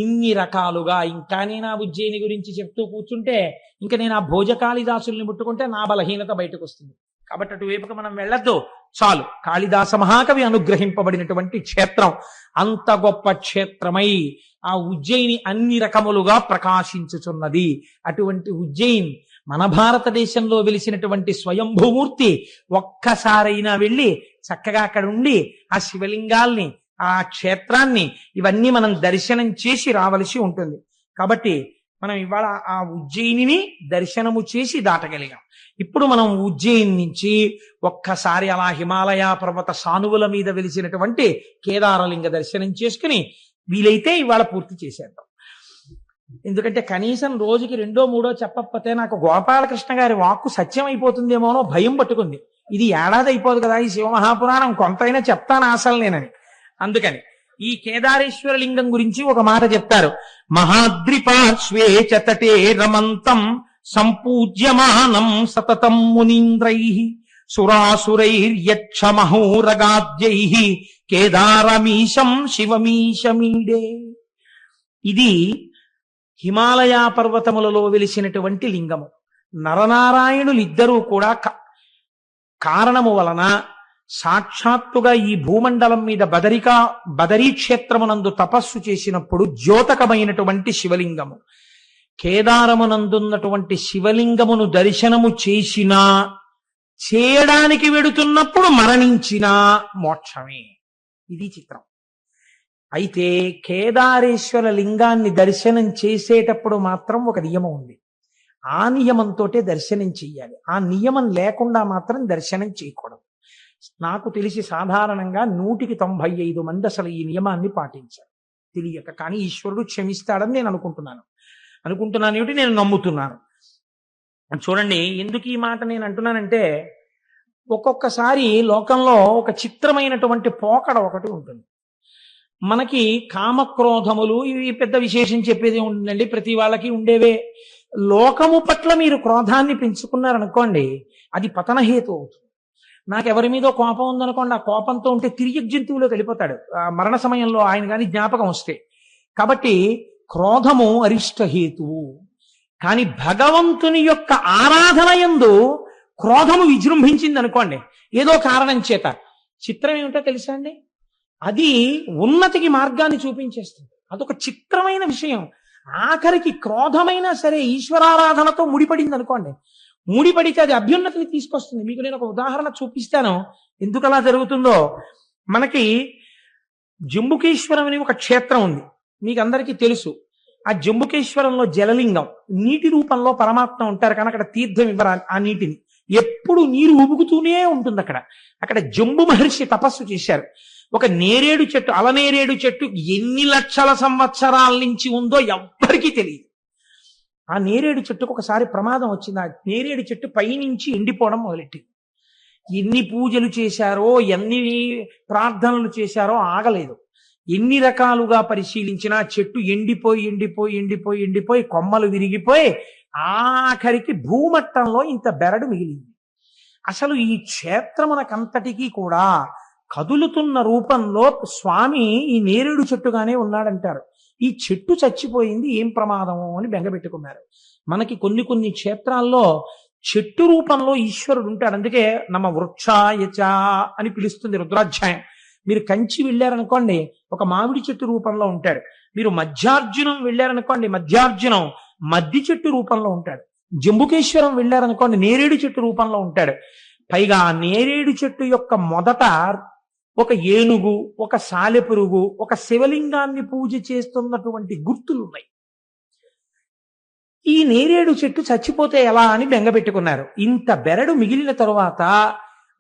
ఇన్ని రకాలుగా ఇంకా నేను ఆ ఉజ్జయిని గురించి చెప్తూ కూర్చుంటే, ఇంకా నేను ఆ భోజకాళిదాసుల్ని ముట్టుకుంటే నా బలహీనత బయటకు వస్తుంది. కాబట్టి అటువైపుకి మనం వెళ్ళొద్దు. చాలు, కాళిదాస మహాకవి అనుగ్రహింపబడినటువంటి క్షేత్రం, అంత గొప్ప క్షేత్రమై ఆ ఉజ్జయిని అన్ని రకములుగా ప్రకాశించుచున్నది. అటువంటి ఉజ్జయిని మన భారతదేశంలో వెలిసినటువంటి స్వయంభూమూర్తి. ఒక్కసారైనా వెళ్ళి చక్కగా అక్కడ ఉండి ఆ శివలింగాల్ని, ఆ క్షేత్రాన్ని, ఇవన్నీ మనం దర్శనం చేసి రావలసి ఉంటుంది. కాబట్టి మనం ఇవాళ ఆ ఉజ్జయినిని దర్శనము చేసి దాటగలిగాం. ఇప్పుడు మనం ఉజ్జయిని నుంచి ఒక్కసారి అలా హిమాలయ పర్వత సానువుల మీద వెలిసినటువంటి కేదారలింగ దర్శనం చేసుకుని వీలైతే ఇవాళ పూర్తి చేసేద్దాం. ఎందుకంటే కనీసం రోజుకి 2, 3 చెప్పకపోతే నాకు గోపాలకృష్ణ గారి వాక్కు సత్యం అయిపోతుందేమోనో భయం పట్టుకుంది. ఇది ఏడాది అయిపోదు కదా ఈ శివమహాపురాణం, కొంతైనా చెప్తాను అసలు నేనని. అందుకని ఈ కేదారేశ్వర లింగం గురించి ఒక మాట చెప్తారు. మహాద్రిపార్శ్వే చతటే రమంతం సంపూజ్యమానం సతతం మునీంద్రై సురాసురైర్యక్ష మహోరగాద్యై కేదారమీశం శివమీశమీడే. ఇది హిమాలయ పర్వతములలో వెలిసినటువంటి లింగము. నరనారాయణులు ఇద్దరూ కూడా కారణము వలన సాక్షాత్తుగా ఈ భూమండలం మీద బదరీ క్షేత్రమునందు తపస్సు చేసినప్పుడు ద్యోతకమైనటువంటి శివలింగము. కేదారమునందున్నటువంటి శివలింగమును దర్శనము చేసినా, చేయడానికి వెడుతున్నప్పుడు మరణించినా మోక్షమే. ఇది చిత్రం. అయితే కేదారేశ్వర లింగాన్ని దర్శనం చేసేటప్పుడు మాత్రం ఒక నియమం ఉంది. ఆ నియమంతో దర్శనం చెయ్యాలి. ఆ నియమం లేకుండా మాత్రం దర్శనం చేయకూడదు. నాకు తెలిసి సాధారణంగా 195 మంది అసలు ఈ నియమాన్ని పాటించారు తెలియక. కానీ ఈశ్వరుడు క్షమిస్తాడని నేను అనుకుంటున్నాను ఏమిటి, నేను నమ్ముతున్నాను. చూడండి, ఎందుకు ఈ మాట నేను అంటున్నానంటే, ఒక్కొక్కసారి లోకంలో ఒక చిత్రమైనటువంటి పోకడ ఒకటి ఉంటుంది. మనకి కామక్రోధములు ఇవి పెద్ద విశేషం చెప్పేది ఉంటుందండి, ప్రతి వాళ్ళకి ఉండేవే. లోకము పట్ల మీరు క్రోధాన్ని పెంచుకున్నారనుకోండి, అది పతనహేతు అవుతుంది. నాకు ఎవరి మీదో కోపం ఉందనుకోండి, ఆ కోపంతో ఉంటే తిరిగి జంతువులోకి వెళ్ళిపోతాడు మరణ సమయంలో ఆయన కానీ జ్ఞాపకం వస్తే. కాబట్టి క్రోధము అరిష్టహేతువు. కానీ భగవంతుని యొక్క ఆరాధన యందు క్రోధము విజృంభించింది అనుకోండి ఏదో కారణం చేత, చిత్రం ఏమిటో తెలుసా అండి, అది ఉన్నతికి మార్గాన్ని చూపించేస్తుంది. అదొక చిత్రమైన విషయం. ఆఖరికి క్రోధమైనా సరే ఈశ్వరారాధనతో ముడిపడింది అనుకోండి, ముడిపడితే అది అభ్యున్నతిని తీసుకొస్తుంది. మీకు నేను ఒక ఉదాహరణ చూపిస్తాను ఎందుకు అలా జరుగుతుందో. మనకి జంబుకేశ్వరం అని ఒక క్షేత్రం ఉంది, మీకు అందరికీ తెలుసు. ఆ జంబుకేశ్వరంలో జలలింగం, నీటి రూపంలో పరమాత్మ ఉంటారు. కానీ అక్కడ తీర్థం ఇవ్వరు ఆ నీటిని, ఎప్పుడు నీరు ఉబుకుతూనే ఉంటుంది. అక్కడ జంబు మహర్షి తపస్సు చేశారు. ఒక నేరేడు చెట్టు, అలనేరేడు చెట్టు ఎన్ని లక్షల సంవత్సరాల నుంచి ఉందో ఎవ్వరికీ తెలియదు. ఆ నేరేడు చెట్టుకు ఒకసారి ప్రమాదం వచ్చింది. ఆ నేరేడు చెట్టు పైనుంచి ఎండిపోవడం మొదలెట్టింది. ఎన్ని పూజలు చేశారో, ఎన్ని ప్రార్థనలు చేశారో ఆగలేదు. ఎన్ని రకాలుగా పరిశీలించినా చెట్టు ఎండిపోయి ఎండిపోయి ఎండిపోయి ఎండిపోయి కొమ్మలు విరిగిపోయి ఆఖరికి భూమట్టంలో ఇంత బెరడు మిగిలింది. అసలు ఈ క్షేత్రమునకంతటికీ కూడా కదులుతున్న రూపంలో స్వామి ఈ నేరేడు చెట్టుగానే ఉన్నాడంటారు. ఈ చెట్టు చచ్చిపోయింది, ఏం ప్రమాదము అని బెంగపెట్టుకున్నారు. మనకి కొన్ని కొన్ని క్షేత్రాల్లో చెట్టు రూపంలో ఈశ్వరుడు ఉంటాడు. అందుకే నమ వృక్షాయచ అని పిలుస్తుంది రుద్రాధ్యాయం. మీరు కంచి వెళ్ళారనుకోండి, ఒక మామిడి చెట్టు రూపంలో ఉంటాడు. మీరు మధ్యార్జునం వెళ్ళారనుకోండి, మధ్యార్జునం మద్ది చెట్టు రూపంలో ఉంటాడు. జంబుకేశ్వరం వెళ్ళారనుకోండి, నేరేడు చెట్టు రూపంలో ఉంటాడు. పైగా నేరేడు చెట్టు యొక్క మొదట ఒక ఏనుగు, ఒక సాలెపురుగు, ఒక శివలింగాన్ని పూజ చేస్తున్నటువంటి గుర్తులు ఉన్నాయి. ఈ నేరేడు చెట్టు చచ్చిపోతే ఎలా అని బెంగపెట్టుకున్నారు. ఇంత బెరడు మిగిలిన తరువాత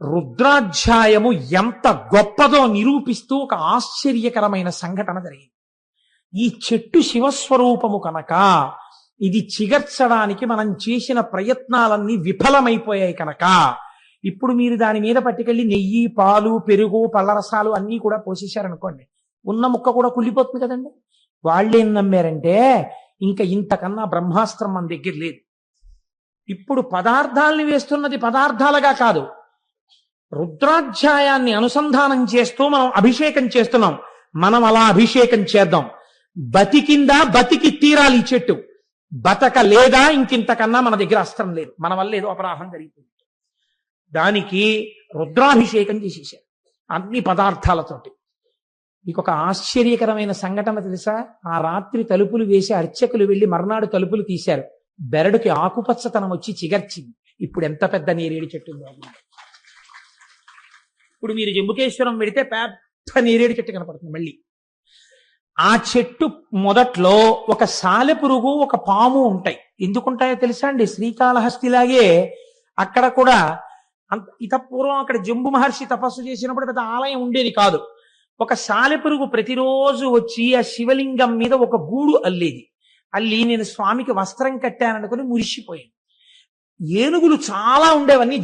రుద్రాధ్యాయము ఎంత గొప్పదో నిరూపిస్తూ ఒక ఆశ్చర్యకరమైన సంఘటన జరిగింది. ఈ చెట్టు శివస్వరూపము కనుక ఇది చిగర్చడానికి మనం చేసిన ప్రయత్నాలన్నీ విఫలమైపోయాయి కనుక ఇప్పుడు మీరు దాని మీద పట్టుకెళ్ళి నెయ్యి, పాలు, పెరుగు, పళ్ళరసాలు అన్నీ కూడా పోసేశారనుకోండి, ఉన్న ముక్క కూడా కుళ్ళిపోతుంది కదండి. వాళ్ళేం నమ్మారంటే ఇంకా ఇంతకన్నా బ్రహ్మాస్త్రం మన దగ్గర లేదు. ఇప్పుడు పదార్థాలని వేస్తున్నది పదార్థాలుగా కాదు, రుద్రాధ్యాయాన్ని అనుసంధానం చేస్తూ మనం అభిషేకం చేస్తున్నాం. మనం అలా అభిషేకం చేద్దాం. బతికిందా, బతికి తీరాలి ఈ చెట్టు. బతక లేదా ఇంకింతకన్నా మన దగ్గర అస్త్రం లేదు. మన వల్ల ఏదో అపరాధం జరిగిపోయింది. దానికి రుద్రాభిషేకం చేసేసారు అన్ని పదార్థాలతోటి. మీకు ఒక ఆశ్చర్యకరమైన సంఘటన తెలుసా? ఆ రాత్రి తలుపులు వేసి అర్చకులు వెళ్లి మర్నాడు తలుపులు తీశారు. బెరడుకి ఆకుపచ్చతనం వచ్చి చిగర్చింది. ఇప్పుడు ఎంత పెద్ద నేరేడు చెట్టు ఉంది. ఇప్పుడు మీరు జంబుకేశ్వరం వెడితే పెద్ద నేరేడు చెట్టు కనపడుతుంది. మళ్ళీ ఆ చెట్టు మొదట్లో ఒక సాలెపురుగు, ఒక పాము ఉంటాయి. ఎందుకుంటాయో తెలుసా అండి? శ్రీకాళహస్తిలాగే అక్కడ కూడా పూర్వం అక్కడ జంబు మహర్షి తపస్సు చేసినప్పుడు పెద్ద ఆలయం ఉండేది కాదు. ఒక సాలెపురుగు ప్రతిరోజు వచ్చి ఆ శివలింగం మీద ఒక గూడు అల్లేది. అల్లి నేను స్వామికి వస్త్రం కట్టాననుకుని మురిసిపోయాను. ఏనుగులు చాలా ఉండేవన్నీ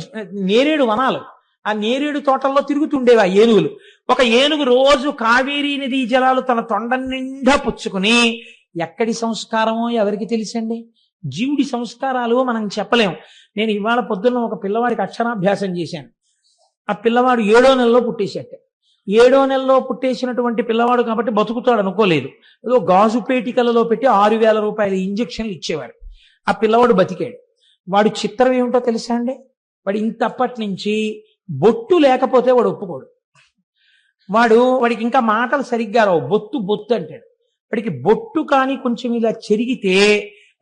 నేరేడు వనాలు. ఆ నేరేడు తోటల్లో తిరుగుతుండేవి ఆ ఏనుగులు. ఒక ఏనుగు రోజు కావేరీ నదీ జలాలు తన తొండ నిండా పుచ్చుకుని, ఎక్కడి సంస్కారమో ఎవరికి తెలుసండి? జీవుడి సంస్కారాలు మనం చెప్పలేం. నేను ఇవాళ పొద్దున్న ఒక పిల్లవాడికి అక్షరాభ్యాసం చేశాను. ఆ పిల్లవాడు 7వ నెలలో పుట్టేశాట. 7వ నెలలో పుట్టేసినటువంటి పిల్లవాడు కాబట్టి బతుకుతాడు అనుకోలేదు. ఏదో గాజు పేటికలలో పెట్టి 6,000 రూపాయల ఇంజక్షన్లు ఇచ్చేవారు. ఆ పిల్లవాడు బతికాడు. వాడు చిత్రం ఏమిటో తెలుసా అండి? వాడు ఇంతప్పటి నుంచి బొట్టు లేకపోతే వాడు ఒప్పుకోడు. వాడికి ఇంకా మాటలు సరిగ్గా రావు. బొత్తు బొత్తు అంటాడు. వాడికి బొట్టు కానీ కొంచెం ఇలా చెరిగితే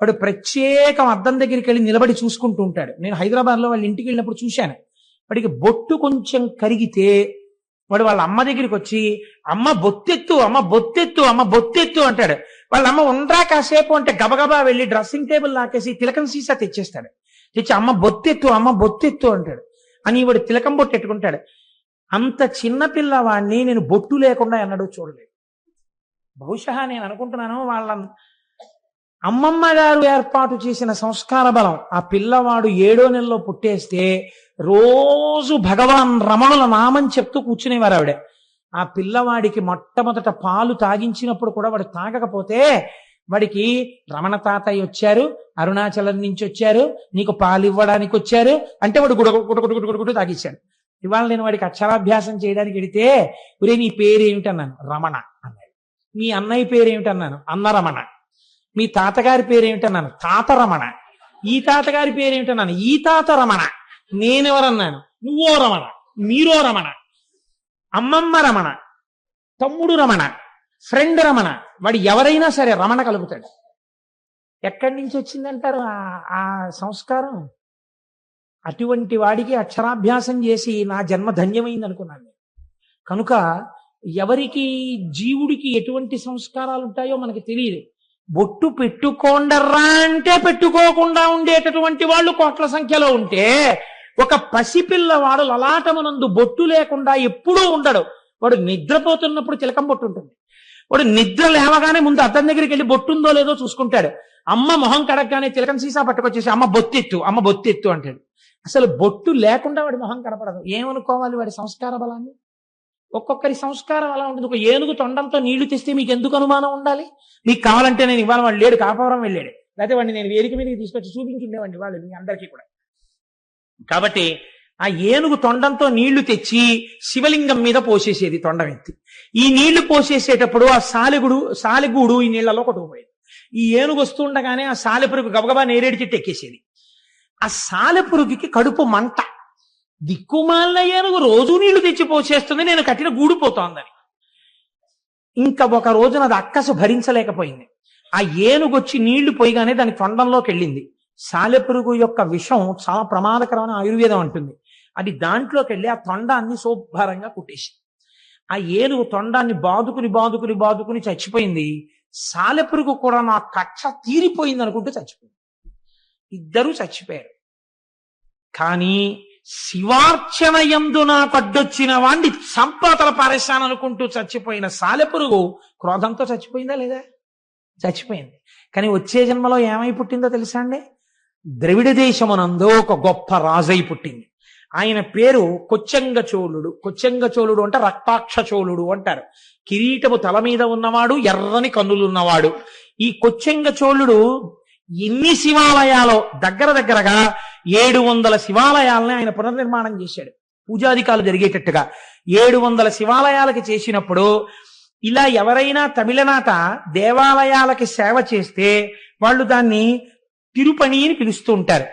వాడు ప్రత్యేకం అద్దం దగ్గరికి వెళ్ళి నిలబడి చూసుకుంటూ ఉంటాడు. నేను హైదరాబాద్లో వాళ్ళ ఇంటికి వెళ్ళినప్పుడు చూశాను. వాడికి బొట్టు కొంచెం కరిగితే వాడు వాళ్ళ అమ్మ దగ్గరికి వచ్చి, అమ్మ బొత్తెత్తు, అమ్మ బొత్తెత్తు, అమ్మ బొత్తెత్తు అంటాడు. వాళ్ళ అమ్మ ఉండరా కాసేపు అంటే గబగబా వెళ్ళి డ్రెస్సింగ్ టేబుల్ లాకేసి తిలకం సీసా తెచ్చేస్తాడు. తెచ్చి అమ్మ బొత్తెత్తు, అమ్మ బొత్తెత్తు అంటాడు. అని వాడు తిలకం బొట్టు ఎట్టుకుంటాడు. అంత చిన్న పిల్లవాడిని నేను బొట్టు లేకుండా ఎన్నడూ చూడలేదు. బహుశా నేను అనుకుంటున్నాను వాళ్ళ అమ్మమ్మ గారు ఏర్పాటు చేసిన సంస్కార బలం. ఆ పిల్లవాడు 7వ నెలలో పుట్టేస్తే రోజు భగవాన్ రమణుల నామం చెప్తూ కూర్చునేవారు ఆవిడ. ఆ పిల్లవాడికి మొట్టమొదట పాలు తాగించినప్పుడు కూడా వాడు తాగకపోతే వాడికి రమణ తాతయ్య వచ్చారు, అరుణాచలం నుంచి వచ్చారు, నీకు పాలు ఇవ్వడానికి వచ్చారు అంటే వాడు గుడగుడు తాగిచ్చాడు. ఇవాళ నేను వాడికి అక్షరాభ్యాసం చేయడానికి వెడితే, ఒరే నీ పేరేమిటన్నాను, రమణ అన్నాడు. మీ అన్నయ్య పేరేమిటన్నాను, అన్న రమణ. మీ తాతగారి పేరేమిటన్నాను, తాత రమణ. ఈ తాతగారి పేరేమిటన్నాను, ఈ తాత రమణ. నేనెవరన్నాను, నువ్వో రమణ, మీరో రమణ, అమ్మమ్మ రమణ, తమ్ముడు రమణ, ఫ్రెండ్ రమణ. వాడు ఎవరైనా సరే రమణ కలుపుతాడు. ఎక్కడి నుంచి వచ్చిందంటారు ఆ సంస్కారం? అటువంటి వాడికి అక్షరాభ్యాసం చేసి నా జన్మ ధన్యమైంది అనుకున్నాను. కనుక ఎవరికి జీవుడికి ఎటువంటి సంస్కారాలు ఉంటాయో మనకి తెలియదు. బొట్టు పెట్టుకోండర్రా అంటే పెట్టుకోకుండా ఉండేటటువంటి వాళ్ళు కోట్ల సంఖ్యలో ఉంటే, ఒక పసిపిల్లవాడు లలాటమునందు బొట్టు లేకుండా ఎప్పుడూ ఉండడు. వాడు నిద్రపోతున్నప్పుడు తిలకం బొట్టు ఉంటుంది. వాడు నిద్ర లేవగానే ముందు అద్దం దగ్గరికి వెళ్ళి బొట్టుందో లేదో చూసుకుంటాడు. అమ్మ మొహం కడగగానే తిలకం సీసా పట్టుకొచ్చేసి అమ్మ బొత్తెత్తు, అమ్మ బొత్తెత్తు అంటాడు. అసలు బొట్టు లేకుండా వాడి మొహం కనపడదు. ఏమనుకోవాలి వాడి సంస్కార బలాన్ని? ఒక్కొక్కరి సంస్కారం అలా ఉంటుంది. ఒక ఏనుగు తొండంతో నీళ్లు తెస్తే మీకు ఎందుకు అనుమానం ఉండాలి? మీకు కావాలంటే నేను ఇవాళ వాడు లేడు, కాపవరం వెళ్ళాడు, లేకపోతే వాడిని నేను వేదిక మీదకి తీసుకొచ్చి చూపించుండేవాడిని వాళ్ళు మీ అందరికీ కూడా. కాబట్టి ఆ ఏనుగు తొండంతో నీళ్లు తెచ్చి శివలింగం మీద పోసేసేది తొండం ఎత్తి. ఈ నీళ్లు పోసేసేటప్పుడు ఆ సాలెగూడు ఈ నీళ్లలో కొట్టుకుపోయేది. ఈ ఏనుగు వస్తుండగానే ఆ సాలెపురుగు గబగబా నేరేడు చెట్టు ఎక్కేసేది. ఆ సాలెపురుగుకి కడుపు మంట, దిక్కుమాలిన ఏనుగు రోజు నీళ్లు తెచ్చి పోసేస్తుంది, నేను కట్టిన గూడు పోతోందని. ఇంకా ఒక రోజున అది అక్కసు భరించలేకపోయింది. ఆ ఏనుగు వచ్చి నీళ్లు పోయిగానే దాని తొండంలోకి వెళ్ళింది. సాలెపురుగు యొక్క విషం చాలా ప్రమాదకరమైన ఆయుర్వేదం అంటుంది. అది దాంట్లోకి వెళ్ళి ఆ తొండాన్ని శుభ్రంగా కుట్టేసింది. ఆ ఏనుగు తొండాన్ని బాదుకుని చచ్చిపోయింది. సాలెపురుగు కూడా నా కక్ష తీరిపోయింది అనుకుంటూ చచ్చిపోయింది. ఇద్దరూ చచ్చిపోయారు. కానీ శివార్చన యందు నాకు అడ్డొచ్చిన వాణ్ణి సంపాతల పారేశాననుకుంటూ చచ్చిపోయిన సాలెపురుగు క్రోధంతో చచ్చిపోయిందా లేదా? చచ్చిపోయింది. కానీ వచ్చే జన్మలో ఏమై పుట్టిందో తెలుసా అండి? ద్రవిడ దేశమునందు ఒక గొప్ప రాజై పుట్టింది. ఆయన పేరు కొచ్చంగ చోళుడు. కొచ్చంగ చోళుడు అంటే రక్తాక్ష చోళుడు అంటారు. కిరీటము తల మీద ఉన్నవాడు, ఎర్రని కన్నులున్నవాడు. ఈ కొచ్చంగ చోళుడు ఎన్ని శివాలయాలో దగ్గరగా 700 శివాలయాలని ఆయన పునర్నిర్మాణం చేశాడు. పూజాధికాలు జరిగేటట్టుగా 700 శివాలయాలకి చేసినప్పుడు ఇలా ఎవరైనా తమిళనాట దేవాలయాలకి సేవ చేస్తే వాళ్ళు దాన్ని తిరుపణి అని పిలుస్తూ ఉంటారు.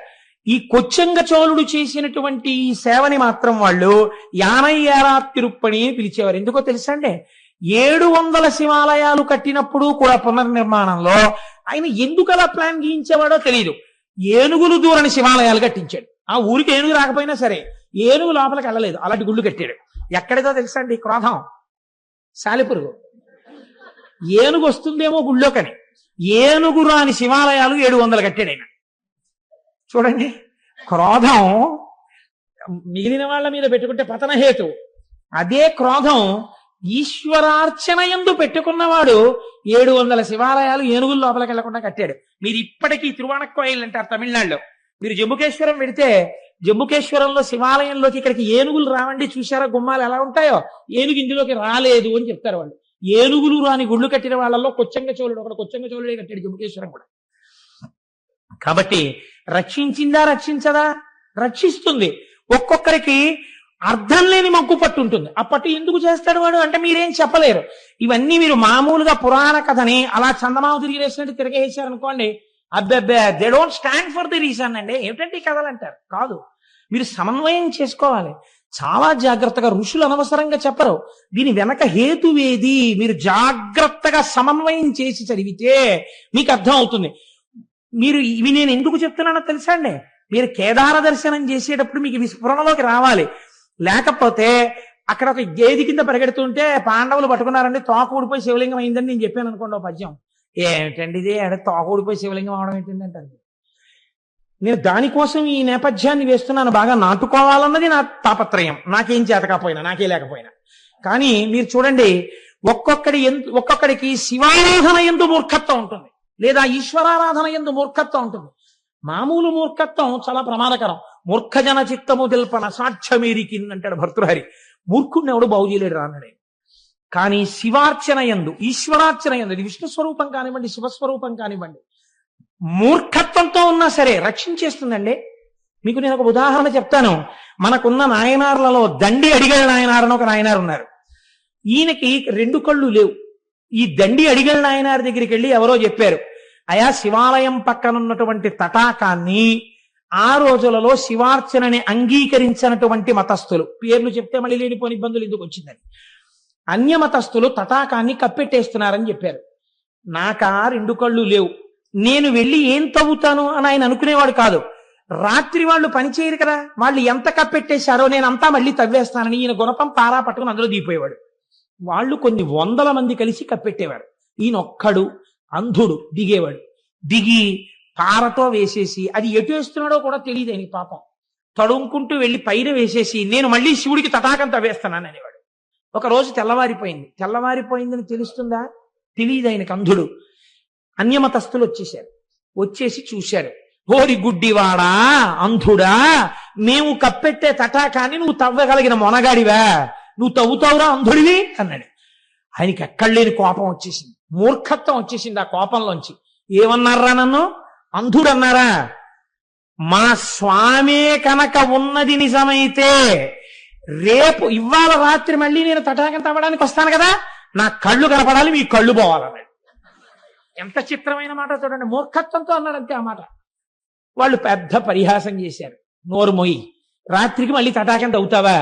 ఈ కొచ్చంగ చోళుడు చేసినటువంటి ఈ సేవని మాత్రం వాళ్ళు యానయ్యారా తిరుప్పణి అని పిలిచేవారు. ఎందుకో తెలుసా అండి? 700 శివాలయాలు కట్టినప్పుడు కూడా పునర్నిర్మాణంలో ఆయన ఎందుకు అలా ప్లాన్ గీయించేవాడో తెలియదు. ఏనుగులు దూరని శివాలయాలు కట్టించాడు. ఆ ఊరికి ఏనుగు రాకపోయినా సరే ఏనుగు లోపలికి వెళ్ళలేదు, అలాంటి గుళ్ళు కట్టాడు. ఎక్కడిదో తెలుసా అండి క్రోధం? సాలెపురుగు. ఏనుగు వస్తుందేమో గుళ్ళోకని ఏనుగు రాని శివాలయాలు 700 కట్టాడు ఆయన. చూడండి, క్రోధం మిగిలిన వాళ్ళ మీద పెట్టుకుంటే పతనహేతు. అదే క్రోధం ఈశ్వరార్చన యందు పెట్టుకున్నవాడు 700 శివాలయాలు ఏనుగుల లోపలికి వెళ్లకుండా కట్టాడు. మీరు ఇప్పటికీ తిరువాణక్కోయిల్ అంటారు తమిళనాడులో. మీరు జంబుకేశ్వరం వెడితే జంబుకేశ్వరంలో శివాలయంలోకి ఇక్కడికి ఏనుగులు రావండి, చూశారా గుమ్మాలు ఎలా ఉంటాయో? ఏనుగు ఇందులోకి రాలేదు అని చెప్తారు వాళ్ళు. ఏనుగులు రాని గుళ్ళు కట్టిన వాళ్ళల్లో కొచ్చంగ చోళుడు ఒకడు. కొచ్చంగ చోళుడే కట్టాడు జంబుకేశ్వరం కూడా. కాబట్టి రక్షించిందా రక్షించదా? రక్షిస్తుంది. ఒక్కొక్కరికి అర్థం లేని మగ్గు పట్టు ఉంటుంది. ఆ పట్టు ఎందుకు చేస్తాడు వాడు అంటే మీరేం చెప్పలేరు. ఇవన్నీ మీరు మామూలుగా పురాణ కథని అలా చందమామ తిరిగి వేసినట్టు తిరగేసారనుకోండి, అబ్బెబ్బే they don't stand for the reason అండి. ఏమిటంటే ఈ కథలు అంటారు. కాదు, మీరు సమన్వయం చేసుకోవాలి. చాలా జాగ్రత్తగా, ఋషులు అనవసరంగా చెప్పరు. దీని వెనక హేతువేది మీరు జాగ్రత్తగా సమన్వయం చేసి చదివితే మీకు అర్థం అవుతుంది. మీరు ఇవి నేను ఎందుకు చెప్తున్నానో తెలుసా అండి? మీరు కేదార దర్శనం చేసేటప్పుడు మీకు విస్ఫురణలోకి రావాలి. లేకపోతే అక్కడ ఒక గేది కింద పరిగెడుతుంటే పాండవులు పట్టుకున్నారండి, తోక ఊడిపోయి శివలింగం అయిందని నేను చెప్పాను అనుకోండి ఒక పద్యం. ఏమిటండి ఇది, తోక ఊడిపోయి శివలింగం అవడం ఏంటండి అంటారు. నేను దానికోసం ఈ నేపథ్యాన్ని వేస్తున్నాను. బాగా నాటుకోవాలన్నది నా తాపత్రయం. నాకేం చేతకపోయినా, నాకే లేకపోయినా. కానీ మీరు చూడండి, ఒక్కొక్కడికి శివారాధన యందు మూర్ఖత్వం ఉంటుంది, లేదా ఈశ్వరారాధన యందు మూర్ఖత్వం ఉంటుంది. మామూలు మూర్ఖత్వం చాలా ప్రమాదకరం. మూర్ఖజన చిత్తము తెల్పన సాక్ష్యమేరికి అంటాడు భర్తృహరి. మూర్ఖుడిని ఎవడు బాగు చేయలేడు రాన్నాడే. కానీ శివార్చన యందు, ఈశ్వరార్చన యందు, ఇది విష్ణు స్వరూపం కానివ్వండి, శివస్వరూపం కానివ్వండి, మూర్ఖత్వంతో ఉన్నా సరే రక్షించేస్తుందండి. మీకు నేను ఒక ఉదాహరణ చెప్తాను. మనకున్న నాయనార్లలో దండి అడిగల నాయనార్ అని ఒక నాయనారు ఉన్నారు. ఈయనకి 2 కళ్ళు లేవు. ఈ దండి అడిగల నాయనార్ దగ్గరికి వెళ్ళి ఎవరో చెప్పారు, అయా శివాలయం పక్కనున్నటువంటి తటాకాన్ని ఆ రోజులలో శివార్చనని అంగీకరించినటువంటి మతస్థులు, పేర్లు చెప్తే మళ్ళీ లేనిపోని ఇబ్బందులు ఎందుకు వచ్చిందని, అన్య మతస్థులు తటాకాన్ని కప్పెట్టేస్తున్నారని చెప్పారు. నాకా 2 కళ్ళు లేవు, నేను వెళ్ళి ఏం తవ్వుతాను అని ఆయన అనుకునేవాడు కాదు. రాత్రి వాళ్ళు పనిచేయరు కదా, వాళ్ళు ఎంత కప్పెట్టేశారో నేనంతా మళ్ళీ తవ్వేస్తానని ఈయన గుణపం పారా పట్టుకుని అందులో దిగిపోయేవాడు. వాళ్ళు కొన్ని 100 మంది కలిసి కప్పెట్టేవారు. ఈయన ఒక్కడు అంధుడు దిగేవాడు. దిగి పారతో వేసేసి, అది ఎటు వేస్తున్నాడో కూడా తెలియదు ఆయనకి పాపం, తడుముకుంటూ వెళ్ళి పైన వేసేసి నేను మళ్ళీ శివుడికి తటాకం తవ్వేస్తున్నాను అనేవాడు. ఒక రోజు తెల్లవారిపోయిందని తెలుస్తుందా? తెలియదు ఆయనకు, అంధుడు. అన్యమతస్థులు వచ్చేసి చూశారు. ఓరి గుడ్డివాడా, అంధుడా, మేము కప్పెట్టే తటాకాన్ని నువ్వు తవ్వగలిగిన మొనగాడివా? నువ్వు తవ్వుతావురా అంధుడివి అన్నాడు. ఆయనకి ఎక్కడ లేని కోపం వచ్చేసింది, మూర్ఖత్వం వచ్చేసింది ఆ కోపంలోంచి. ఏమన్నారా నన్ను అంధుడన్నారా? మా స్వామే కనుక ఉన్నది నిజమైతే రేపు ఇవాళ రాత్రి మళ్ళీ నేను తటాకం తవ్వడానికి వస్తాను కదా, నా కళ్ళు కనపడాలి, మీ కళ్ళు పోవాలన్నాడు. ఎంత చిత్రమైన మాట చూడండి, మూర్ఖత్వంతో అన్నాడు అంతే ఆ మాట. వాళ్ళు పెద్ద పరిహాసం చేశారు, నోరు మొయ్యి, రాత్రికి మళ్ళీ తటాకం తవ్వుతావా,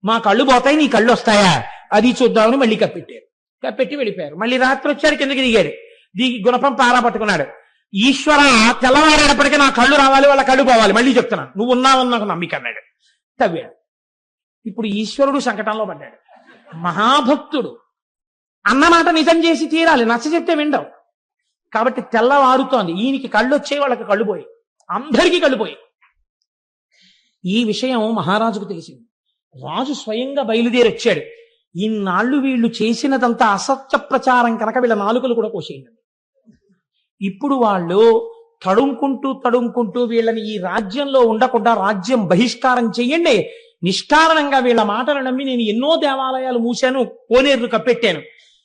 మా కళ్ళు పోతాయి నీ కళ్ళు వస్తాయా, అది చూద్దామని మళ్ళీ కప్పెట్టారు. కప్పెట్టి వెళ్ళిపోయారు. మళ్ళీ రాత్రి వచ్చారు, కిందకి దిగాడు, దిగి గుణపం పారా పట్టుకున్నాడు. ఈశ్వర తెల్లవారేటప్పటికీ నా కళ్ళు రావాలి, వాళ్ళ కళ్ళు పోవాలి, మళ్ళీ చెప్తున్నాను, నువ్వు ఉన్నావని నాకు నమ్మిక అన్నాడు. తవ్వాడు. ఇప్పుడు ఈశ్వరుడు సంకటంలో పడ్డాడు. మహాభక్తుడు అన్నమాట నిజం చేసి తీరాలి, నచ్చ చెప్తే విండవు. కాబట్టి తెల్లవారుతోంది, ఈయనకి కళ్ళు వచ్చాయి, వాళ్ళకి కళ్ళు పోయి, అందరికీ కళ్ళు పోయి. ఈ విషయం మహారాజుకు తెలిసింది. రాజు స్వయంగా బయలుదేరి వచ్చాడు. ఇన్నాళ్ళు వీళ్ళు చేసినదంతా అసత్య ప్రచారం కనుక వీళ్ళ నాలుకలు కూడా కోసేయండి. ఇప్పుడు వాళ్ళు తడుముకుంటూ వీళ్ళని ఈ రాజ్యంలో ఉండకుండా రాజ్యం బహిష్కారం చెయ్యండి, నిష్కారణంగా వీళ్ళ మాటలు నమ్మి నేను ఎన్నో దేవాలయాలు మూశాను, కోనేరులు కప్పెట్టాను,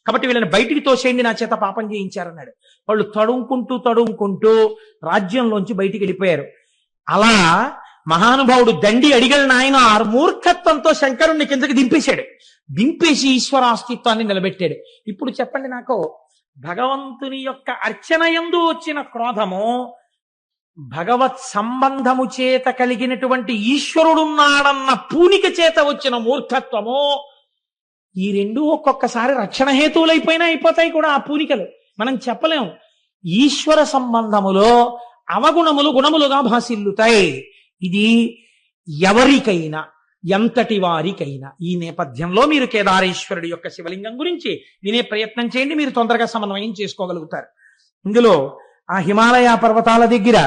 కాబట్టి వీళ్ళని బయటికి తోసేయండి, నా చేత పాపం చేయించారన్నాడు. వాళ్ళు తడుముకుంటూ రాజ్యంలోంచి బయటికి వెళ్ళిపోయారు. అలా మహానుభావుడు దండి అడిగల నాయన మూర్ఖత్వంతో శంకరుణ్ణి కిందకి దింపేశాడు. దింపేసి ఈశ్వరాస్తిత్వాన్ని నిలబెట్టాడు. ఇప్పుడు చెప్పండి నాకు, భగవంతుని యొక్క అర్చన యందు వచ్చిన క్రోధము, భగవత్ సంబంధము చేత కలిగినటువంటి ఈశ్వరుడున్నాడన్న పూనిక చేత వచ్చిన మూర్ఖత్వము, ఈ రెండు ఒక్కొక్కసారి రక్షణ హేతువులైపోయినా అయిపోతాయి కూడా ఆ పూనికలు. మనం చెప్పలేం. ఈశ్వర సంబంధములో అవగుణములు గుణములుగా భాసిల్లుతాయి. ఇది ఎవరికైనా, ఎంతటి వారికైనా. ఈ నేపథ్యంలో మీరు కేదారేశ్వరుడి యొక్క శివలింగం గురించి వినే ప్రయత్నం చేయండి, మీరు తొందరగా సమన్వయం చేసుకోగలుగుతారు. ఇందులో ఆ హిమాలయ పర్వతాల దగ్గర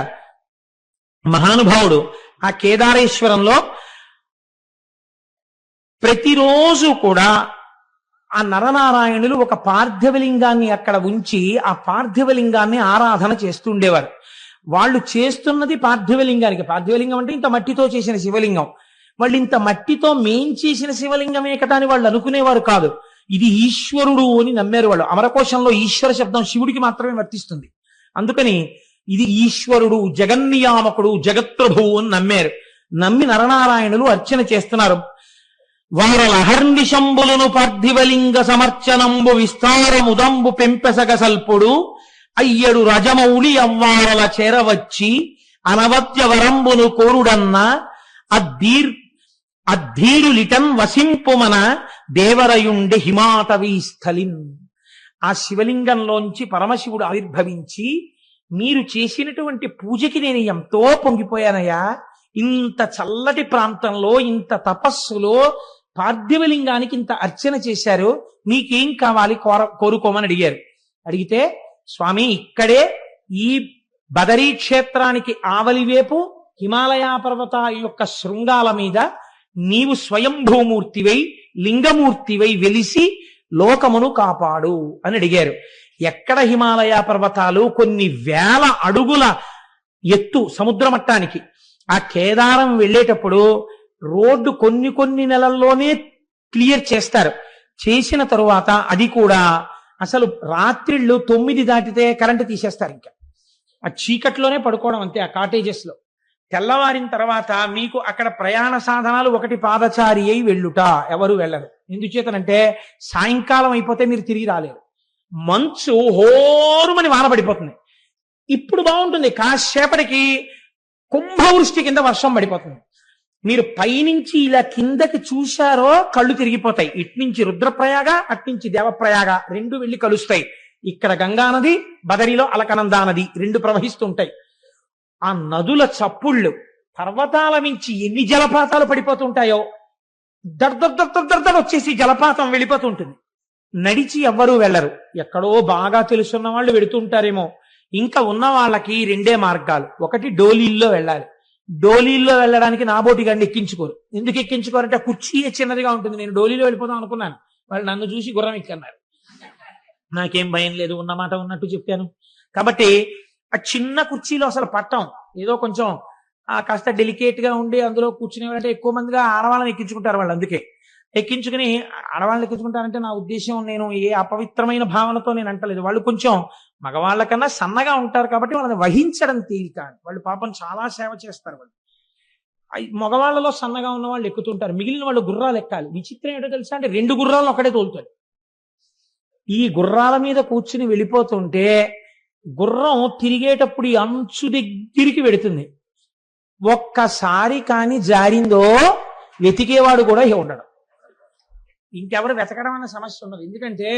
మహానుభావుడు ఆ కేదారేశ్వరంలో ప్రతిరోజు కూడా ఆ నరనారాయణులు ఒక పార్థివలింగాన్ని అక్కడ ఉంచి ఆ పార్థివలింగాన్ని ఆరాధన చేస్తుండేవారు. వాళ్ళు చేస్తున్నది పార్థివలింగానికి. పార్థివలింగం అంటే ఇంత మట్టితో చేసిన శివలింగం. వాళ్ళు ఇంత మట్టితో మేం చేసిన శివలింగమే కదా అని వాళ్ళు అనుకునేవారు కాదు. ఇది ఈశ్వరుడు అని నమ్మారు వాళ్ళు. అమరకోశంలో ఈశ్వర శబ్దం శివుడికి మాత్రమే వర్తిస్తుంది. అందుకని ఇది ఈశ్వరుడు, జగన్నియామకుడు, జగత్ప్రభువు అని నమ్మారు. నమ్మి నరనారాయణులు అర్చన చేస్తున్నారు. వారలహర్నిశంబులను పార్థివలింగ సమర్చనంబు విస్తారముదంబు పెంపెసగ సల్పుడు అయ్యడు రజమౌళి అవ్వారల చేరవచ్చి అనవద్య వరంబును కోరుడన్న అద్ధీరులిటన్ వసింపుమన దేవరయుండి హిమాటవీ స్థలిన్. ఆ శివలింగంలోంచి పరమశివుడు ఆవిర్భవించి, మీరు చేసినటువంటి పూజకి నేను ఎంతో పొంగిపోయానయ్యా, ఇంత చల్లటి ప్రాంతంలో ఇంత తపస్సులో పార్థివలింగానికి ఇంత అర్చన చేశారు, మీకేం కావాలి కోరుకోమని అడిగారు. అడిగితే, స్వామి ఇక్కడే ఈ బదరీ క్షేత్రానికి ఆవలివేపు హిమాలయ పర్వత యొక్క శృంగాల మీద నీవు స్వయంభూమూర్తివై లింగమూర్తివై వెలిసి లోకమును కాపాడు అని అడిగారు. ఎక్కడ హిమాలయ పర్వతాలు? కొన్ని వేల అడుగుల ఎత్తు సముద్ర మట్టానికి. ఆ కేదారం వెళ్ళేటప్పుడు రోడ్డు కొన్ని నెలల్లోనే క్లియర్ చేస్తారు. చేసిన తరువాత అది కూడా అసలు రాత్రిళ్ళు 9 దాటితే కరెంటు తీసేస్తారు. ఇంకా ఆ చీకట్లోనే పడుకోవడం అంతే ఆ కాటేజెస్ లో. తెల్లవారిన తర్వాత మీకు అక్కడ ప్రయాణ సాధనాలు, ఒకటి పాదచారి అయి వెళ్ళుట, ఎవరు వెళ్ళరు. ఎందుచేతనంటే సాయంకాలం అయిపోతే మీరు తిరిగి రాలేరు. మంచు హోరుమని వాన పడిపోతుంది. ఇప్పుడు బాగుంటుంది, కాసేపటికి కుంభవృష్టి కింద వర్షం పడిపోతుంది. మీరు పైనుంచి ఇలా కిందకి చూశారో కళ్ళు తిరిగిపోతాయి. ఇట్నుంచి రుద్రప్రయాగ, అట్నుంచి దేవప్రయాగ రెండు వెళ్ళి కలుస్తాయి. ఇక్కడ గంగా నది, బదరిలో అలకనందా నది రెండు ప్రవహిస్తుంటాయి. ఆ నదుల చప్పుళ్ళు, పర్వతాల నుంచి ఎన్ని జలపాతాలు పడిపోతుంటాయో, దర్దర్ వచ్చేసి జలపాతం వెళ్ళిపోతుంటుంది. నడిచి ఎవ్వరూ వెళ్ళరు. ఎక్కడో బాగా తెలుసున్న వాళ్ళు వెడుతుంటారేమో. ఇంకా ఉన్న వాళ్ళకి రెండే మార్గాలు. ఒకటి డోలీల్లో వెళ్ళాలి. డోలీల్లో వెళ్ళడానికి నాబోటి గండి ఎక్కించుకోరు. ఎందుకు ఎక్కించుకోరంటే కుర్చీ చిన్నదిగా ఉంటుంది. నేను డోలీలో వెళ్ళిపోదాం అనుకున్నాను, వాళ్ళు నన్ను చూసి గుర్రం ఎక్కన్నారు. నాకేం భయం లేదు, ఉన్నమాట ఉన్నట్టు చెప్పాను. కాబట్టి ఆ చిన్న కుర్చీలో అసలు పట్టం, ఏదో కొంచెం కాస్త డెలికేట్ గా ఉండి అందులో కూర్చునేవారంటే ఎక్కువ మందిగా ఆడవాళ్ళని ఎక్కించుకుంటారు వాళ్ళు. అందుకే ఎక్కించుకుని, ఆడవాళ్ళని ఎక్కించుకుంటారంటే నా ఉద్దేశం నేను ఏ అపవిత్రమైన భావనతో నేను అంటలేదు. వాళ్ళు కొంచెం మగవాళ్ళ కన్నా సన్నగా ఉంటారు కాబట్టి వాళ్ళని వహించడం తేలిక. వాళ్ళు పాపం చాలా సేవ చేస్తారు. వాళ్ళు మగవాళ్ళలో సన్నగా ఉన్న వాళ్ళు ఎక్కుతుంటారు, మిగిలిన వాళ్ళు గుర్రాలు ఎక్కాలి. విచిత్రం ఏంటో తెలుసా అంటే 2 గుర్రాలను ఒకటే తోలుతాడు. ఈ గుర్రాల మీద కూర్చుని వెళ్ళిపోతుంటే గుర్రం తిరిగేటప్పుడు ఈ అంచు దగ్గరికి వెడుతుంది. ఒక్కసారి కాని జారిందో వెతికేవాడు కూడా ఉండడు. ఇంకెవరు వెతకడం అన్న సమస్య ఉండదు. ఎందుకంటే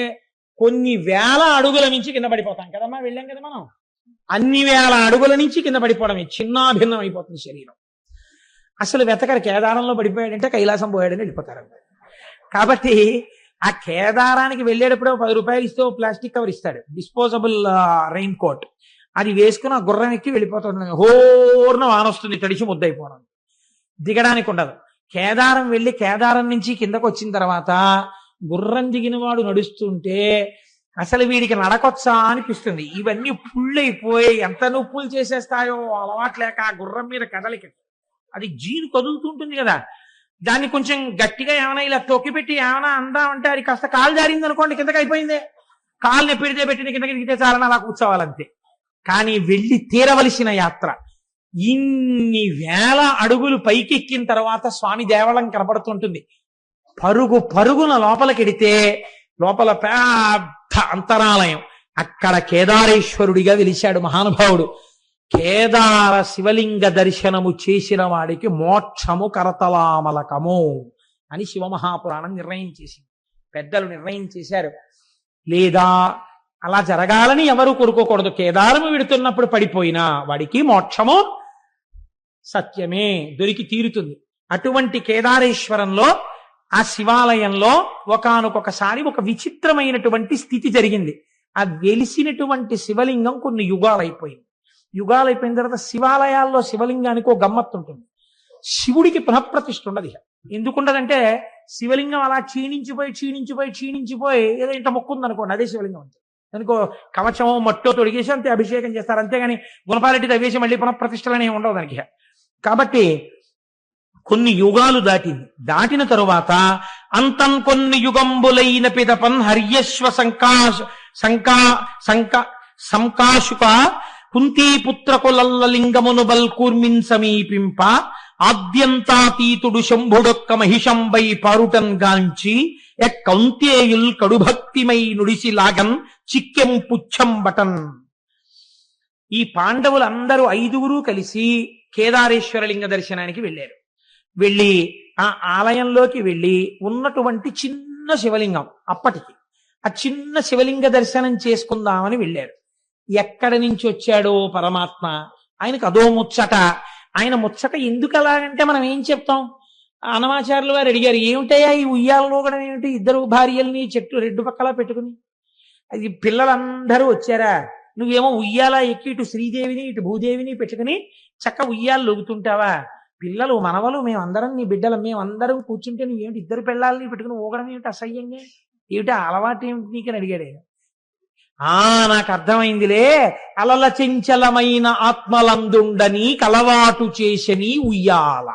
కొన్ని వేల అడుగుల నుంచి కింద పడిపోతాం కదమ్మా, వెళ్ళాం కదా మనం. అన్ని వేల అడుగుల నుంచి కింద పడిపోవడమే, చిన్నాభిన్నం అయిపోతుంది శరీరం. అసలు వెతకరు. కేదారంలో పడిపోయాడంటే కైలాసం పోయాడని వెళ్ళిపోతారు. కాబట్టి ఆ కేదారానికి వెళ్ళేటప్పుడు 10 రూపాయలు ఇస్తే ప్లాస్టిక్ కవర్ ఇస్తాడు, డిస్పోజబుల్ రెయిన్ కోట్. అది వేసుకుని ఆ గుర్రం ఎక్కి వెళ్ళిపోతుంది. హోర్న వానొస్తుంది, తడిచి ముద్దయిపోవడం. దిగడానికి ఉండదు. కేదారం వెళ్ళి కేదారం నుంచి కిందకు వచ్చిన తర్వాత గుర్రం దిగిన వాడు నడుస్తుంటే అసలు వీడికి నడకొచ్చా అనిపిస్తుంది. ఇవన్నీ పుళ్ళైపోయి ఎంత నొప్పులు చేసేస్తాయో అలవాట్లేక ఆ గుర్రం మీద కదలిక. అది జీను కదులుతుంటుంది కదా, దాన్ని కొంచెం గట్టిగా ఏమైనా ఇలా తొక్కిపెట్టి ఏమైనా అందామంటే అది కాస్త కాలు జారింది అనుకోండి, కిందకి అయిపోయిందే. కాలుని పెడితే పెట్టిన కిందకి దిగితే చాలని అలా కూర్చోవాలంతే. కానీ వెళ్ళి తీరవలసిన యాత్ర. ఇన్ని వేల అడుగులు పైకెక్కిన తర్వాత స్వామి దేవళం కనపడుతుంటుంది. పరుగు పరుగున లోపలికెడితే లోపల పెద్ద అంతరాలయం. అక్కడ కేదారేశ్వరుడిగా వెలిశాడు మహానుభావుడు. కేదార శివలింగ దర్శనము చేసిన వాడికి మోక్షము కరతలామలకము అని శివమహాపురాణం నిర్ణయం చేసింది. పెద్దలు నిర్ణయం చేశారు. లేదా అలా జరగాలని ఎవరు కోరుకోకూడదు. కేదారము విడుతున్నప్పుడు పడిపోయినా వాడికి మోక్షము సత్యమే, దొరికి తీరుతుంది. అటువంటి కేదారేశ్వరంలో ఆ శివాలయంలో ఒకానొకసారి ఒక విచిత్రమైనటువంటి స్థితి జరిగింది. ఆ వెలిసినటువంటి శివలింగం కొన్ని యుగాలైపోయింది. యుగాలైపోయిన తర్వాత శివాలయాల్లో శివలింగానికి ఒక గమ్మత్తు ఉంటుంది. శివుడికి పునఃప్రతిష్ఠ ఉండదు. ఎందుకుండదంటే శివలింగం అలా క్షీణించిపోయి ఏదో ఇంత మొక్కుంది అనుకోండి, అదే శివలింగం అంతే. దానికో కవచమో మట్టో తొడిగేసి అంతే అభిషేకం చేస్తారు. అంతేగాని గుణపాలెట్టి తవ్వేసి మళ్ళీ పునఃప్రతిష్టలనే ఉండవు దానికి. కాబట్టి కొన్ని యుగాలు దాటిన తరువాత అంతం కొన్ని యుగంబులైన పిదపన్ హర్యశ్వ సంకాశుక కుంతీపుత్రకులల్లలింగమును బల్కూర్మిన్ సమీపింప ఆద్యంతాతీతుడు శంభుడొక్క మహిషంబై పారుటన్ గాంచి కౌంతేయుల్ కడుభక్తిమై నుడిసి లాగన్ చిక్కెం పుచ్చం బటన్. ఈ పాండవులందరూ 5గురు కలిసి కేదారేశ్వర లింగ దర్శనానికి వెళ్ళారు. వెళ్ళి ఆ ఆలయంలోకి వెళ్ళి ఉన్నటువంటి చిన్న శివలింగం, అప్పటికి ఆ చిన్న శివలింగ దర్శనం చేసుకుందామని వెళ్ళారు. ఎక్కడి నుంచి వచ్చాడో పరమాత్మ, ఆయనకు అదో ముచ్చట. ఆయన ముచ్చట ఎందుకు అలాగంటే మనం ఏం చెప్తాం? అనమాచార్యులు వారు అడిగారు, ఏమిటయ్యా ఈ ఉయ్యాలలో కూడా ఏమిటి 2 భార్యల్ని చెట్టు 2 పక్కలా పెట్టుకుని? అది పిల్లలందరూ వచ్చారా, నువ్వేమో ఉయ్యాల ఎక్కి ఇటు శ్రీదేవిని ఇటు భూదేవిని పెట్టుకుని చక్క ఉయ్యాలు లొగుతుంటావా? పిల్లలు మనవలు మేమందరం నీ బిడ్డలు, మేమందరం కూర్చుంటే నువ్వేమిటి 2 పిల్లల్ని పెట్టుకుని ఊగడం ఏమిటి అసహ్యంగా? ఏమిటి అలవాటు ఏమిటి నీకని అడిగాడు. నాకు అర్థమైందిలే, అలల చెంచలమైన ఆత్మలందుండని కలవాటు చేసని ఉయ్యాల.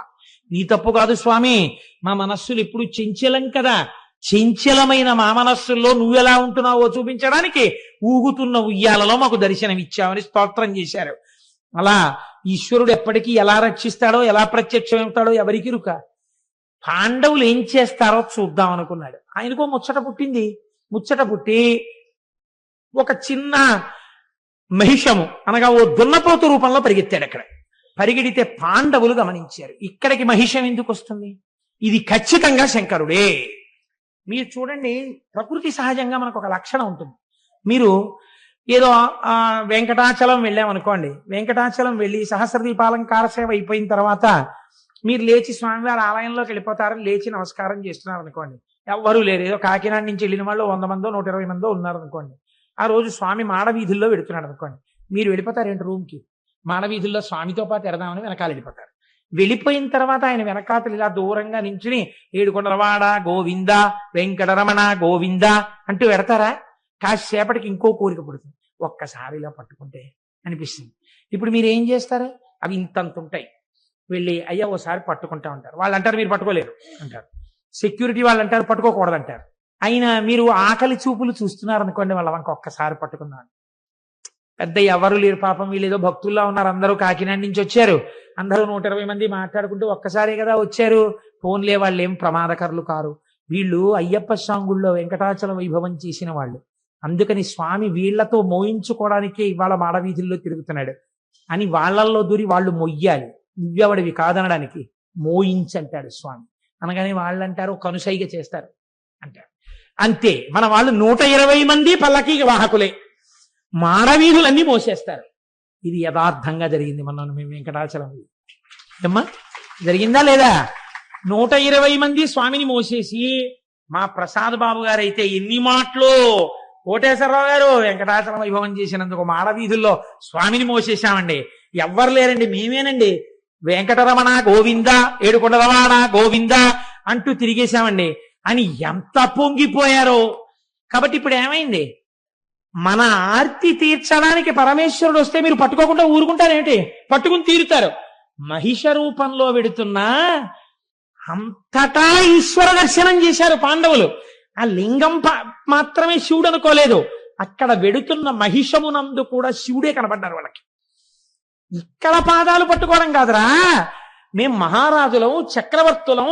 నీ తప్పు కాదు స్వామి, మా మనస్సులు ఎప్పుడు చెంచలం కదా. చెంచలమైన మా మనస్సుల్లో నువ్వెలా ఉంటున్నావో చూపించడానికి ఊగుతున్న ఉయ్యాలలో మాకు దర్శనం ఇచ్చావని స్తోత్రం చేశారు. అలా ఈశ్వరుడు ఎప్పటికీ ఎలా రక్షిస్తాడో ఎలా ప్రత్యక్షమవుతాడో ఎవరికి రుక. పాండవులు ఏం చేస్తారో చూద్దాం అనుకున్నాడు. ఆయనకో ముచ్చట పుట్టింది. ముచ్చట పుట్టి ఒక చిన్న మహిషము అనగా ఓ దున్నపోతు రూపంలో పరిగెత్తాడు. అక్కడ పరిగెడితే పాండవులు గమనించారు, ఇక్కడికి మహిషం ఎందుకు వస్తుంది? ఇది ఖచ్చితంగా శంకరుడే. మీరు చూడండి, ప్రకృతి సహజంగా మనకు ఒక లక్షణం ఉంటుంది. మీరు ఏదో వెంకటాచలం వెళ్ళామనుకోండి, వెంకటాచలం వెళ్ళి సహస్రదీపాలంకార సేవ అయిపోయిన తర్వాత మీరు లేచి స్వామివారి ఆలయంలోకి వెళ్ళిపోతారు. లేచి నమస్కారం చేస్తున్నారు అనుకోండి, ఎవ్వరూ లేరు. ఏదో కాకినాడ నుంచి వెళ్ళిన వాళ్ళు 100 మందో 120 మందో ఉన్నారు అనుకోండి. ఆ రోజు స్వామి మాడవీధుల్లో వెడుతున్నాడు అనుకోండి, మీరు వెళ్ళిపోతారేంటి రూమ్కి? మాడవీధుల్లో స్వామితో పాటు ఎడదామని వెనకాల వెళ్ళిపోతారు. వెళ్ళిపోయిన తర్వాత ఆయన వెనకాతలు ఇలా దూరంగా నించుని ఏడుకొండలవాడ గోవింద వెంకటరమణ గోవింద అంటూ పెడతారా? కాసేపటికి ఇంకో కోరిక పుడుతుంది, ఒక్కసారి ఇలా పట్టుకుంటే అనిపిస్తుంది. ఇప్పుడు మీరు ఏం చేస్తారు? అవి ఇంతంత ఉంటాయి. వెళ్ళి అయ్యా ఓసారి పట్టుకుంటా ఉంటారు. వాళ్ళు అంటారు మీరు పట్టుకోలేరు అంటారు. సెక్యూరిటీ వాళ్ళు అంటారు పట్టుకోకూడదంటారు. అయినా మీరు ఆకలి చూపులు చూస్తున్నారు అనుకోండి, వాళ్ళ వంక ఒక్కసారి పట్టుకున్నాను. పెద్ద ఎవరు లేరు పాపం, వీళ్ళు ఏదో భక్తుల్లా ఉన్నారు, అందరూ కాకినాడ నుంచి వచ్చారు, అందరూ 120 మంది మాట్లాడుకుంటూ ఒక్కసారే కదా వచ్చారు, ఫోన్లే, వాళ్ళు ఏం ప్రమాదకరులు కారు, వీళ్ళు అయ్యప్ప స్వామి వెంకటాచల వైభవం చేసిన వాళ్ళు, అందుకని స్వామి వీళ్లతో మోయించుకోవడానికే ఇవాళ మాడవీధుల్లో తిరుగుతున్నాడు అని వాళ్ళల్లో దూరి వాళ్ళు మొయ్యాలి, నువ్వెవడివి కాదనడానికి, మోయించంటాడు స్వామి. అనగానే వాళ్ళు అంటారు కనుసైగ చేస్తారు అంటారు. అంతే, మన వాళ్ళు 120 మంది పల్లకీ వాహకులే, మాడవీధులన్నీ మోసేస్తారు. ఇది యథార్థంగా జరిగింది మేము వెంకటాచలం. అమ్మా జరిగిందా లేదా? 120 మంది స్వామిని మోసేసి, మా ప్రసాద్ బాబు గారు అయితే ఎన్ని మాటలు, కోటేశ్వరరావు గారు వెంకటాచలం వైభవం చేసినందుకు మాడవీధుల్లో స్వామిని మోసేశామండి, ఎవ్వరు లేరండి మేమేనండి, వెంకటరమణ గోవింద, ఏడుకొండలవాడ గోవింద అంటూ తిరిగేశామండి అని ఎంత పొంగిపోయారో. కాబట్టి ఇప్పుడు ఏమైంది? మన ఆర్తి తీర్చడానికి పరమేశ్వరుడు వస్తే మీరు పట్టుకోకుండా ఊరుకుంటారేమిటి? పట్టుకుని తీరుతారు. మహిష రూపంలో వెడుతున్నా అంతటా ఈశ్వర దర్శనం చేశారు పాండవులు. ఆ లింగం మాత్రమే శివుడు అనుకోలేదు, అక్కడ వెడుతున్న మహిషమునందు కూడా శివుడే కనబడ్డారు వాళ్ళకి. ఇక్కడ పాదాలు పట్టుకోవడం కాదురా, మేం మహారాజులం, చక్రవర్తులం,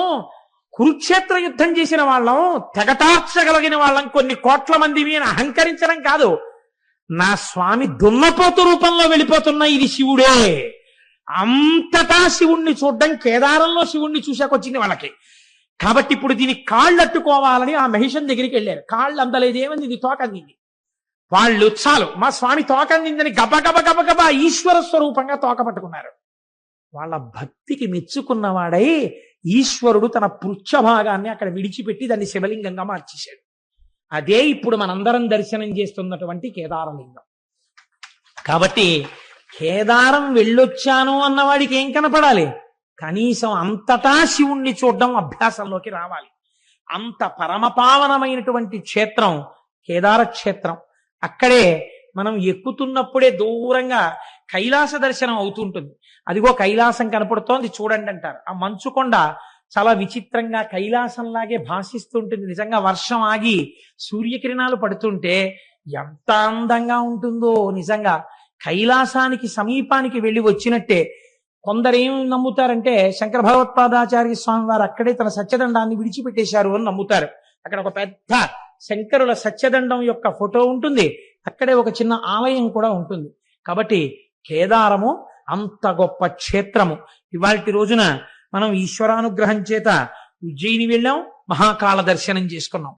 కురుక్షేత్ర యుద్ధం చేసిన వాళ్ళం, తెగటార్చగలిగిన వాళ్ళం, కొన్ని కోట్ల మంది మీద అహంకరించడం కాదు. నా స్వామి దున్నపోతు రూపంలో వెళ్ళిపోతున్న ఇది శివుడే. అంతటా శివుణ్ణి చూడడం, కేదారంలో శివుణ్ణి చూశాకొచ్చింది వాళ్ళకి. కాబట్టి ఇప్పుడు దీని కాళ్ళు అట్టుకోవాలని ఆ మహిషం దగ్గరికి వెళ్ళారు. కాళ్ళు అందలేదేమని, ఇది తోకందింది. వాళ్ళు చాలు మా స్వామి తోకందిందని గబగబ గబగబా ఈశ్వర స్వరూపంగా తోక పట్టుకున్నారు. వాళ్ళ భక్తికి మెచ్చుకున్నవాడై ఈశ్వరుడు తన పృచ్ఛ భాగాన్ని అక్కడ విడిచిపెట్టి దాన్ని శివలింగంగా మార్చేశాడు. అదే ఇప్పుడు మనందరం దర్శనం చేస్తున్నటువంటి కేదారలింగం. కాబట్టి కేదారం వెళ్ళొచ్చాను అన్నవాడికి ఏం కనపడాలి? కనీసం అంతటా శివుణ్ణి చూడడం అభ్యాసంలోకి రావాలి. అంత పరమపావనమైనటువంటి క్షేత్రం కేదార క్షేత్రం. అక్కడే మనం ఎక్కుతున్నప్పుడే దూరంగా కైలాస దర్శనం అవుతుంటుంది. అదిగో కైలాసం కనపడుతోంది చూడండి అంటారు. ఆ మంచుకొండ చాలా విచిత్రంగా కైలాసంలాగే భాషిస్తుంటుంది. నిజంగా వర్షం ఆగి సూర్యకిరణాలు పడుతుంటే ఎంత అందంగా ఉంటుందో. నిజంగా కైలాసానికి సమీపానికి వెళ్ళి వచ్చినట్టే. కొందరేం నమ్ముతారంటే శంకర భగవత్పాదాచార్య స్వామి వారు అక్కడే తన సత్యదండాన్ని విడిచిపెట్టేశారు అని నమ్ముతారు. అక్కడ ఒక పెద్ద శంకరుల సత్యదండం యొక్క ఫోటో ఉంటుంది, అక్కడే ఒక చిన్న ఆలయం కూడా ఉంటుంది. కాబట్టి కేదారము అంత గొప్ప క్షేత్రము. ఇవాల్టి రోజున మనం ఈశ్వరానుగ్రహం చేత ఉజ్జయిని వెళ్ళాం, మహాకాళ దర్శనం చేసుకున్నాం.